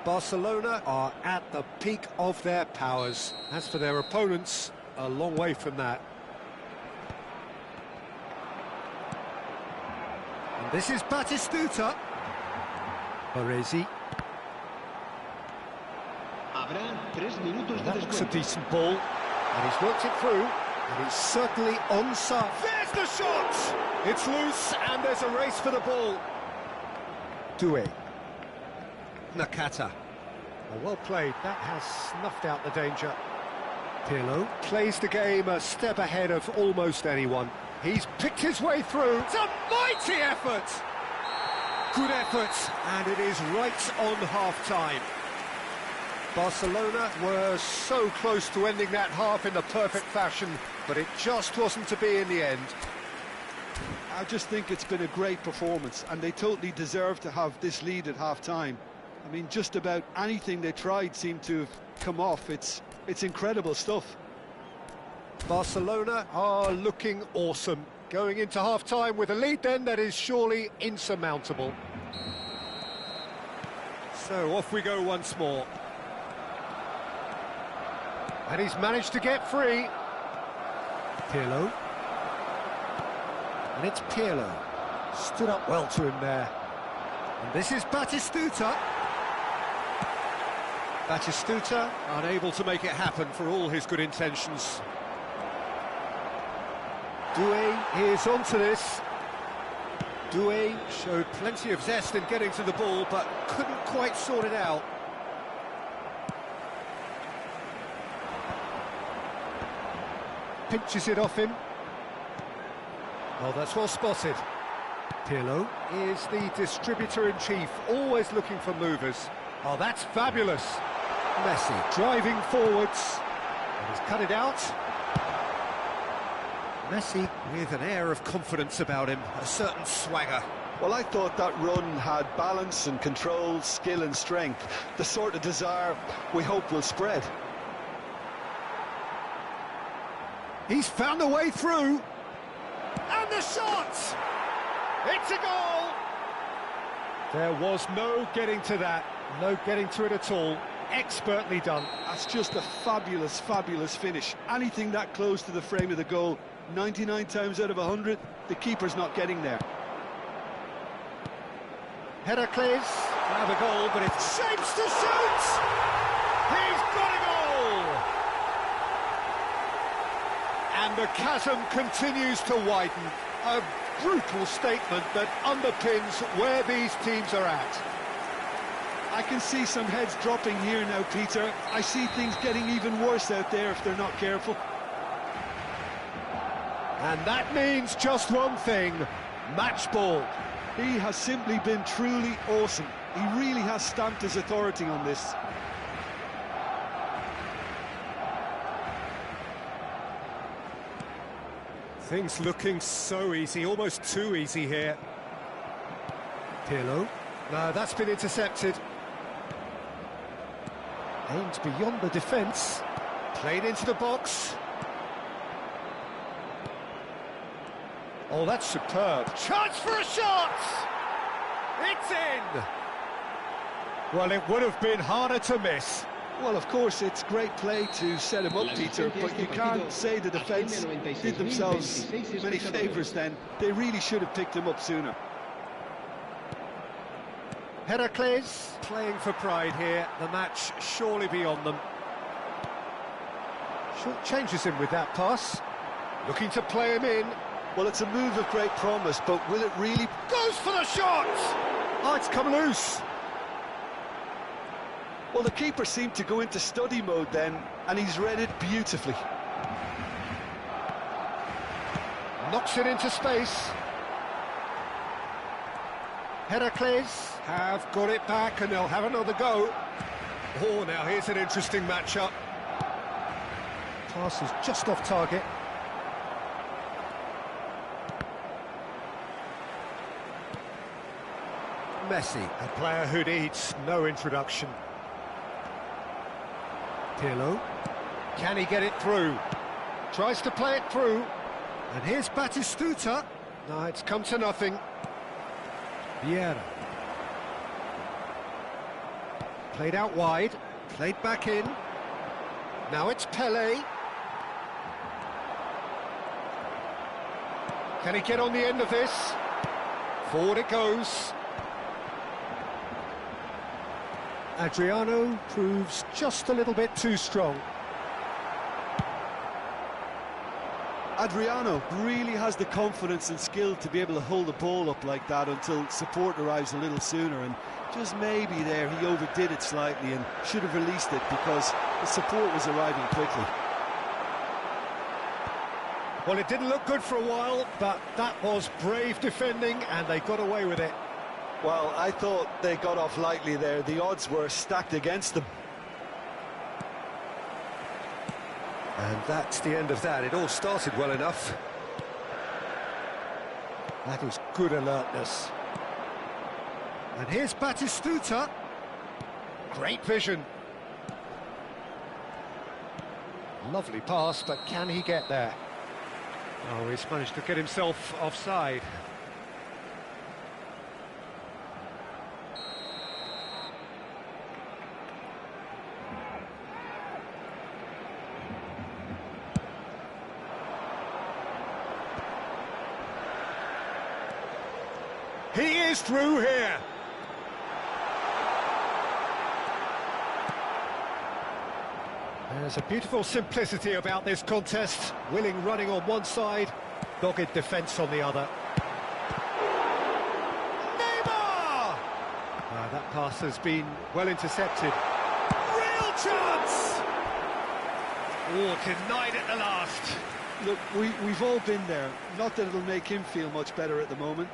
Barcelona are at the peak of their powers. As for their opponents, a long way from that. And this is Batistuta. Baresi. That looks a decent ball. And he's worked it through. And he's certainly onside. There's the shot! It's loose, and there's a race for the ball. Doué. Nakata. Well played. That has snuffed out the danger. Pirlo plays the game a step ahead of almost anyone. He's picked his way through. It's a mighty effort! Good effort, and it is right on half-time. Barcelona were so close to ending that half in the perfect fashion, but it just wasn't to be in the end. I just think it's been a great performance, and they totally deserve to have this lead at half-time. I mean, just about anything they tried seemed to have come off. It's incredible stuff. Barcelona are looking awesome. Going into half-time with a lead then that is surely insurmountable. So off we go once more. And he's managed to get free. Pirlo. And it's Pirlo. Stood up well to him there. And this is Batistuta. Batistuta unable to make it happen for all his good intentions. Doué is onto this. Doué showed plenty of zest in getting to the ball, but couldn't quite sort it out. Pinches it off him. Oh, that's well spotted. Pirlo is the distributor-in-chief, always looking for movers. Oh, that's fabulous. Messi driving forwards. And he's cut it out. Messi with an air of confidence about him, a certain swagger. Well, I thought that run had balance and control, skill and strength, the sort of desire we hope will spread. He's found a way through. And the shot! It's a goal! There was no getting to that, no getting to it at all. Expertly done. That's just a fabulous, fabulous finish. Anything that close to the frame of the goal, 99 times out of 100, the keeper's not getting there. Heracles, now the goal, but it shapes to shoot! He's got a goal! And the chasm continues to widen. A brutal statement that underpins where these teams are at. I can see some heads dropping here now, Peter. I see things getting even worse out there if they're not careful. And that means just one thing, match ball. He has simply been truly awesome. He really has stamped his authority on this. Things looking so easy, almost too easy here. Pirlo. No, that's been intercepted. Aimed beyond the defence. Played into the box. Oh, that's superb. Chance for a shot! It's in! Well, it would have been harder to miss. Well, of course, it's great play to set him up, Peter, but you can't say the defence did themselves many favours then. They really should have picked him up sooner. Heracles playing for pride here. The match surely beyond them. Short changes him with that pass. Looking to play him in. Well, it's a move of great promise, but will it really... Goes for the shot! Oh, it's come loose. Well, the keeper seemed to go into study mode then, and he's read it beautifully. Knocks it into space. Heracles have got it back, and they'll have another go. Oh, now here's an interesting matchup. Pass is just off target. Messi, a player who needs no introduction. Pirlo, can he get it through? Tries to play it through, and here's Batistuta. No, it's come to nothing. Vieira. Played out wide, played back in. Now it's Pelé. Can he get on the end of this? Forward it goes. Adriano proves just a little bit too strong. Adriano really has the confidence and skill to be able to hold the ball up like that until support arrives a little sooner, and just maybe there he overdid it slightly and should have released it because the support was arriving quickly. Well, it didn't look good for a while, but that was brave defending and they got away with it. Well, I thought they got off lightly there. The odds were stacked against them. And that's the end of that. It all started well enough. That is good alertness. And here's Batistuta. Great vision. Lovely pass, but can he get there? Oh, he's managed to get himself offside. He is through here. There's a beautiful simplicity about this contest. Willing running on one side, dogged defence on the other. Neymar! That pass has been well intercepted. Real chance! Oh, denied at the last. Look, we've all been there. Not that it'll make him feel much better at the moment.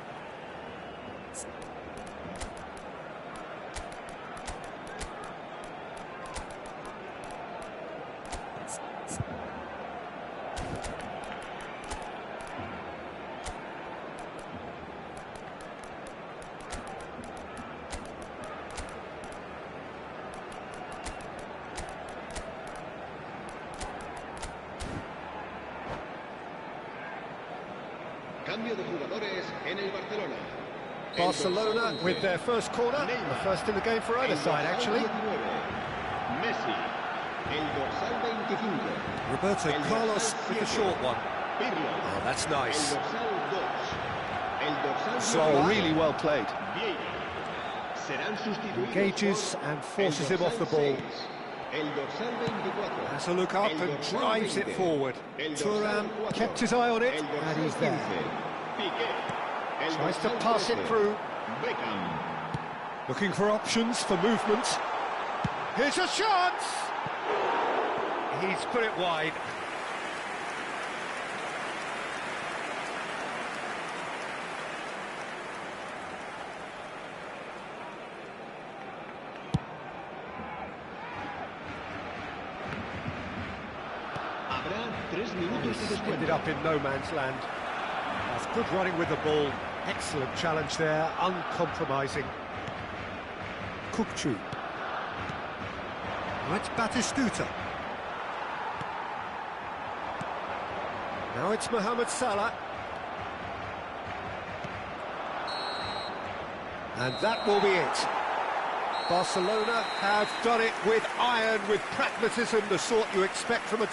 Cambio de jugadores en el Barcelona. Barcelona with their first corner, the first in the game for either side, actually. Messi, el dorsal 25. Roberto Carlos with the short one. Pirlo, Oh, that's el nice. dorsal 2. El dorsal So 9. really well played. Vieira. Serán sustituidos Engages por and forces el him off the dorsal ball. 6. El dorsal 24. Has a look up El and dorsal drives 20. it forward. El dorsal Thuram 4. kept his eye on it, El dorsal and he's there. 15. Piqué. El Tries to dorsal pass it 13. through. Beckham. Looking for options for movement. Here's a chance! He's put it wide. Habrá 3 minutos de descuento. Ended up in no man's land. That's good running with the ball. Excellent challenge there, uncompromising. Kukçu. Now it's Batistuta. Now it's Mohamed Salah. And that will be it. Barcelona have done it with iron, with pragmatism, the sort you expect from a